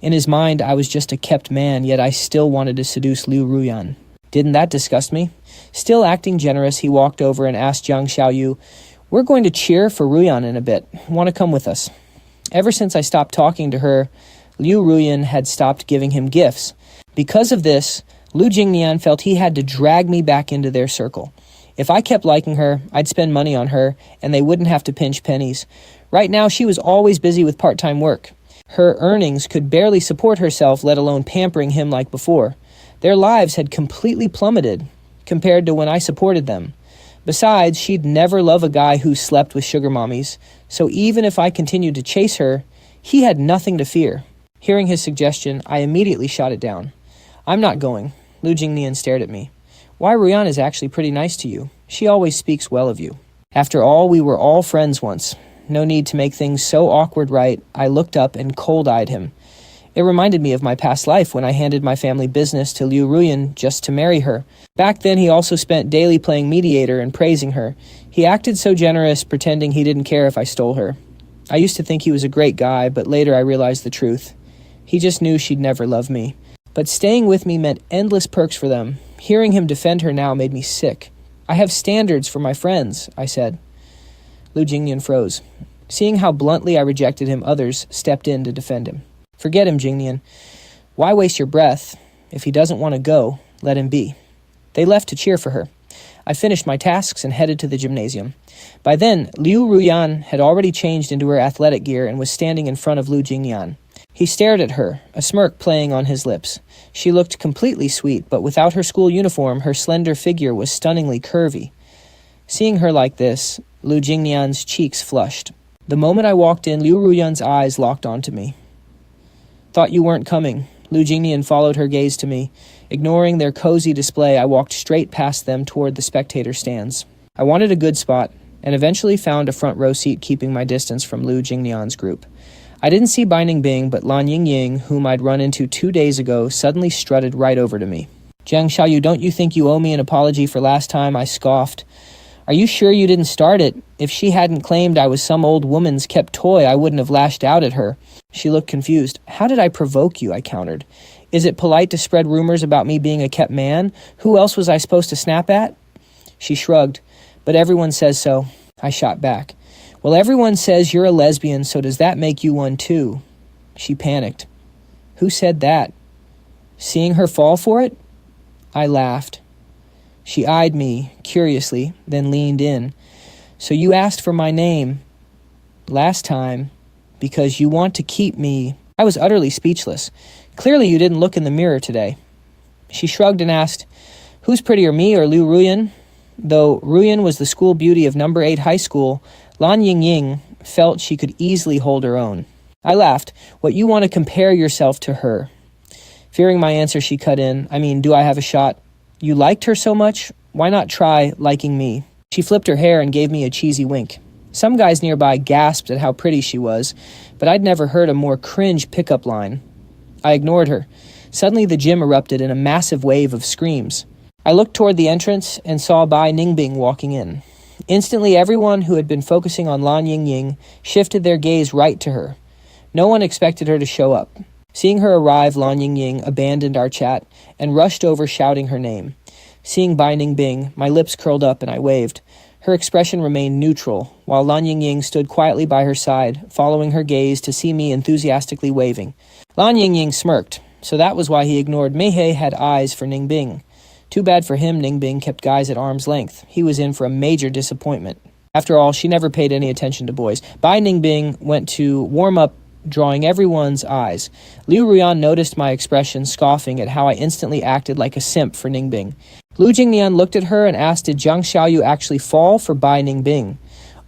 [SPEAKER 1] In his mind, I was just a kept man, yet I still wanted to seduce Liu Ruyan. Didn't that disgust me? Still acting generous, he walked over and asked Jiang Xiaoyu, "We're going to cheer for Ruyan in a bit. Want to come with us?" Ever since I stopped talking to her, Liu Ruyan had stopped giving him gifts. Because of this, Lu Jingnian felt he had to drag me back into their circle. If I kept liking her, I'd spend money on her, and they wouldn't have to pinch pennies. Right now, she was always busy with part-time work. Her earnings could barely support herself, let alone pampering him like before. Their lives had completely plummeted compared to when I supported them. Besides, she'd never love a guy who slept with sugar mommies, so even if I continued to chase her, he had nothing to fear. Hearing his suggestion, I immediately shot it down. "I'm not going." Lu Jingnian stared at me. "Why, Ruyan is actually pretty nice to you. She always speaks well of you. After all, we were all friends once. No need to make things so awkward, right?" I looked up and cold-eyed him. It reminded me of my past life when I handed my family business to Liu Ruyan just to marry her. Back then, he also spent daily playing mediator and praising her. He acted so generous, pretending he didn't care if I stole her. I used to think he was a great guy, but later I realized the truth. He just knew she'd never love me. But staying with me meant endless perks for them. Hearing him defend her now made me sick. I have standards for my friends, I said. Lu Jingnian froze. Seeing how bluntly I rejected him, others stepped in to defend him. Forget him, Jingnian. Why waste your breath? If he doesn't want to go, let him be. They left to cheer for her. I finished my tasks and headed to the gymnasium. By then, Liu Ruyan had already changed into her athletic gear and was standing in front of Lu Jingnian. He stared at her, a smirk playing on his lips. She looked completely sweet, but without her school uniform, her slender figure was stunningly curvy. Seeing her like this, Lu Jingnian's cheeks flushed. The moment I walked in, Liu Ruyan's eyes locked onto me. Thought you weren't coming. Lu Jingnian followed her gaze to me. Ignoring their cozy display, I walked straight past them toward the spectator stands. I wanted a good spot, and eventually found a front row seat keeping my distance from Lu Jingnian's group. I didn't see Bai Ningbing, but Lan Yingying, whom I'd run into 2 days ago, suddenly strutted right over to me. Jiang Xiaoyu, don't you think you owe me an apology for last time? I scoffed. Are you sure you didn't start it? If she hadn't claimed I was some old woman's kept toy, I wouldn't have lashed out at her. She looked confused. How did I provoke you? I countered. Is it polite to spread rumors about me being a kept man? Who else was I supposed to snap at? She shrugged. But everyone says so. I shot back. Well, everyone says you're a lesbian, so does that make you one too? She panicked. Who said that? Seeing her fall for it? I laughed. She eyed me curiously, then leaned in. So you asked for my name last time because you want to keep me. I was utterly speechless. Clearly you didn't look in the mirror today. She shrugged and asked, who's prettier, me or Liu Ruyan? Though Ruyan was the school beauty of number 8 high school, Lan Yingying felt she could easily hold her own. I laughed. What, you want to compare yourself to her? Fearing my answer, she cut in. I mean, do I have a shot? You liked her so much? Why not try liking me? She flipped her hair and gave me a cheesy wink. Some guys nearby gasped at how pretty she was, but I'd never heard a more cringe pickup line. I ignored her. Suddenly the gym erupted in a massive wave of screams. I looked toward the entrance and saw Bai Ningbing walking in. Instantly, everyone who had been focusing on Lan Yingying shifted their gaze right to her. No one expected her to show up. Seeing her arrive, Lan Yingying abandoned our chat and rushed over shouting her name. Seeing Bai Ningbing, my lips curled up and I waved. Her expression remained neutral, while Lan Yingying stood quietly by her side, following her gaze to see me enthusiastically waving. Lan Yingying smirked, so that was why he ignored me. He had eyes for Ningbing. Too bad for him, Ningbing kept guys at arm's length. He was in for a major disappointment. After all, she never paid any attention to boys. Bai Ningbing went to warm up, drawing everyone's eyes. Liu Ruyan noticed my expression, scoffing at how I instantly acted like a simp for Ningbing. Lu Jingnian looked at her and asked did Jiang Xiaoyu actually fall for Bai Ningbing.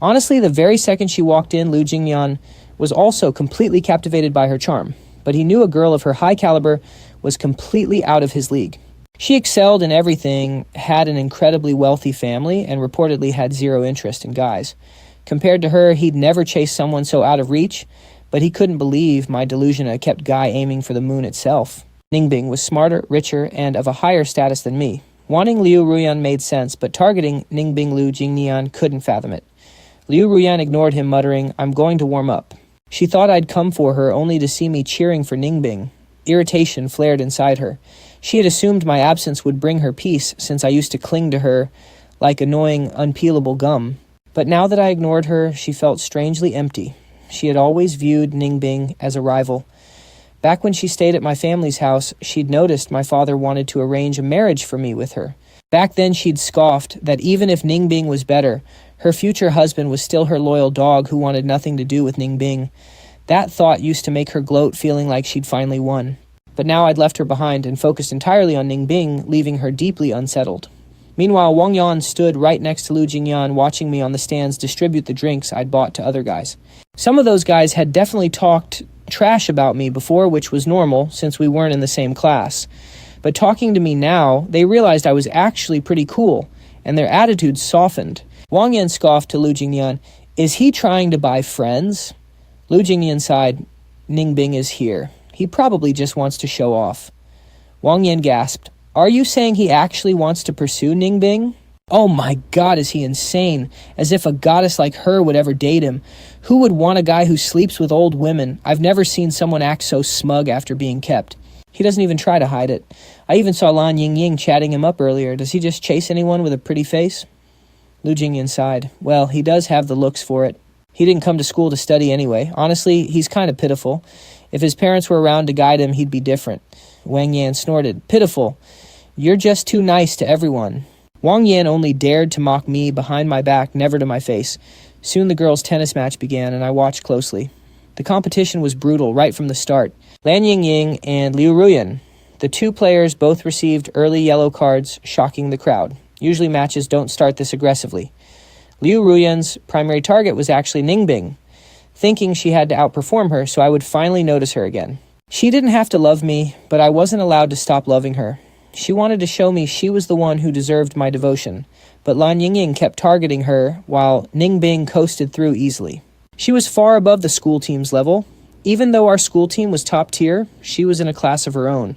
[SPEAKER 1] Honestly, the very second she walked in, Lu Jingnian was also completely captivated by her charm. But he knew a girl of her high caliber was completely out of his league. She excelled in everything, had an incredibly wealthy family, and reportedly had zero interest in guys. Compared to her, he'd never chased someone so out of reach, but he couldn't believe my delusion a kept guy aiming for the moon itself. Ningbing was smarter, richer, and of a higher status than me. Wanting Liu Ruyan made sense, but targeting Ningbing Lu Jingnian couldn't fathom it. Liu Ruyan ignored him, muttering, I'm going to warm up. She thought I'd come for her, only to see me cheering for Ningbing. Irritation flared inside her. She had assumed my absence would bring her peace, since I used to cling to her like annoying, unpeelable gum. But now that I ignored her, she felt strangely empty. She had always viewed Ningbing as a rival. Back when she stayed at my family's house, she'd noticed my father wanted to arrange a marriage for me with her. Back then she'd scoffed that even if Ningbing was better, her future husband was still her loyal dog who wanted nothing to do with Ningbing. That thought used to make her gloat, feeling like she'd finally won. But now I'd left her behind and focused entirely on Ningbing, leaving her deeply unsettled. Meanwhile, Wang Yan stood right next to Lu Jingnian, watching me on the stands distribute the drinks I'd bought to other guys. Some of those guys had definitely talked trash about me before, which was normal since we weren't in the same class. But talking to me now, they realized I was actually pretty cool, and their attitudes softened. Wang Yan scoffed to Lu Jingnian, Is he trying to buy friends? Lu Jingnian sighed, Ningbing is here. He probably just wants to show off. Wang Yan gasped. Are you saying he actually wants to pursue Ningbing? Oh my god, is he insane? As if a goddess like her would ever date him. Who would want a guy who sleeps with old women? I've never seen someone act so smug after being kept. He doesn't even try to hide it. I even saw Lan Yingying chatting him up earlier. Does he just chase anyone with a pretty face? Lu Jingnian sighed. Well, he does have the looks for it. He didn't come to school to study anyway. Honestly, he's kind of pitiful. If his parents were around to guide him, he'd be different. Wang Yan snorted. Pitiful. You're just too nice to everyone. Wang Yan only dared to mock me behind my back, never to my face. Soon the girls' tennis match began, and I watched closely. The competition was brutal right from the start. Lan Yingying and Liu Ruyan. The two players both received early yellow cards, shocking the crowd. Usually matches don't start this aggressively. Liu Ruyan's primary target was actually Ningbing, thinking she had to outperform her so I would finally notice her again. She didn't have to love me, but I wasn't allowed to stop loving her. She wanted to show me she was the one who deserved my devotion, but Lan Yingying kept targeting her while Ningbing coasted through easily. She was far above the school team's level. Even though our school team was top tier, she was in a class of her own.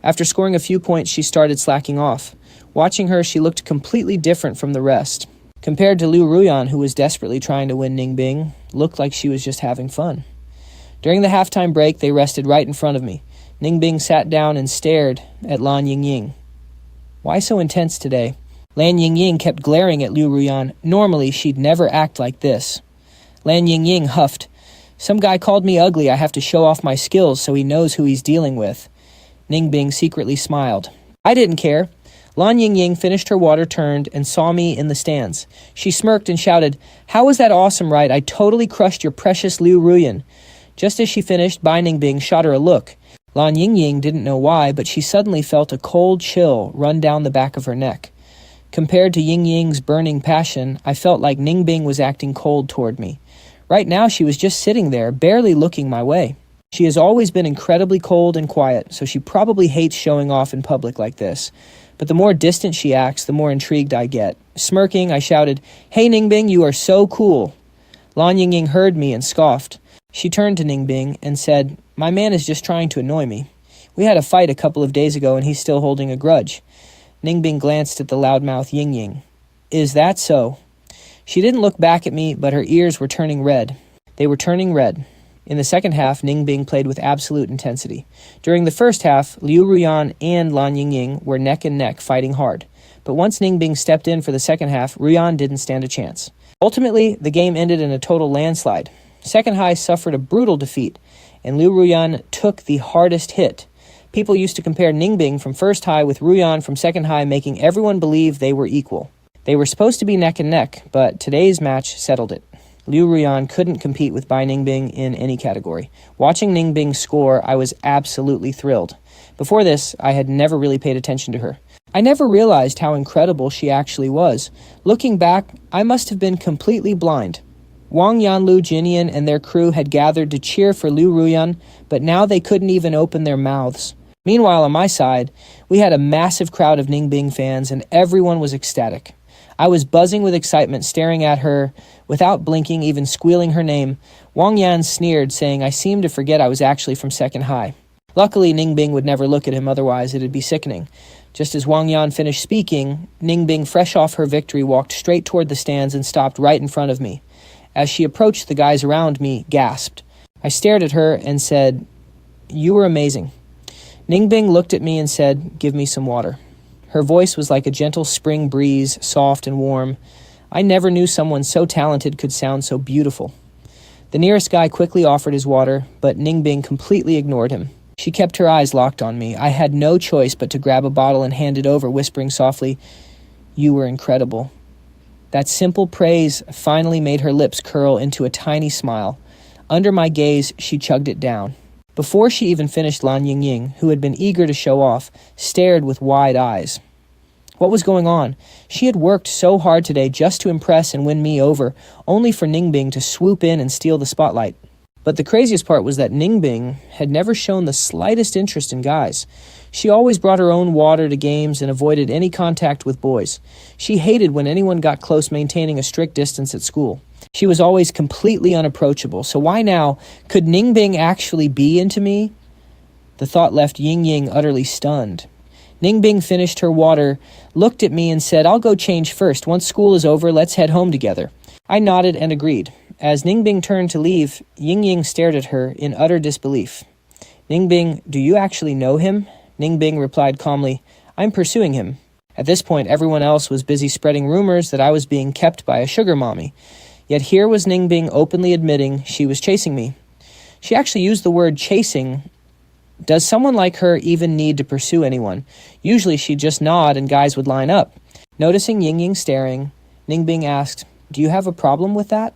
[SPEAKER 1] After scoring a few points, she started slacking off. Watching her, she looked completely different from the rest. Compared to Liu Ruyan, who was desperately trying to win Ningbing, looked like she was just having fun. During the halftime break, they rested right in front of me. Ningbing sat down and stared at Lan Yingying. Why so intense today? Lan Yingying kept glaring at Liu Ruyan. Normally, she'd never act like this. Lan Yingying huffed. Some guy called me ugly. I have to show off my skills so he knows who he's dealing with. Ningbing secretly smiled. I didn't care. Lan Yingying finished her water, turned, and saw me in the stands. She smirked and shouted, How was that awesome, right? I totally crushed your precious Liu Ruyan. Just as she finished, Bai Ningbing shot her a look. Lan Yingying didn't know why, but she suddenly felt a cold chill run down the back of her neck. Compared to Yingying's burning passion, I felt like Ningbing was acting cold toward me. Right now, she was just sitting there, barely looking my way. She has always been incredibly cold and quiet, so she probably hates showing off in public like this. But the more distant she acts, the more intrigued I get. Smirking, I shouted, Hey Ningbing, you are so cool. Lan Yingying heard me and scoffed. She turned to Ningbing and said, My man is just trying to annoy me. We had a fight a couple of days ago and he's still holding a grudge. Ningbing glanced at the loudmouth Yingying. Is that so? She didn't look back at me, but her ears were turning red. They were turning red. In the second half, Ningbing played with absolute intensity. During the first half, Liu Ruyan and Lan Yingying were neck and neck, fighting hard. But once Ningbing stepped in for the second half, Ruyan didn't stand a chance. Ultimately, the game ended in a total landslide. Second High suffered a brutal defeat, and Liu Ruyan took the hardest hit. People used to compare Ningbing from First High with Ruyan from Second High, making everyone believe they were equal. They were supposed to be neck and neck, but today's match settled it. Liu Ruyan couldn't compete with Bai Ningbing in any category. Watching Ningbing score, I was absolutely thrilled. Before this, I had never really paid attention to her. I never realized how incredible she actually was. Looking back, I must have been completely blind. Wang Yan, Lu Jingnian, and their crew had gathered to cheer for Liu Ruyan, but now they couldn't even open their mouths. Meanwhile, on my side, we had a massive crowd of Ningbing fans, and everyone was ecstatic. I was buzzing with excitement, staring at her, without blinking, even squealing her name. Wang Yan sneered, saying I seemed to forget I was actually from Second High. Luckily, Ningbing would never look at him, otherwise it'd be sickening. Just as Wang Yan finished speaking, Ningbing, fresh off her victory, walked straight toward the stands and stopped right in front of me. As she approached, the guys around me gasped. I stared at her and said, You were amazing. Ningbing looked at me and said, Give me some water. Her voice was like a gentle spring breeze, soft and warm. I never knew someone so talented could sound so beautiful. The nearest guy quickly offered his water, but Ningbing completely ignored him. She kept her eyes locked on me. I had no choice but to grab a bottle and hand it over, whispering softly, You were incredible. That simple praise finally made her lips curl into a tiny smile. Under my gaze, she chugged it down. Before she even finished, Lan Yingying, who had been eager to show off, stared with wide eyes. What was going on? She had worked so hard today just to impress and win me over, only for Ningbing to swoop in and steal the spotlight. But the craziest part was that Ningbing had never shown the slightest interest in guys. She always brought her own water to games and avoided any contact with boys. She hated when anyone got close, maintaining a strict distance at school. She was always completely unapproachable, so why now? Could Ningbing actually be into me? The thought left Ying utterly stunned. Ningbing finished her water, looked at me and said, "I'll go change first. Once school is over, let's head home together." I nodded and agreed. As Ningbing turned to leave, Ying stared at her in utter disbelief. "Ningbing, do you actually know him?" Ningbing replied calmly, "I'm pursuing him." At this point, everyone else was busy spreading rumors that I was being kept by a sugar mommy. Yet here was Ningbing openly admitting she was chasing me. She actually used the word chasing. Does someone like her even need to pursue anyone? Usually she'd just nod and guys would line up. Noticing Ying staring, Ningbing asked, "Do you have a problem with that?"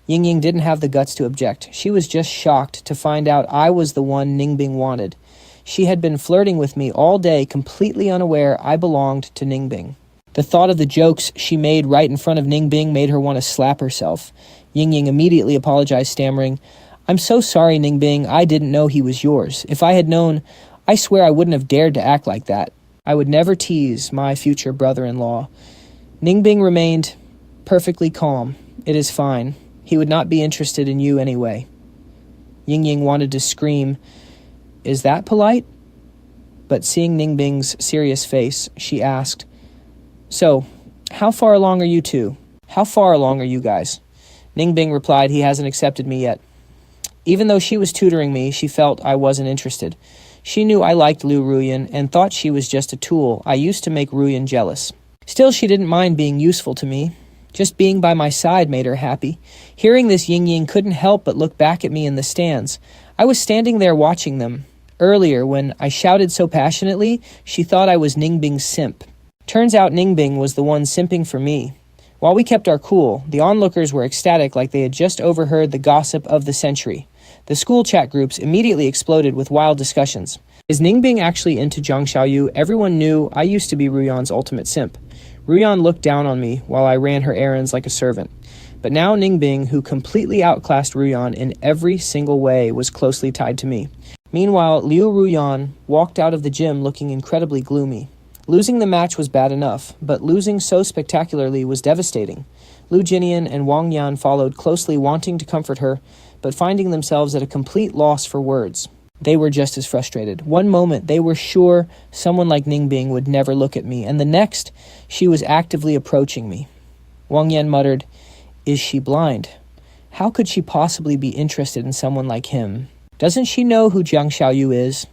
[SPEAKER 1] Ying didn't have the guts to object. She was just shocked to find out I was the one Ningbing wanted. She had been flirting with me all day, completely unaware I belonged to Ningbing. The thought of the jokes she made right in front of Ningbing made her want to slap herself. Ying immediately apologized, stammering, "I'm so sorry, Ningbing. I didn't know he was yours. If I had known, I swear I wouldn't have dared to act like that. I would never tease my future brother-in-law." Ningbing remained perfectly calm. "It is fine. He would not be interested in you anyway." Ying wanted to scream, "Is that polite?" But seeing Ningbing's serious face, she asked, "So, how far along are you two? How far along are you guys?" Ningbing replied he hasn't accepted me yet. Even though she was tutoring me, she felt I wasn't interested. She knew I liked Liu Ruyan and thought she was just a tool. I used to make Ruyan jealous. Still, she didn't mind being useful to me. Just being by my side made her happy. Hearing this, Ying couldn't help but look back at me in the stands. I was standing there watching them. Earlier, when I shouted so passionately, she thought I was Ningbing's simp. Turns out Ningbing was the one simping for me. While we kept our cool, the onlookers were ecstatic like they had just overheard the gossip of the century. The school chat groups immediately exploded with wild discussions. Is Ningbing actually into Jiang Xiaoyu? Everyone knew I used to be Ruyan's ultimate simp. Ruyan looked down on me while I ran her errands like a servant. But now Ningbing, who completely outclassed Ruyan in every single way, was closely tied to me. Meanwhile, Liu Ruyan walked out of the gym looking incredibly gloomy. Losing the match was bad enough, but losing so spectacularly was devastating. Lu Jingnian and Wang Yan followed closely, wanting to comfort her, but finding themselves at a complete loss for words. They were just as frustrated. One moment, they were sure someone like Ningbing would never look at me, and the next, she was actively approaching me. Wang Yan muttered, "Is she blind? How could she possibly be interested in someone like him? Doesn't she know who Jiang Xiaoyu is?"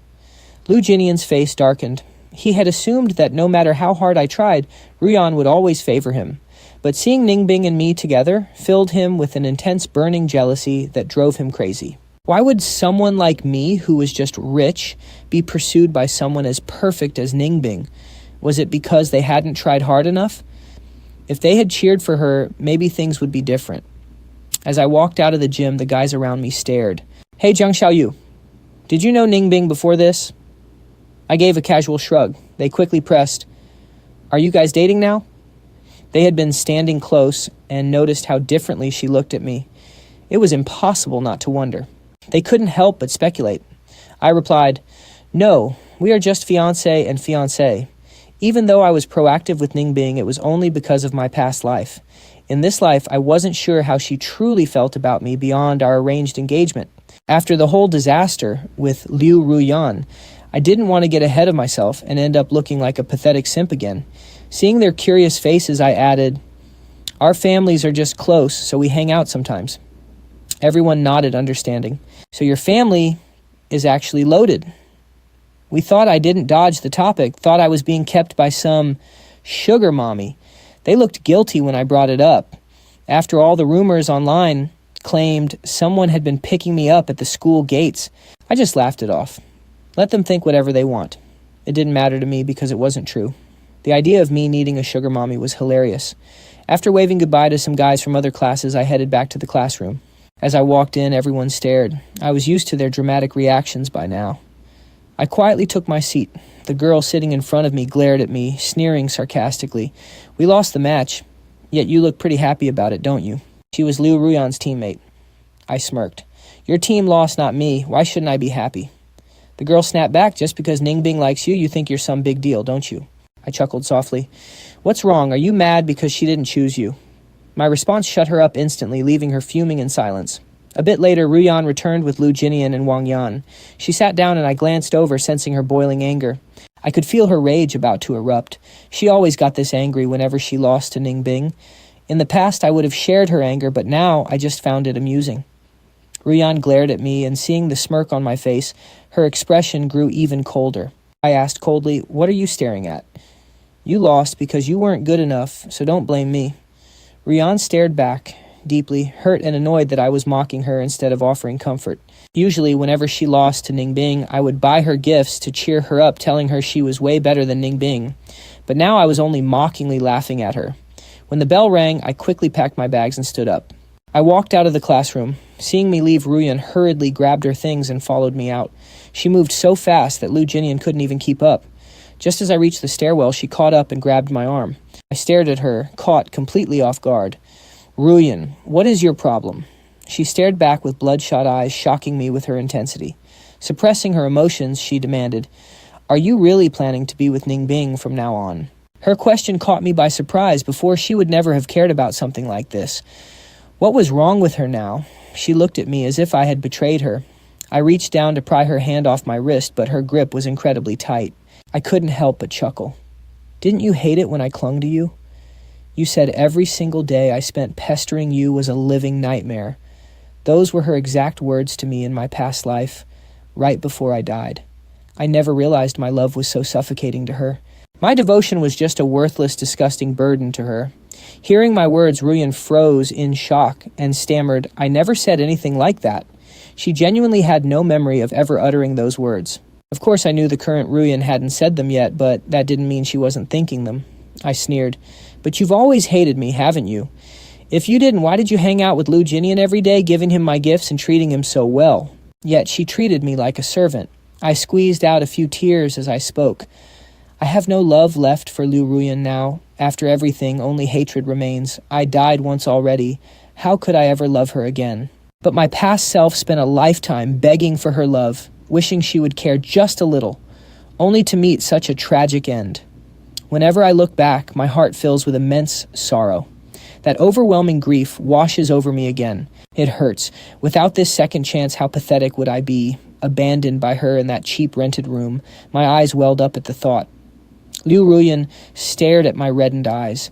[SPEAKER 1] Lu Jingnian's face darkened. He had assumed that no matter how hard I tried, Ruyan would always favor him. But seeing Ningbing and me together filled him with an intense burning jealousy that drove him crazy. Why would someone like me, who was just rich, be pursued by someone as perfect as Ningbing? Was it because they hadn't tried hard enough? If they had cheered for her, maybe things would be different. As I walked out of the gym, the guys around me stared. "Hey, Jiang Xiaoyu, did you know Ningbing before this?" I gave a casual shrug. They quickly pressed, "Are you guys dating now?" They had been standing close and noticed how differently she looked at me. It was impossible not to wonder. They couldn't help but speculate. I replied, "No, we are just fiancé and fiancée. Even though I was proactive with Ningbing, it was only because of my past life. In this life, I wasn't sure how she truly felt about me beyond our arranged engagement. After the whole disaster with Liu Ruyan, I didn't want to get ahead of myself and end up looking like a pathetic simp again. Seeing their curious faces, I added, "Our families are just close, so we hang out sometimes." Everyone nodded, understanding. "So your family is actually loaded." We thought I didn't dodge the topic, thought I was being kept by some sugar mommy. They looked guilty when I brought it up. After all the rumors online claimed someone had been picking me up at the school gates, I just laughed it off. Let them think whatever they want. It didn't matter to me because it wasn't true. The idea of me needing a sugar mommy was hilarious. After waving goodbye to some guys from other classes, I headed back to the classroom. As I walked in, everyone stared. I was used to their dramatic reactions by now. I quietly took my seat. The girl sitting in front of me glared at me, sneering sarcastically. "We lost the match, yet you look pretty happy about it, don't you?" She was Liu Ruyan's teammate. I smirked. "Your team lost, not me. Why shouldn't I be happy?" The girl snapped back. "Just because Ningbing likes you, you think you're some big deal, don't you?" I chuckled softly. "What's wrong? Are you mad because she didn't choose you?" My response shut her up instantly, leaving her fuming in silence. A bit later, Ruyan returned with Lu Jingnian and Wang Yan. She sat down and I glanced over, sensing her boiling anger. I could feel her rage about to erupt. She always got this angry whenever she lost to Ningbing. In the past, I would have shared her anger, but now I just found it amusing. Ruyan glared at me, and seeing the smirk on my face, her expression grew even colder. I asked coldly, "What are you staring at?" "You lost because you weren't good enough, so don't blame me." Ruyan stared back, deeply hurt and annoyed that I was mocking her instead of offering comfort. Usually, whenever she lost to Ningbing, I would buy her gifts to cheer her up, telling her she was way better than Ningbing. But now I was only mockingly laughing at her. When the bell rang, I quickly packed my bags and stood up. I walked out of the classroom. Seeing me leave, Ruyan hurriedly grabbed her things and followed me out. She moved so fast that Lu Jingnian couldn't even keep up. Just as I reached the stairwell, she caught up and grabbed my arm. I stared at her, caught completely off guard. "Ruyan, what is your problem?" She stared back with bloodshot eyes, shocking me with her intensity. Suppressing her emotions, she demanded, "Are you really planning to be with Ningbing from now on?" Her question caught me by surprise. Before, she would never have cared about something like this. What was wrong with her now? She looked at me as if I had betrayed her. I reached down to pry her hand off my wrist, but her grip was incredibly tight. I couldn't help but chuckle. "Didn't you hate it when I clung to you? You said every single day I spent pestering you was a living nightmare." Those were her exact words to me in my past life, right before I died. I never realized my love was so suffocating to her. My devotion was just a worthless, disgusting burden to her. Hearing my words, Ruyan froze in shock and stammered, "I never said anything like that." She genuinely had no memory of ever uttering those words. Of course, I knew the current Ruyan hadn't said them yet, but that didn't mean she wasn't thinking them. I sneered, "But you've always hated me, haven't you? If you didn't, why did you hang out with Lu Jingnian every day, giving him my gifts and treating him so well?" Yet she treated me like a servant. I squeezed out a few tears as I spoke. "I have no love left for Liu Ruyan now. After everything, only hatred remains. I died once already. How could I ever love her again? But my past self spent a lifetime begging for her love, wishing she would care just a little, only to meet such a tragic end. Whenever I look back, my heart fills with immense sorrow. That overwhelming grief washes over me again. It hurts. Without this second chance, how pathetic would I be, abandoned by her in that cheap rented room? My eyes welled up at the thought. Liu Ruyan stared at my reddened eyes.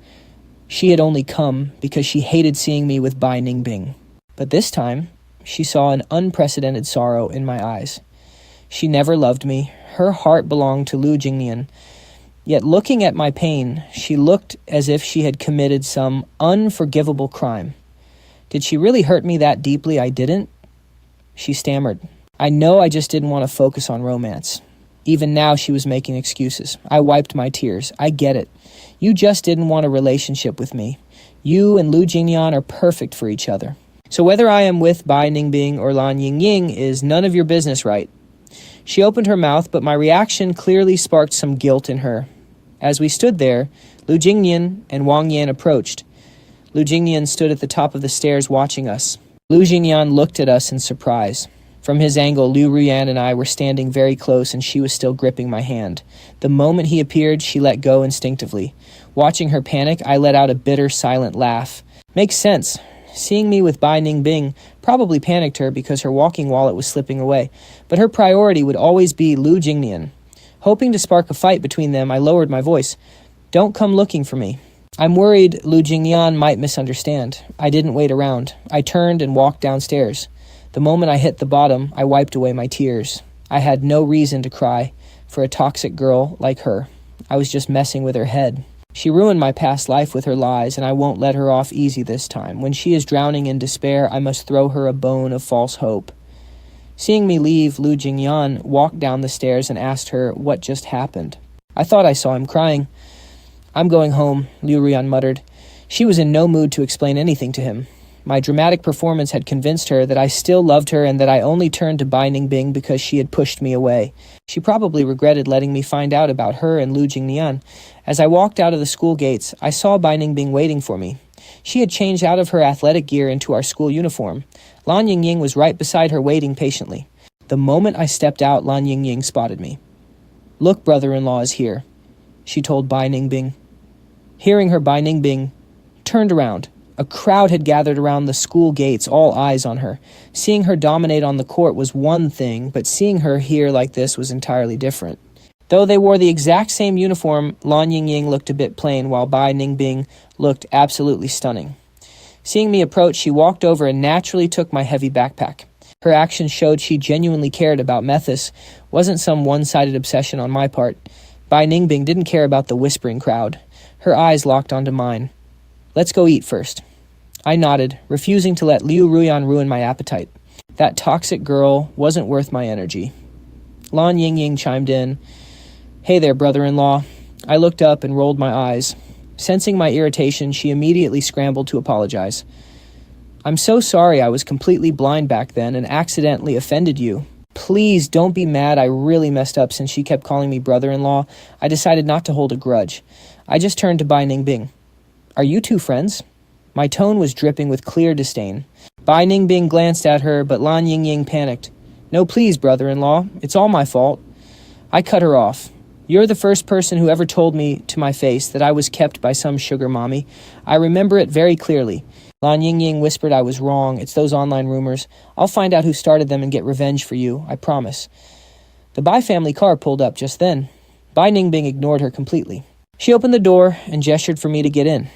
[SPEAKER 1] She had only come because she hated seeing me with Bai Ningbing. But this time, she saw an unprecedented sorrow in my eyes. She never loved me. Her heart belonged to Lu Jingnian. Yet looking at my pain, she looked as if she had committed some unforgivable crime. Did she really hurt me that deeply I didn't? She stammered. "I know I just didn't want to focus on romance." Even now she was making excuses. I wiped my tears. "I get it. You just didn't want a relationship with me. You and Lu Jingnian are perfect for each other. So whether I am with Bai Ningbing or Lan Yingying is none of your business, right?" She opened her mouth, but my reaction clearly sparked some guilt in her. As we stood there, Lu Jingnian and Wang Yan approached. Lu Jingnian stood at the top of the stairs watching us. Lu Jingnian looked at us in surprise. From his angle, Liu Ruyan and I were standing very close, and she was still gripping my hand. The moment he appeared, she let go instinctively. Watching her panic, I let out a bitter, silent laugh. Makes sense. Seeing me with Bai Ningbing probably panicked her because her walking wallet was slipping away, but her priority would always be Lu Jingnian. Hoping to spark a fight between them, I lowered my voice. "Don't come looking for me. I'm worried Lu Jingnian might misunderstand." I didn't wait around. I turned and walked downstairs. The moment I hit the bottom, I wiped away my tears. I had no reason to cry for a toxic girl like her. I was just messing with her head. She ruined my past life with her lies, and I won't let her off easy this time. When she is drowning in despair, I must throw her a bone of false hope. Seeing me leave, Lu Jingnian walked down the stairs and asked her what just happened. I thought I saw him crying. "I'm going home," Liu Ruyan muttered. She was in no mood to explain anything to him. My dramatic performance had convinced her that I still loved her and that I only turned to Bai Ningbing because she had pushed me away. She probably regretted letting me find out about her and Lu Jingnian. As I walked out of the school gates, I saw Bai Ningbing waiting for me. She had changed out of her athletic gear into our school uniform. Lan Yingying was right beside her waiting patiently. The moment I stepped out, Lan Yingying spotted me. "Look, brother-in-law is here," she told Bai Ningbing. Hearing her, Bai Ningbing turned around, A crowd had gathered around the school gates, all eyes on her. Seeing her dominate on the court was one thing, but seeing her here like this was entirely different. Though they wore the exact same uniform, Lan Yingying looked a bit plain, while Bai Ningbing looked absolutely stunning. Seeing me approach, she walked over and naturally took my heavy backpack. Her actions showed she genuinely cared about Methus, wasn't some one-sided obsession on my part. Bai Ningbing didn't care about the whispering crowd. Her eyes locked onto mine. "Let's go eat first." I nodded, refusing to let Liu Ruyan ruin my appetite. That toxic girl wasn't worth my energy. Lan Yingying chimed in. "Hey there, brother-in-law." I looked up and rolled my eyes. Sensing my irritation, she immediately scrambled to apologize. "I'm so sorry I was completely blind back then and accidentally offended you. Please don't be mad, I really messed up." Since she kept calling me brother-in-law, I decided not to hold a grudge. I just turned to Bai Ningbing. "Are you two friends?" My tone was dripping with clear disdain. Bai Ningbing glanced at her, but Lan Yingying panicked. "No, please, brother-in-law. It's all my fault." I cut her off. "You're the first person who ever told me to my face that I was kept by some sugar mommy. I remember it very clearly." Lan Yingying whispered I was wrong. "It's those online rumors. I'll find out who started them and get revenge for you, I promise." The Bai family car pulled up just then. Bai Ningbing ignored her completely. She opened the door and gestured for me to get in.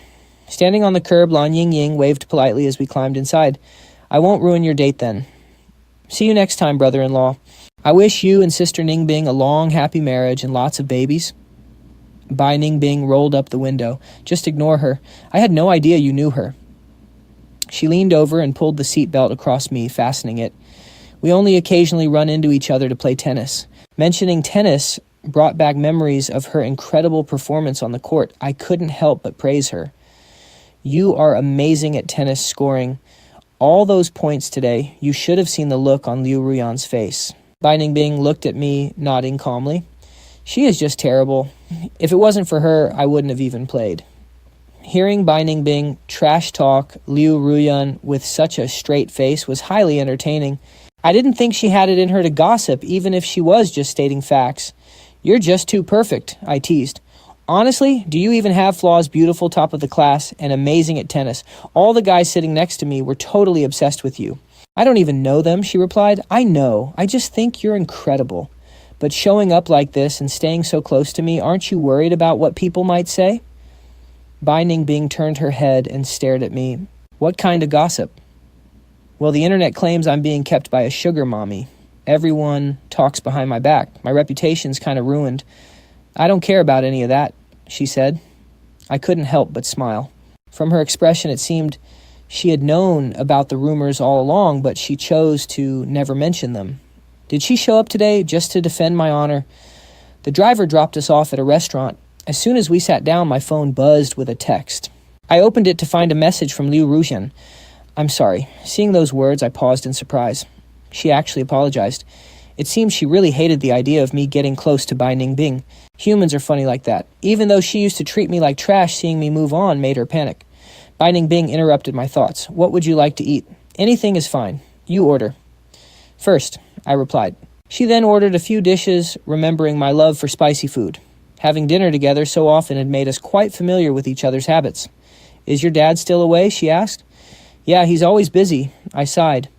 [SPEAKER 1] Standing on the curb, Lan Yingying waved politely as we climbed inside. "I won't ruin your date then. See you next time, brother-in-law. I wish you and Sister Ningbing a long, happy marriage and lots of babies." Bai Ningbing rolled up the window. "Just ignore her. I had no idea you knew her." She leaned over and pulled the seatbelt across me, fastening it. "We only occasionally run into each other to play tennis." Mentioning tennis brought back memories of her incredible performance on the court. I couldn't help but praise her. "You are amazing at tennis scoring. All those points today. You should have seen the look on Liu Ruyan's face." Bai Ningbing looked at me, nodding calmly. "She is just terrible. If it wasn't for her, I wouldn't have even played." Hearing Bai Ningbing trash talk Liu Ruyan with such a straight face was highly entertaining. I didn't think she had it in her to gossip, even if she was just stating facts. "You're just too perfect," I teased. "Honestly, do you even have flaws? Beautiful, top of the class, and amazing at tennis. All the guys sitting next to me were totally obsessed with you." "I don't even know them," she replied. "I know. I just think you're incredible. But showing up like this and staying so close to me, aren't you worried about what people might say?" Bai Ningbing turned her head and stared at me. "What kind of gossip?" "Well, the internet claims I'm being kept by a sugar mommy. Everyone talks behind my back. My reputation's kind of ruined." "I don't care about any of that," she said. I couldn't help but smile. From her expression, it seemed she had known about the rumors all along, but she chose to never mention them. "Did she show up today just to defend my honor?" The driver dropped us off at a restaurant. As soon as we sat down, my phone buzzed with a text. I opened it to find a message from Liu Ruyan. "I'm sorry." Seeing those words, I paused in surprise. She actually apologized. It seems she really hated the idea of me getting close to Bai Ningbing. Humans are funny like that. Even though she used to treat me like trash, seeing me move on made her panic. Bai Ningbing interrupted my thoughts. "What would you like to eat?" "Anything is fine. You order." "First," I replied. She then ordered a few dishes, remembering my love for spicy food. Having dinner together so often had made us quite familiar with each other's habits. "Is your dad still away?" she asked. "Yeah, he's always busy." I sighed.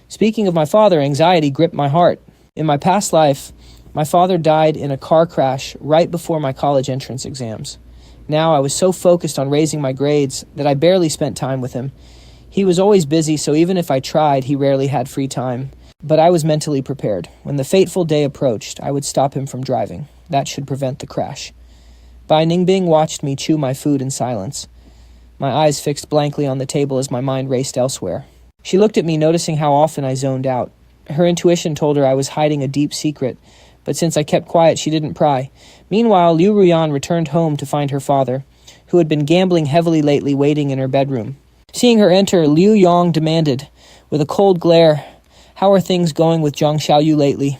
[SPEAKER 1] Speaking of my father, anxiety gripped my heart. In my past life, my father died in a car crash right before my college entrance exams. Now I was so focused on raising my grades that I barely spent time with him. He was always busy, so even if I tried, he rarely had free time. But I was mentally prepared. When the fateful day approached, I would stop him from driving. That should prevent the crash. Bai Ningbing watched me chew my food in silence. My eyes fixed blankly on the table as my mind raced elsewhere. She looked at me, noticing how often I zoned out. Her intuition told her I was hiding a deep secret, but since I kept quiet, she didn't pry. Meanwhile, Liu Ruyan returned home to find her father, who had been gambling heavily lately, waiting in her bedroom. Seeing her enter, Liu Yong demanded, with a cold glare, "How are things going with Jiang Xiaoyu lately?"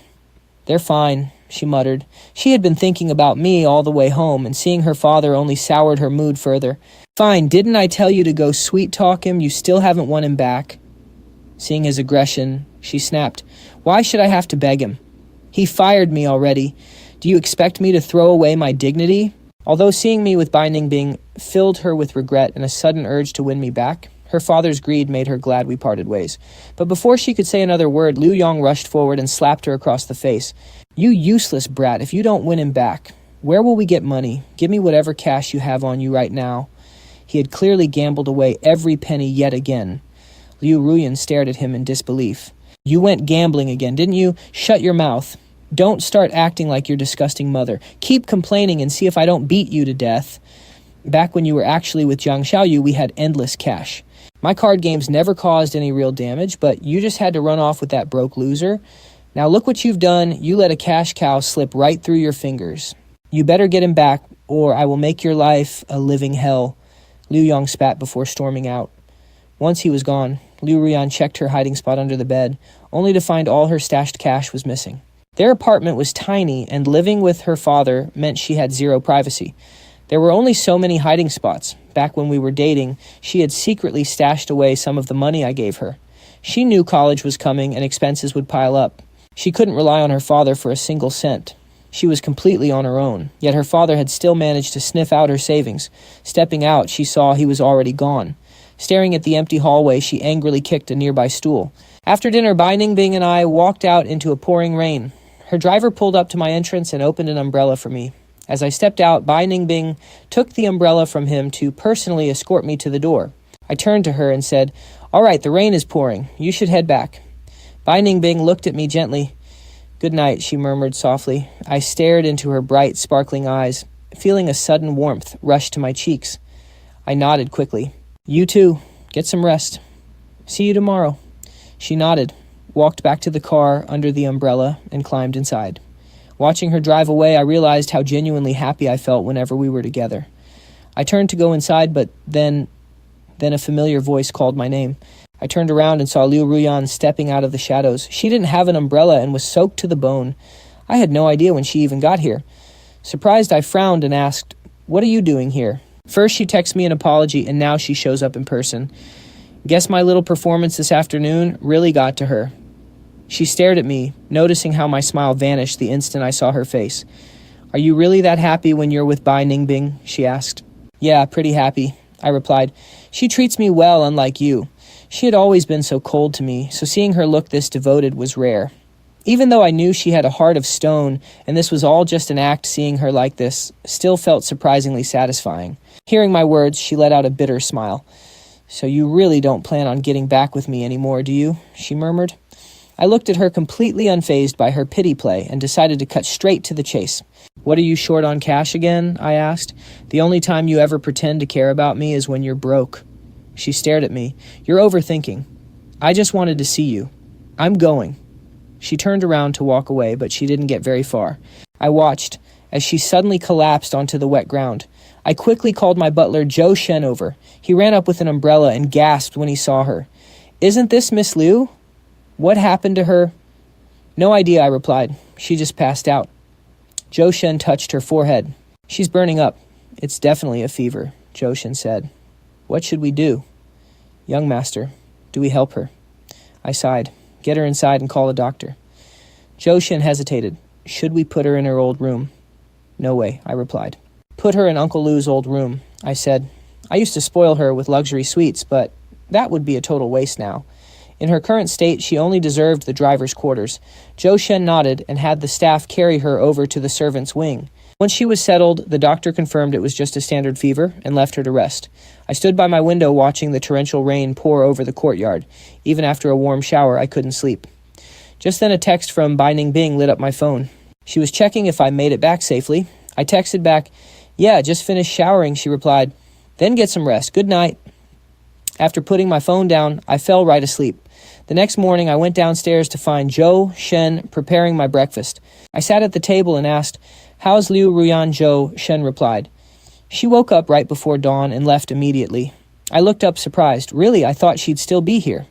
[SPEAKER 1] "They're fine," she muttered. She had been thinking about me all the way home, and seeing her father only soured her mood further. "Fine, didn't I tell you to go sweet-talk him? You still haven't won him back." Seeing his aggression, she snapped, "Why should I have to beg him? He fired me already. Do you expect me to throw away my dignity?" Although seeing me with Bai Ningbing filled her with regret and a sudden urge to win me back, her father's greed made her glad we parted ways. But before she could say another word, Liu Yong rushed forward and slapped her across the face. "You useless brat, if you don't win him back. Where will we get money? Give me whatever cash you have on you right now." He had clearly gambled away every penny yet again. Liu Ruyan stared at him in disbelief. "You went gambling again, didn't you? Shut your mouth. Don't start acting like your disgusting mother. Keep complaining and see if I don't beat you to death. Back when you were actually with Jiang Xiaoyu, we had endless cash. My card games never caused any real damage, but you just had to run off with that broke loser. Now look what you've done. You let a cash cow slip right through your fingers. You better get him back, or I will make your life a living hell." Liu Yong spat before storming out. Once he was gone, Liu Ruyan checked her hiding spot under the bed, only to find all her stashed cash was missing. Their apartment was tiny, and living with her father meant she had zero privacy. There were only so many hiding spots. Back when we were dating, she had secretly stashed away some of the money I gave her. She knew college was coming and expenses would pile up. She couldn't rely on her father for a single cent. She was completely on her own, yet her father had still managed to sniff out her savings. Stepping out, she saw he was already gone. Staring at the empty hallway, she angrily kicked a nearby stool. After dinner, Bai Ningbing and I walked out into a pouring rain. Her driver pulled up to my entrance and opened an umbrella for me. As I stepped out, Bai Ningbing took the umbrella from him to personally escort me to the door. I turned to her and said, "All right, the rain is pouring. You should head back." Bai Ningbing looked at me gently. "Good night," she murmured softly. I stared into her bright, sparkling eyes, feeling a sudden warmth rush to my cheeks. I nodded quickly. "You too. Get some rest. See you tomorrow." She nodded, walked back to the car under the umbrella, and climbed inside. Watching her drive away, I realized how genuinely happy I felt whenever we were together. I turned to go inside, but then a familiar voice called my name. I turned around and saw Liu Ruyan stepping out of the shadows. She didn't have an umbrella and was soaked to the bone. I had no idea when she even got here. Surprised, I frowned and asked, "What are you doing here?" First she texts me an apology, and now she shows up in person. Guess my little performance this afternoon really got to her. She stared at me, noticing how my smile vanished the instant I saw her face. "Are you really that happy when you're with Bai Ningbing?" she asked. "Yeah, pretty happy," I replied. "She treats me well, unlike you. She had always been so cold to me, so seeing her look this devoted was rare. Even though I knew she had a heart of stone, and this was all just an act, seeing her like this still felt surprisingly satisfying." Hearing my words, she let out a bitter smile. "So you really don't plan on getting back with me anymore, do you?" she murmured. I looked at her completely unfazed by her pity play and decided to cut straight to the chase. "What are you short on cash again?" I asked. "The only time you ever pretend to care about me is when you're broke." She stared at me. "You're overthinking. I just wanted to see you. I'm going." She turned around to walk away, but she didn't get very far. I watched as she suddenly collapsed onto the wet ground. I quickly called my butler, Joe Shen, over. He ran up with an umbrella and gasped when he saw her. "Isn't this Miss Liu? What happened to her?" "No idea," I replied. "She just passed out." Joe Shen touched her forehead. "She's burning up. It's definitely a fever," Joe Shen said. "What should we do?" "Young master, do we help her?" I sighed. "Get her inside and call a doctor." Joe Shen hesitated. "Should we put her in her old room?" "No way," I replied. "Put her in Uncle Lu's old room," I said. "I used to spoil her with luxury suites, but that would be a total waste now. In her current state, she only deserved the driver's quarters." Joe Shen nodded and had the staff carry her over to the servants' wing. Once she was settled, the doctor confirmed it was just a standard fever and left her to rest. I stood by my window watching the torrential rain pour over the courtyard. Even after a warm shower, I couldn't sleep. Just then a text from Bai Ningbing lit up my phone. She was checking if I made it back safely. I texted back, "Yeah, just finished showering," she replied. "Then get some rest. Good night." After putting my phone down, I fell right asleep. The next morning, I went downstairs to find Joe Shen preparing my breakfast. I sat at the table and asked, "How's Liu Ruyan?" Joe Shen replied. "She woke up right before dawn and left immediately." I looked up surprised. "Really? I thought she'd still be here."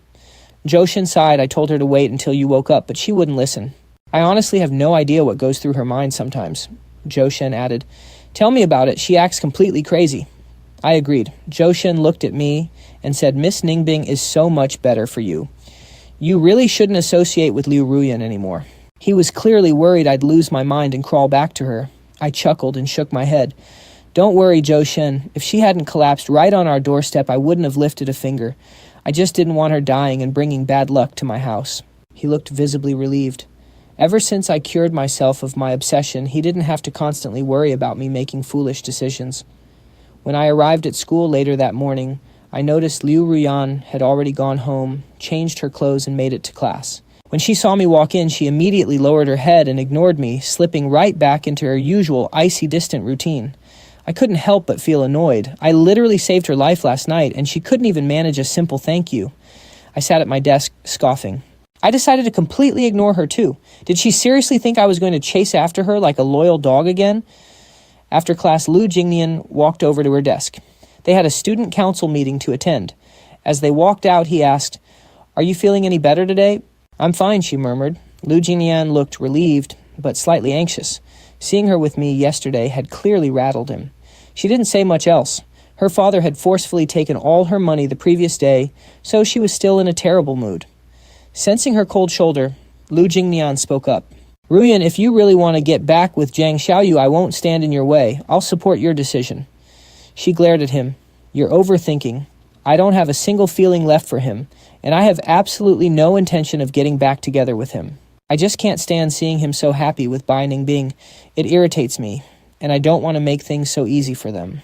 [SPEAKER 1] Joe Shen sighed. "I told her to wait until you woke up, but she wouldn't listen." "I honestly have no idea what goes through her mind sometimes," Joe Shen added. "Tell me about it. She acts completely crazy." I agreed. Joe Shen looked at me and said, "Miss Ningbing is so much better for you. You really shouldn't associate with Liu Ruyan anymore." He was clearly worried I'd lose my mind and crawl back to her. I chuckled and shook my head. Don't worry, Zhou Shen. If she hadn't collapsed right on our doorstep, I wouldn't have lifted a finger. I just didn't want her dying and bringing bad luck to my house." He looked visibly relieved. Ever since I cured myself of my obsession, he didn't have to constantly worry about me making foolish decisions. When I arrived at school later that morning, I noticed Liu Ruyan had already gone home, changed her clothes, and made it to class. When she saw me walk in, she immediately lowered her head and ignored me, slipping right back into her usual icy distant routine. I couldn't help but feel annoyed. I literally saved her life last night, and she couldn't even manage a simple thank you. I sat at my desk, scoffing. I decided to completely ignore her too. Did she seriously think I was going to chase after her like a loyal dog again? After class, Lu Jingnian walked over to her desk. They had a student council meeting to attend. As they walked out, he asked, "Are you feeling any better today?" "I'm fine," she murmured. Lu Jingnian looked relieved, but slightly anxious. Seeing her with me yesterday had clearly rattled him. She didn't say much else. Her father had forcefully taken all her money the previous day, so she was still in a terrible mood. Sensing her cold shoulder, Lu Jingnian spoke up. "Ruyan, if you really want to get back with Jiang Xiaoyu, I won't stand in your way. I'll support your decision." She glared at him. "You're overthinking. I don't have a single feeling left for him, and I have absolutely no intention of getting back together with him. I just can't stand seeing him so happy with Bai Ningbing. It irritates me, and I don't want to make things so easy for them."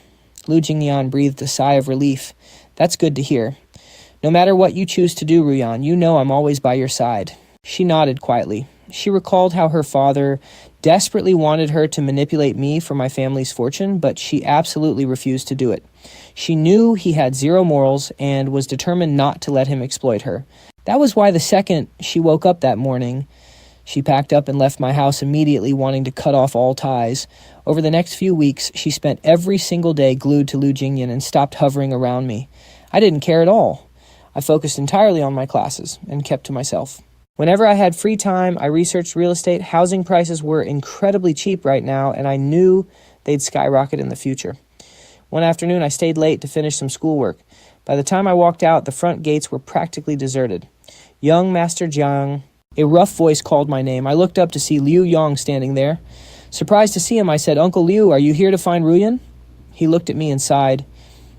[SPEAKER 1] Lu Jingnian breathed a sigh of relief. "That's good to hear. No matter what you choose to do, Ruyan, you know I'm always by your side." She nodded quietly. She recalled how her father desperately wanted her to manipulate me for my family's fortune, but she absolutely refused to do it. She knew he had zero morals and was determined not to let him exploit her. That was why the second she woke up that morning, she packed up and left my house immediately, wanting to cut off all ties. Over the next few weeks, she spent every single day glued to Lu Jingnian and stopped hovering around me. I didn't care at all. I focused entirely on my classes and kept to myself. Whenever I had free time, I researched real estate. Housing prices were incredibly cheap right now, and I knew they'd skyrocket in the future. One afternoon, I stayed late to finish some schoolwork. By the time I walked out, the front gates were practically deserted. "Young Master Jiang." A rough voice called my name. I looked up to see Liu Yang standing there. Surprised to see him, I said, "Uncle Liu, are you here to find Ruyan?" He looked at me and sighed.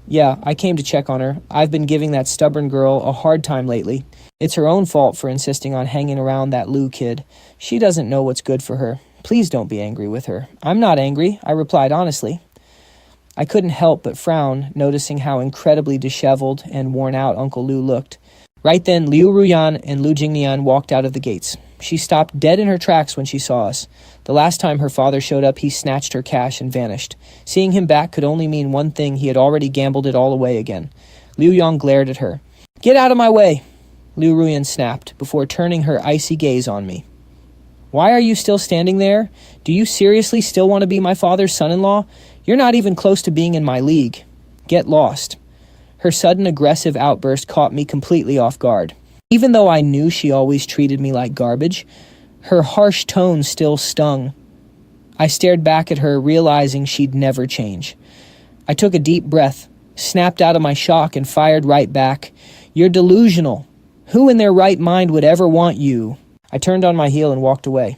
[SPEAKER 1] "Yeah, I came to check on her. I've been giving that stubborn girl a hard time lately. It's her own fault for insisting on hanging around that Lu kid. She doesn't know what's good for her. Please don't be angry with her." "I'm not angry," I replied honestly. I couldn't help but frown, noticing how incredibly disheveled and worn out Uncle Liu looked. Right then, Liu Ruyan and Lu Jingnian walked out of the gates. She stopped dead in her tracks when she saw us. The last time her father showed up, he snatched her cash and vanished. Seeing him back could only mean one thing: he had already gambled it all away again. Liu Yang glared at her. "Get out of my way!" Liu Ruyan snapped, before turning her icy gaze on me. "Why are you still standing there? Do you seriously still want to be my father's son-in-law? You're not even close to being in my league. Get lost." Her sudden aggressive outburst caught me completely off guard. Even though I knew she always treated me like garbage, her harsh tone still stung. I stared back at her, realizing she'd never change. I took a deep breath, snapped out of my shock, and fired right back. "You're delusional. Who in their right mind would ever want you?" I turned on my heel and walked away.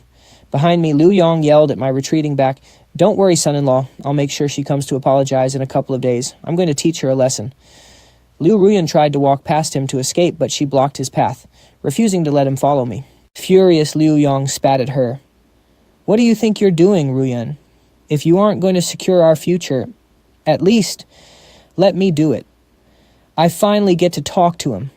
[SPEAKER 1] Behind me, Liu Yang yelled at my retreating back, "Don't worry, son-in-law. I'll make sure she comes to apologize in a couple of days. I'm going to teach her a lesson." Liu Ruyan tried to walk past him to escape, but she blocked his path, refusing to let him follow me. Furious, Liu Yang spat at her. "What do you think you're doing, Ruyan? If you aren't going to secure our future, at least let me do it. I finally get to talk to him,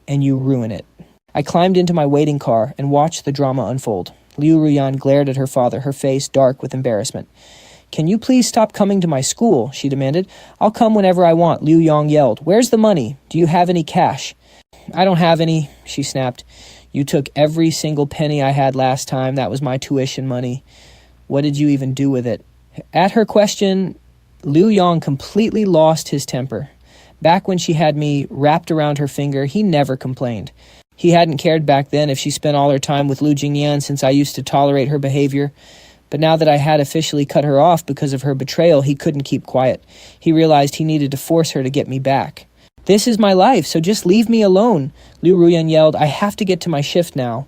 [SPEAKER 1] and you ruin it." I climbed into my waiting car and watched the drama unfold. Liu Ruyan glared at her father, her face dark with embarrassment. "Can you please stop coming to my school?" she demanded. "I'll come whenever I want," Liu Yang yelled. "Where's the money? Do you have any cash?" "I don't have any," she snapped. "You took every single penny I had last time. That was my tuition money. What did you even do with it?" At her question, Liu Yang completely lost his temper. Back when she had me wrapped around her finger, he never complained. He hadn't cared back then if she spent all her time with Lu Jingnian, since I used to tolerate her behavior. But now that I had officially cut her off because of her betrayal, he couldn't keep quiet. He realized he needed to force her to get me back. "This is my life, so just leave me alone," Liu Ruyan yelled. "I have to get to my shift now."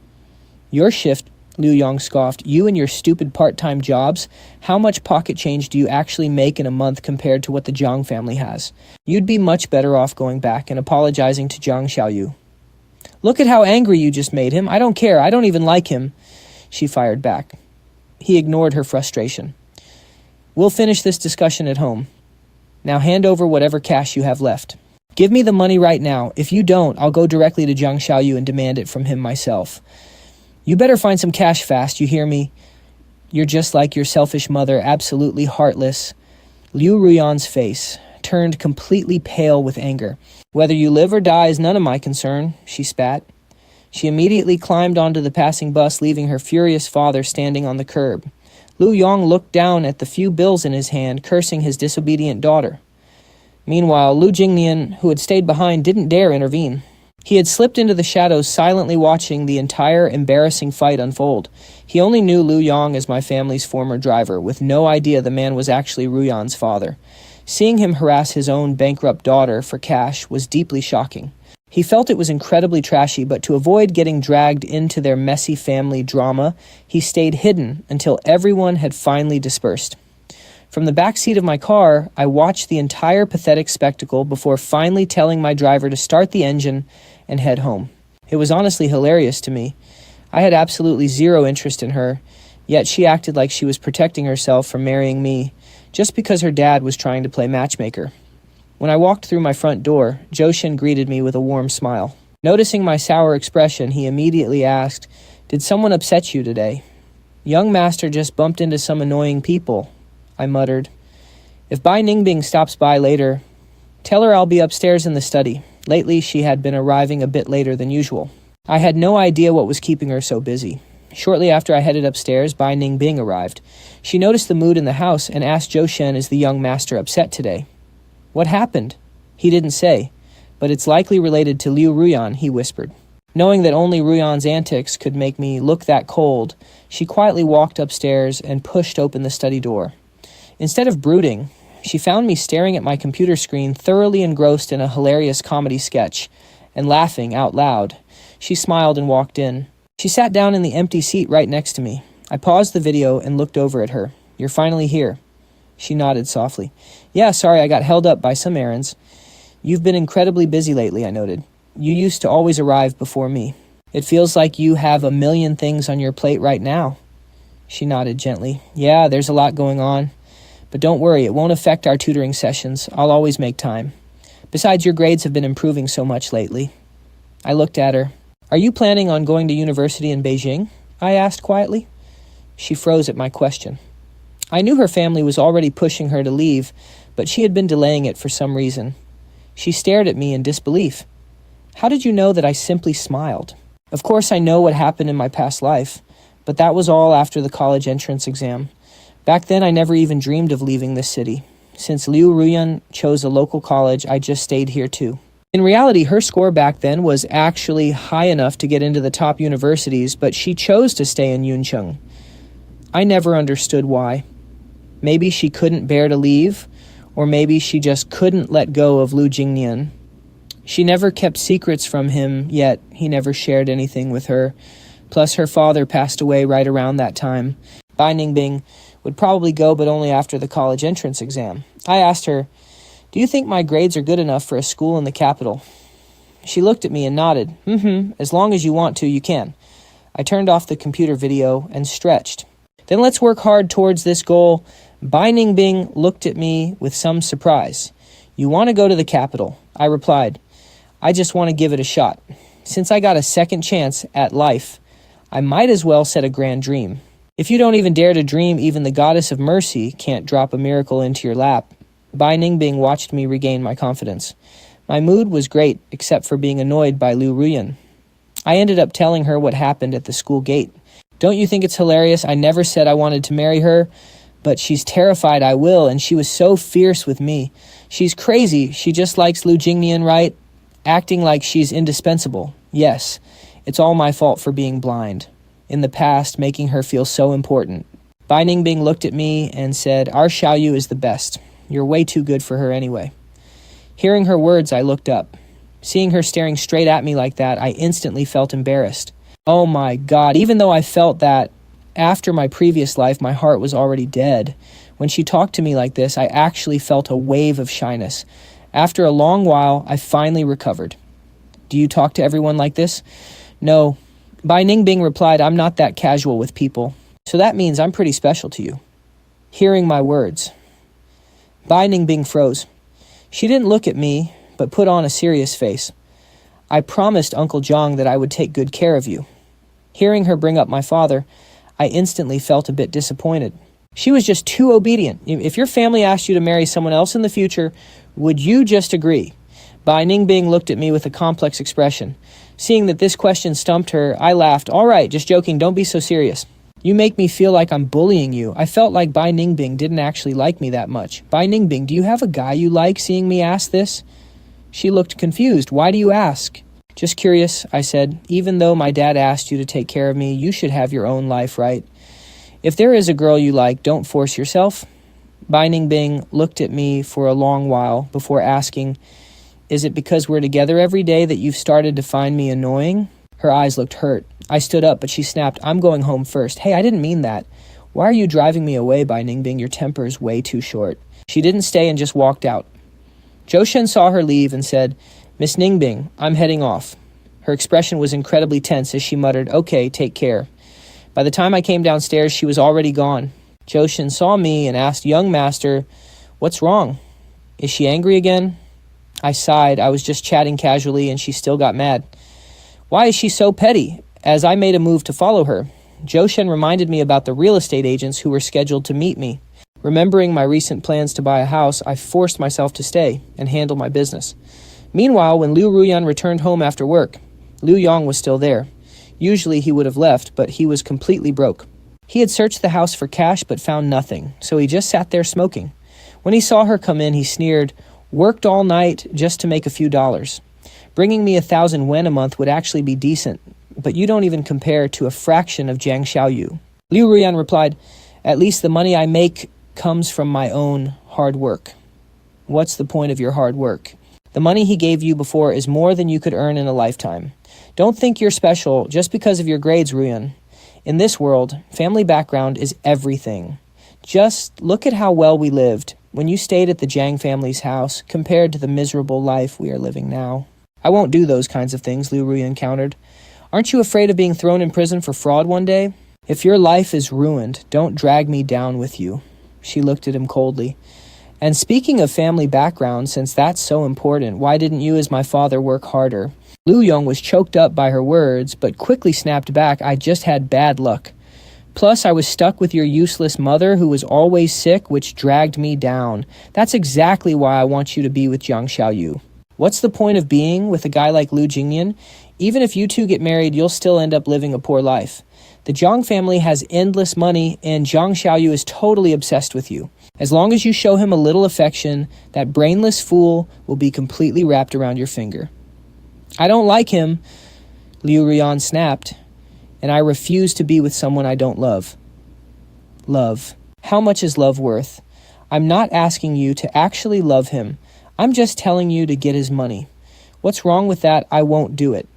[SPEAKER 1] "Your shift? Liu Yang scoffed. You and your stupid part-time jobs? How much pocket change do you actually make in a month compared to what the Jiang family has? You'd be much better off going back and apologizing to Jiang Xiaoyu. Look at how angry you just made him. I don't care. I don't even like him, she fired back. He ignored her frustration. We'll finish this discussion at home. Now hand over whatever cash you have left. Give me the money right now. If you don't, I'll go directly to Jiang Xiaoyu and demand it from him myself. You better find some cash fast, you hear me? You're just like your selfish mother, absolutely heartless. Liu Ruyan's face turned completely pale with anger. Whether you live or die is none of my concern, she spat. She immediately climbed onto the passing bus, leaving her furious father standing on the curb. Liu Yang looked down at the few bills in his hand, cursing his disobedient daughter. Meanwhile, Lu Jingnian, who had stayed behind, didn't dare intervene. He had slipped into the shadows, silently watching the entire embarrassing fight unfold. He only knew Liu Yang as my family's former driver, with no idea the man was actually Ruyan's father. Seeing him harass his own bankrupt daughter for cash was deeply shocking. He felt it was incredibly trashy, but to avoid getting dragged into their messy family drama, he stayed hidden until everyone had finally dispersed. From the back seat of my car, I watched the entire pathetic spectacle before finally telling my driver to start the engine and head home. It was honestly hilarious to me. I had absolutely zero interest in her, yet she acted like she was protecting herself from marrying me, just because her dad was trying to play matchmaker. When I walked through my front door, Joshin greeted me with a warm smile. Noticing my sour expression, he immediately asked, "Did someone upset you today?" "Young master just bumped into some annoying people," I muttered. "If Bai Ningbing stops by later, tell her I'll be upstairs in the study." Lately, she had been arriving a bit later than usual. I had no idea what was keeping her so busy. Shortly after I headed upstairs, Bai Ningbing arrived. She noticed the mood in the house and asked Joshin, "Is the young master upset today?" "What happened?" He didn't say, but it's likely related to Liu Ruyan, he whispered. Knowing that only Ruyan's antics could make me look that cold, she quietly walked upstairs and pushed open the study door. Instead of brooding, she found me staring at my computer screen, thoroughly engrossed in a hilarious comedy sketch, and laughing out loud. She smiled and walked in. She sat down in the empty seat right next to me. I paused the video and looked over at her. "You're finally here." She nodded softly. "Yeah, sorry, I got held up by some errands." "You've been incredibly busy lately," I noted. "You used to always arrive before me. It feels like you have a million things on your plate right now." She nodded gently. "Yeah, there's a lot going on. But don't worry, it won't affect our tutoring sessions. I'll always make time. Besides, your grades have been improving so much lately." I looked at her. "Are you planning on going to university in Beijing?" I asked quietly. She froze at my question. I knew her family was already pushing her to leave, but she had been delaying it for some reason. She stared at me in disbelief. "How did you know that I simply smiled?" Of course, I know what happened in my past life, but that was all after the college entrance exam. Back then, I never even dreamed of leaving this city. Since Liu Ruyan chose a local college, I just stayed here too. In reality, her score back then was actually high enough to get into the top universities, but she chose to stay in Yuncheng. I never understood why. Maybe she couldn't bear to leave, or maybe she just couldn't let go of Lu Jingnian. She never kept secrets from him, yet he never shared anything with her. Plus, her father passed away right around that time. Bai Ningbing would probably go, but only after the college entrance exam. I asked her, "Do you think my grades are good enough for a school in the capital?" She looked at me and nodded. As long as you want to, you can." I turned off the computer video and stretched. "Then let's work hard towards this goal." Bai Ningbing looked at me with some surprise. "You want to go to the capital?" I replied. "I just want to give it a shot. Since I got a second chance at life, I might as well set a grand dream. If you don't even dare to dream, even the goddess of mercy can't drop a miracle into your lap." Bai Ningbing watched me regain my confidence. My mood was great, except for being annoyed by Liu Ruyan. I ended up telling her what happened at the school gate. "Don't you think it's hilarious? I never said I wanted to marry her, but she's terrified I will, and she was so fierce with me. She's crazy. She just likes Lu Jingnian, right? Acting like she's indispensable. Yes, it's all my fault for being blind. In the past, making her feel so important." Bai Ningbing looked at me and said, "Our Xiaoyu is the best. You're way too good for her anyway." Hearing her words, I looked up. Seeing her staring straight at me like that, I instantly felt embarrassed. Oh my God, even though I felt that after my previous life, my heart was already dead. When she talked to me like this, I actually felt a wave of shyness. After a long while, I finally recovered. Do you talk to everyone like this? No. Bai Ningbing replied, I'm not that casual with people. So that means I'm pretty special to you. Hearing my words. Bai Ningbing froze. She didn't look at me, but put on a serious face. I promised Uncle Jiang that I would take good care of you. Hearing her bring up my father, I instantly felt a bit disappointed. She was just too obedient. If your family asked you to marry someone else in the future, would you just agree? Bai Ningbing looked at me with a complex expression. Seeing that this question stumped her, I laughed. All right, just joking, don't be so serious. You make me feel like I'm bullying you. I felt like Bai Ningbing didn't actually like me that much. Bai Ningbing, do you have a guy you like, seeing me ask this? She looked confused. Why do you ask? Just curious, I said. Even though my dad asked you to take care of me, you should have your own life, right? If there is a girl you like, don't force yourself. Bai Ningbing looked at me for a long while before asking, is it because we're together every day that you've started to find me annoying? Her eyes looked hurt. I stood up, but she snapped, I'm going home first. Hey, I didn't mean that. Why are you driving me away, Bai Ningbing? Your temper is way too short. She didn't stay and just walked out. Zhou Shen saw her leave and said, Miss Ningbing, I'm heading off. Her expression was incredibly tense as she muttered, okay, take care. By the time I came downstairs, she was already gone. Zhou Shen saw me and asked young master, what's wrong? Is she angry again? I sighed. I was just chatting casually and she still got mad. Why is she so petty? As I made a move to follow her, Zhou Shen reminded me about the real estate agents who were scheduled to meet me. Remembering my recent plans to buy a house, I forced myself to stay and handle my business. Meanwhile, when Liu Ruyan returned home after work, Liu Yang was still there. Usually he would have left, but he was completely broke. He had searched the house for cash but found nothing, so he just sat there smoking. When he saw her come in, he sneered, worked all night just to make a few dollars. Bringing me 1,000 wen a month would actually be decent, but you don't even compare to a fraction of Jiang Xiaoyu. Liu Ruyan replied, at least the money I make comes from my own hard work. What's the point of your hard work? The money he gave you before is more than you could earn in a lifetime. Don't think you're special just because of your grades, Ruyan. In this world, family background is everything. Just look at how well we lived when you stayed at the Jiang family's house compared to the miserable life we are living now. I won't do those kinds of things, Liu Ruyan countered. Aren't you afraid of being thrown in prison for fraud one day? If your life is ruined, don't drag me down with you. She looked at him coldly. And speaking of family background, since that's so important, why didn't you as my father work harder? Liu Yong was choked up by her words, but quickly snapped back, I just had bad luck. Plus, I was stuck with your useless mother who was always sick, which dragged me down. That's exactly why I want you to be with Jiang Xiaoyu. What's the point of being with a guy like Lu Jingnian? Even if you two get married, you'll still end up living a poor life. The Jiang family has endless money, and Jiang Xiaoyu is totally obsessed with you. As long as you show him a little affection, that brainless fool will be completely wrapped around your finger. I don't like him, Liu Ruyan snapped, and I refuse to be with someone I don't love. Love. How much is love worth? I'm not asking you to actually love him. I'm just telling you to get his money. What's wrong with that? I won't do it.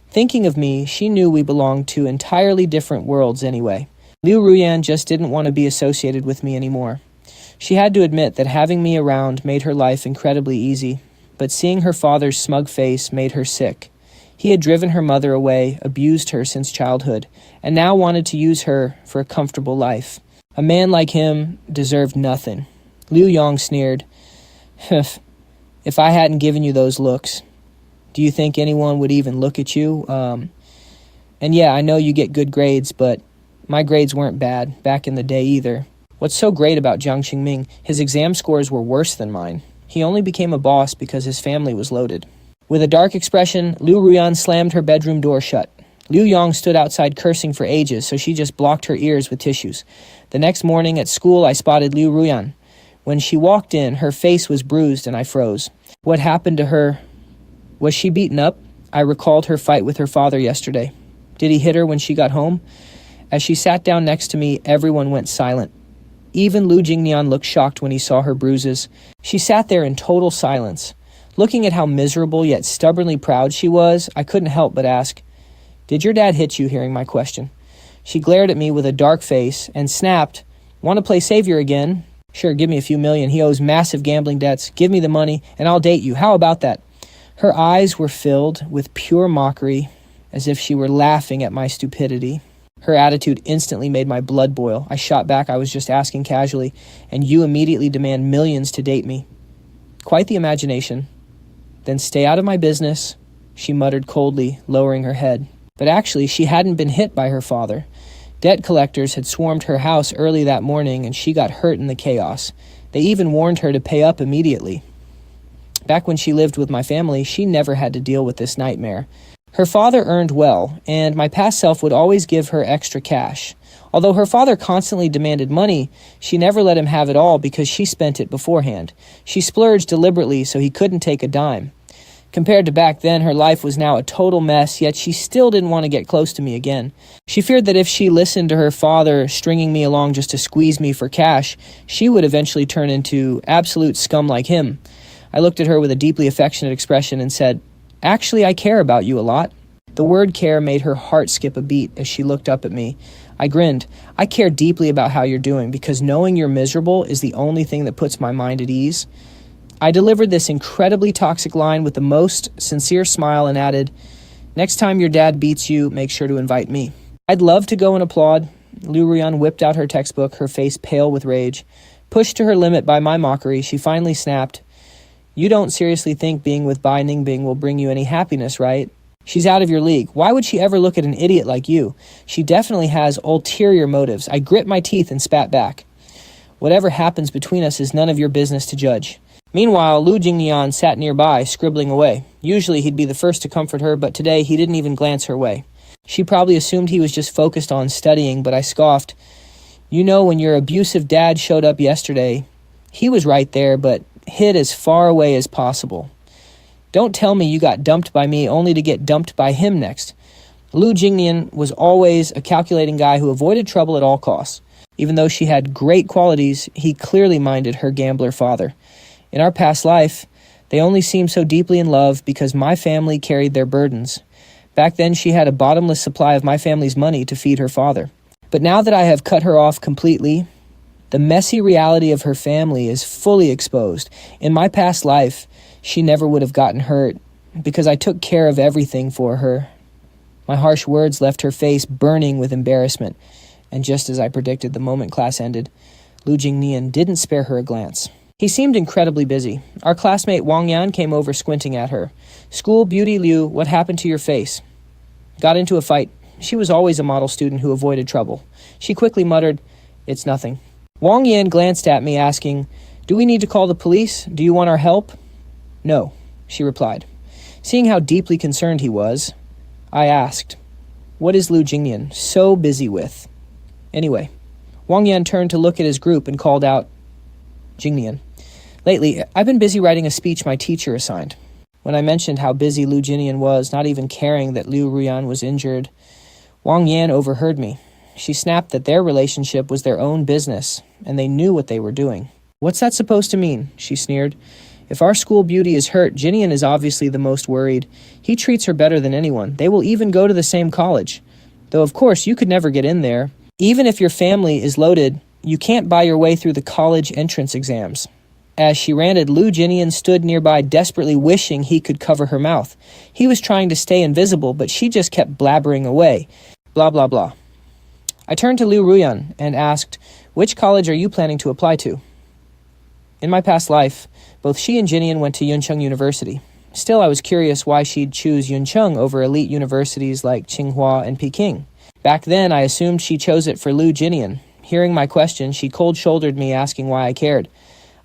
[SPEAKER 1] Thinking of me, she knew we belonged to entirely different worlds anyway. Liu Ruyan just didn't want to be associated with me anymore. She had to admit that having me around made her life incredibly easy, but seeing her father's smug face made her sick. He had driven her mother away, abused her since childhood, and now wanted to use her for a comfortable life. A man like him deserved nothing. Liu Yong sneered, if I hadn't given you those looks, do you think anyone would even look at you? And yeah, I know you get good grades, but my grades weren't bad back in the day either. What's so great about Jiang Qingming, his exam scores were worse than mine. He only became a boss because his family was loaded. With a dark expression, Liu Ruyan slammed her bedroom door shut. Liu Yong stood outside cursing for ages, so she just blocked her ears with tissues. The next morning at school, I spotted Liu Ruyan. When she walked in, her face was bruised and I froze. What happened to her? Was she beaten up? I recalled her fight with her father yesterday. Did he hit her when she got home? As she sat down next to me, everyone went silent. Even Lu Jingnian looked shocked when he saw her bruises. She sat there in total silence. Looking at how miserable yet stubbornly proud she was, I couldn't help but ask, Did your dad hit you?" hearing my question. She glared at me with a dark face and snapped, "Want to play savior again? Sure, give me a few million. He owes massive gambling debts. Give me the money, and I'll date you. How about that?" Her eyes were filled with pure mockery, as if she were laughing at my stupidity. Her attitude instantly made my blood boil. I shot back, "I was just asking casually, and you immediately demand millions to date me." "Quite the imagination." "Then stay out of my business," she muttered coldly, lowering her head. But actually, she hadn't been hit by her father. Debt collectors had swarmed her house early that morning, and she got hurt in the chaos. They even warned her to pay up immediately. Back when she lived with my family, she never had to deal with this nightmare. Her father earned well, and my past self would always give her extra cash. Although her father constantly demanded money, she never let him have it all because she spent it beforehand. She splurged deliberately so he couldn't take a dime. Compared to back then, her life was now a total mess, yet she still didn't want to get close to me again. She feared that if she listened to her father stringing me along just to squeeze me for cash, she would eventually turn into absolute scum like him. I looked at her with a deeply affectionate expression and said, "Actually, I care about you a lot." The word care made her heart skip a beat as she looked up at me. I grinned. "I care deeply about how you're doing because knowing you're miserable is the only thing that puts my mind at ease." I delivered this incredibly toxic line with the most sincere smile and added, "Next time your dad beats you, make sure to invite me." "I'd love to go and applaud." Liu Ruyan whipped out her textbook, her face pale with rage. Pushed to her limit by my mockery, she finally snapped, "You don't seriously think being with Bai Ningbing will bring you any happiness, right? She's out of your league. Why would she ever look at an idiot like you? She definitely has ulterior motives." I grit my teeth and spat back. "Whatever happens between us is none of your business to judge." Meanwhile, Lu Jingnian sat nearby, scribbling away. Usually he'd be the first to comfort her, but today he didn't even glance her way. She probably assumed he was just focused on studying, but I scoffed. "You know, when your abusive dad showed up yesterday, he was right there, but hid as far away as possible. Don't tell me you got dumped by me only to get dumped by him next." Lu Jingnian was always a calculating guy who avoided trouble at all costs. Even though she had great qualities, he clearly minded her gambler father. In our past life, they only seemed so deeply in love because my family carried their burdens. Back then, she had a bottomless supply of my family's money to feed her father. But now that I have cut her off completely, the messy reality of her family is fully exposed. In my past life, she never would have gotten hurt because I took care of everything for her. My harsh words left her face burning with embarrassment, and just as I predicted, the moment class ended, Lu Jingnian didn't spare her a glance. He seemed incredibly busy. Our classmate Wang Yan came over squinting at her. "School beauty Liu, what happened to your face?" "Got into a fight." She was always a model student who avoided trouble. She quickly muttered, "It's nothing." Wang Yan glanced at me asking, "Do we need to call the police? Do you want our help?" "No," she replied. Seeing how deeply concerned he was, I asked, "What is Lu Jingnian so busy with?" Anyway, Wang Yan turned to look at his group and called out, "Jingnian, lately, I've been busy writing a speech my teacher assigned." When I mentioned how busy Lu Jingnian was, not even caring that Liu Ruyan was injured, Wang Yan overheard me. She snapped that their relationship was their own business, and they knew what they were doing. "What's that supposed to mean?" she sneered. "If our school beauty is hurt, Jinian is obviously the most worried. He treats her better than anyone. They will even go to the same college. Though, of course, you could never get in there. Even if your family is loaded, you can't buy your way through the college entrance exams." As she ranted, Lu Jingnian stood nearby, desperately wishing he could cover her mouth. He was trying to stay invisible, but she just kept blabbering away. Blah, blah, blah. I turned to Liu Ruyan and asked, "Which college are you planning to apply to?" In my past life, both she and Jinian went to Yuncheng University. Still, I was curious why she'd choose Yuncheng over elite universities like Tsinghua and Peking. Back then, I assumed she chose it for Lu Jingnian. Hearing my question, she cold-shouldered me, asking why I cared.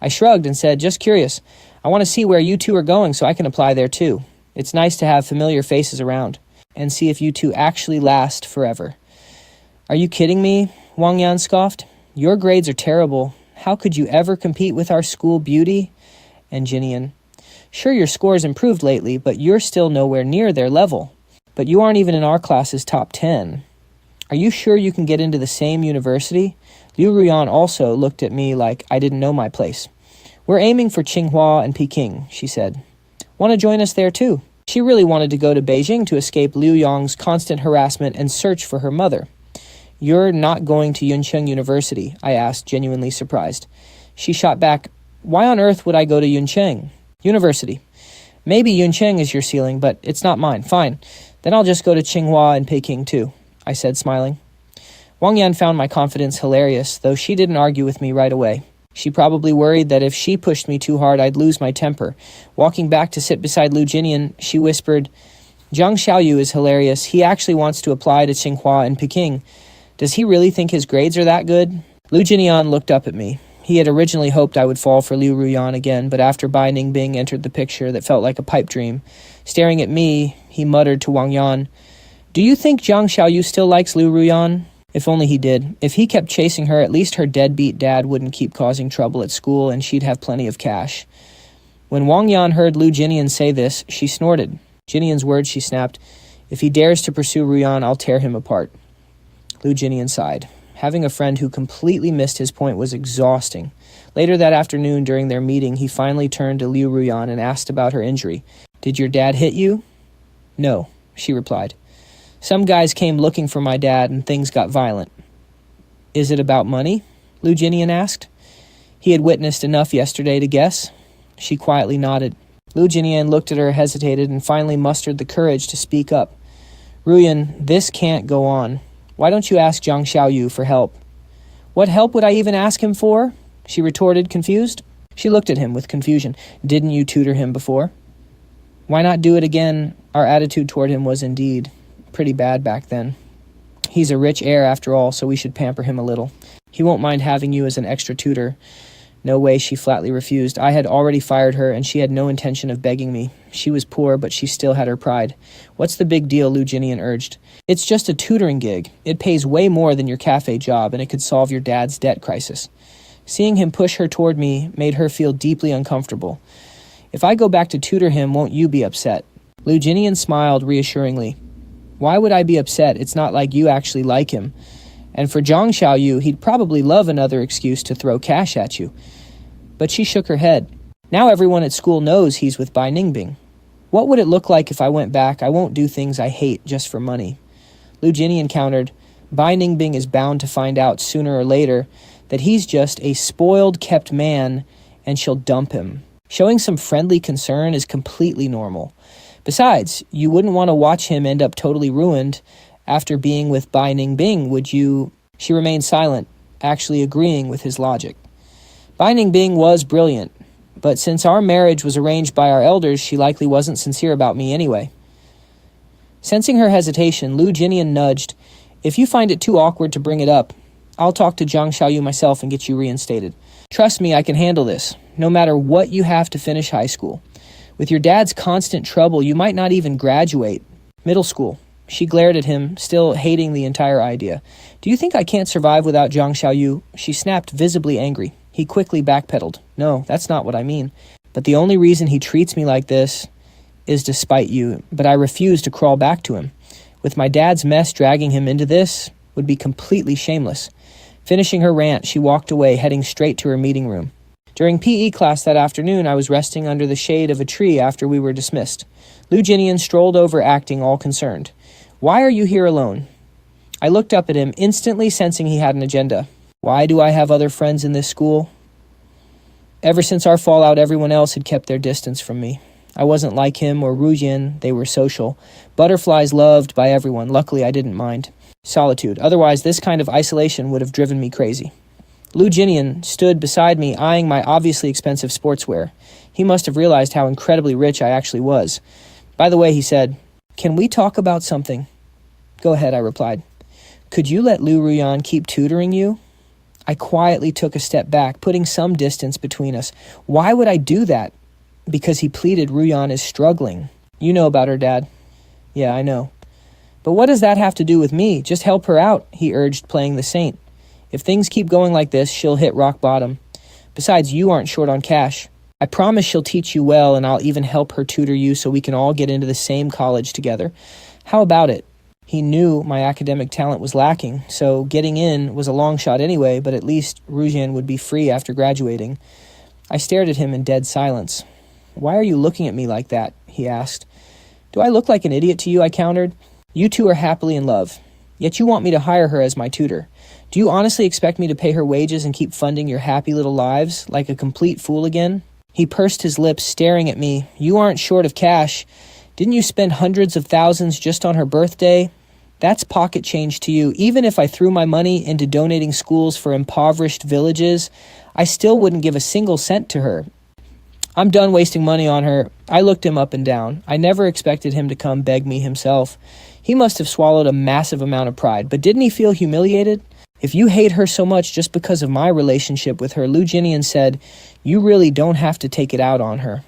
[SPEAKER 1] I shrugged and said, "Just curious. I want to see where you two are going so I can apply there too. It's nice to have familiar faces around, and see if you two actually last forever." "Are you kidding me?" Wang Yan scoffed. "Your grades are terrible. How could you ever compete with our school beauty?" And Jinian, "Sure, your score's improved lately, but you're still nowhere near their level. But you aren't even in our class's top 10. Are you sure you can get into the same university?" Liu Ruyan also looked at me like I didn't know my place. "We're aiming for Tsinghua and Peking," she said. "Want to join us there too?" She really wanted to go to Beijing to escape Liu Yong's constant harassment and search for her mother. "You're not going to Yuncheng University?" I asked, genuinely surprised. She shot back, "Why on earth would I go to Yuncheng? University. Maybe Yuncheng is your ceiling, but it's not mine. Fine. Then I'll just go to Tsinghua and Peking too," I said, smiling. Wang Yan found my confidence hilarious, though she didn't argue with me right away. She probably worried that if she pushed me too hard, I'd lose my temper. Walking back to sit beside Lu Jingnian, she whispered, "Jiang Xiaoyu is hilarious. He actually wants to apply to Tsinghua and Peking. Does he really think his grades are that good?" Lu Jingnian looked up at me. He had originally hoped I would fall for Liu Ruyan again, but after Bai Ningbing entered the picture that felt like a pipe dream, staring at me, he muttered to Wang Yan, "Do you think Jiang Xiaoyu still likes Liu Ruyan?" If only he did. If he kept chasing her, at least her deadbeat dad wouldn't keep causing trouble at school and she'd have plenty of cash. When Wang Yan heard Lu Jingnian say this, she snorted. Jingnian's words, she snapped, "If he dares to pursue Ruyan, I'll tear him apart." Lu Jingnian sighed. Having a friend who completely missed his point was exhausting. Later that afternoon during their meeting, he finally turned to Liu Ruyan and asked about her injury. "Did your dad hit you?" "No," she replied. "Some guys came looking for my dad and things got violent." "Is it about money?" Lu Jingnian asked. He had witnessed enough yesterday to guess. She quietly nodded. Lu Jingnian looked at her, hesitated, and finally mustered the courage to speak up. "Ruyan, this can't go on. Why don't you ask Jiang Xiaoyu for help?" "What help would I even ask him for?" she retorted, confused. She looked at him with confusion. "Didn't you tutor him before?" "Why not do it again?" Our attitude toward him was indeed pretty bad back then. "He's a rich heir after all, so we should pamper him a little. He won't mind having you as an extra tutor." "No way," she flatly refused. I had already fired her, and she had no intention of begging me. She was poor, but she still had her pride. "What's the big deal?" Lu Jingnian urged. "It's just a tutoring gig. It pays way more than your cafe job, and it could solve your dad's debt crisis." Seeing him push her toward me made her feel deeply uncomfortable. "If I go back to tutor him, won't you be upset?" Lu Jingnian smiled reassuringly. "Why would I be upset? It's not like you actually like him. And for Jiang Xiaoyu, he'd probably love another excuse to throw cash at you." But she shook her head. "Now everyone at school knows he's with Bai Ningbing. What would it look like if I went back? I won't do things I hate just for money." Lu Jingnian countered, "Bai Ningbing is bound to find out sooner or later that he's just a spoiled, kept man, and she'll dump him. Showing some friendly concern is completely normal. Besides, you wouldn't want to watch him end up totally ruined after being with Bai Ningbing, would you?" She remained silent, actually agreeing with his logic. Bai Ningbing was brilliant, but since our marriage was arranged by our elders, she likely wasn't sincere about me anyway. Sensing her hesitation, Lu Jingnian nudged, "If you find it too awkward to bring it up, I'll talk to Jiang Xiaoyu myself and get you reinstated. Trust me, I can handle this, no matter what you have to finish high school. With your dad's constant trouble, you might not even graduate. Middle school." She glared at him, still hating the entire idea. "Do you think I can't survive without Jiang Xiaoyu?" She snapped, visibly angry. He quickly backpedaled. "No, that's not what I mean. But the only reason he treats me like this is to spite you, but I refuse to crawl back to him. With my dad's mess dragging him into this would be completely shameless." Finishing her rant, she walked away, heading straight to her meeting room. During PE class that afternoon, I was resting under the shade of a tree after we were dismissed. Lu Jingnian strolled over, acting all concerned. "Why are you here alone?" I looked up at him, instantly sensing he had an agenda. Why do I have other friends in this school? Ever since our fallout, everyone else had kept their distance from me. I wasn't like him or Ruyan, they were social. Butterflies loved by everyone, luckily I didn't mind. Solitude, otherwise this kind of isolation would have driven me crazy. Lu Jingnian stood beside me, eyeing my obviously expensive sportswear. He must have realized how incredibly rich I actually was. "By the way," he said, "can we talk about something?" "Go ahead," I replied. "Could you let Liu Ruyan keep tutoring you?" I quietly took a step back, putting some distance between us. Why would I do that? Because he pleaded Ruyan is struggling. "You know about her, Dad." "Yeah, I know." "But what does that have to do with me? Just help her out," he urged, playing the saint. "If things keep going like this, she'll hit rock bottom. Besides, you aren't short on cash. I promise she'll teach you well, and I'll even help her tutor you so we can all get into the same college together. How about it?" He knew my academic talent was lacking, so getting in was a long shot anyway, but at least Ruyan would be free after graduating. I stared at him in dead silence. "Why are you looking at me like that?" he asked. Do I look like an idiot to you? I countered. You two are happily in love, yet you want me to hire her as my tutor. Do you honestly expect me to pay her wages and keep funding your happy little lives like a complete fool again? He pursed his lips, staring at me. You aren't short of cash. Didn't you spend hundreds of thousands just on her birthday? That's pocket change to you. Even if I threw my money into donating schools for impoverished villages, I still wouldn't give a single cent to her. I'm done wasting money on her. I looked him up and down. I never expected him to come beg me himself. He must have swallowed a massive amount of pride, but didn't he feel humiliated? If you hate her so much just because of my relationship with her, Lu Jingnian said, you really don't have to take it out on her.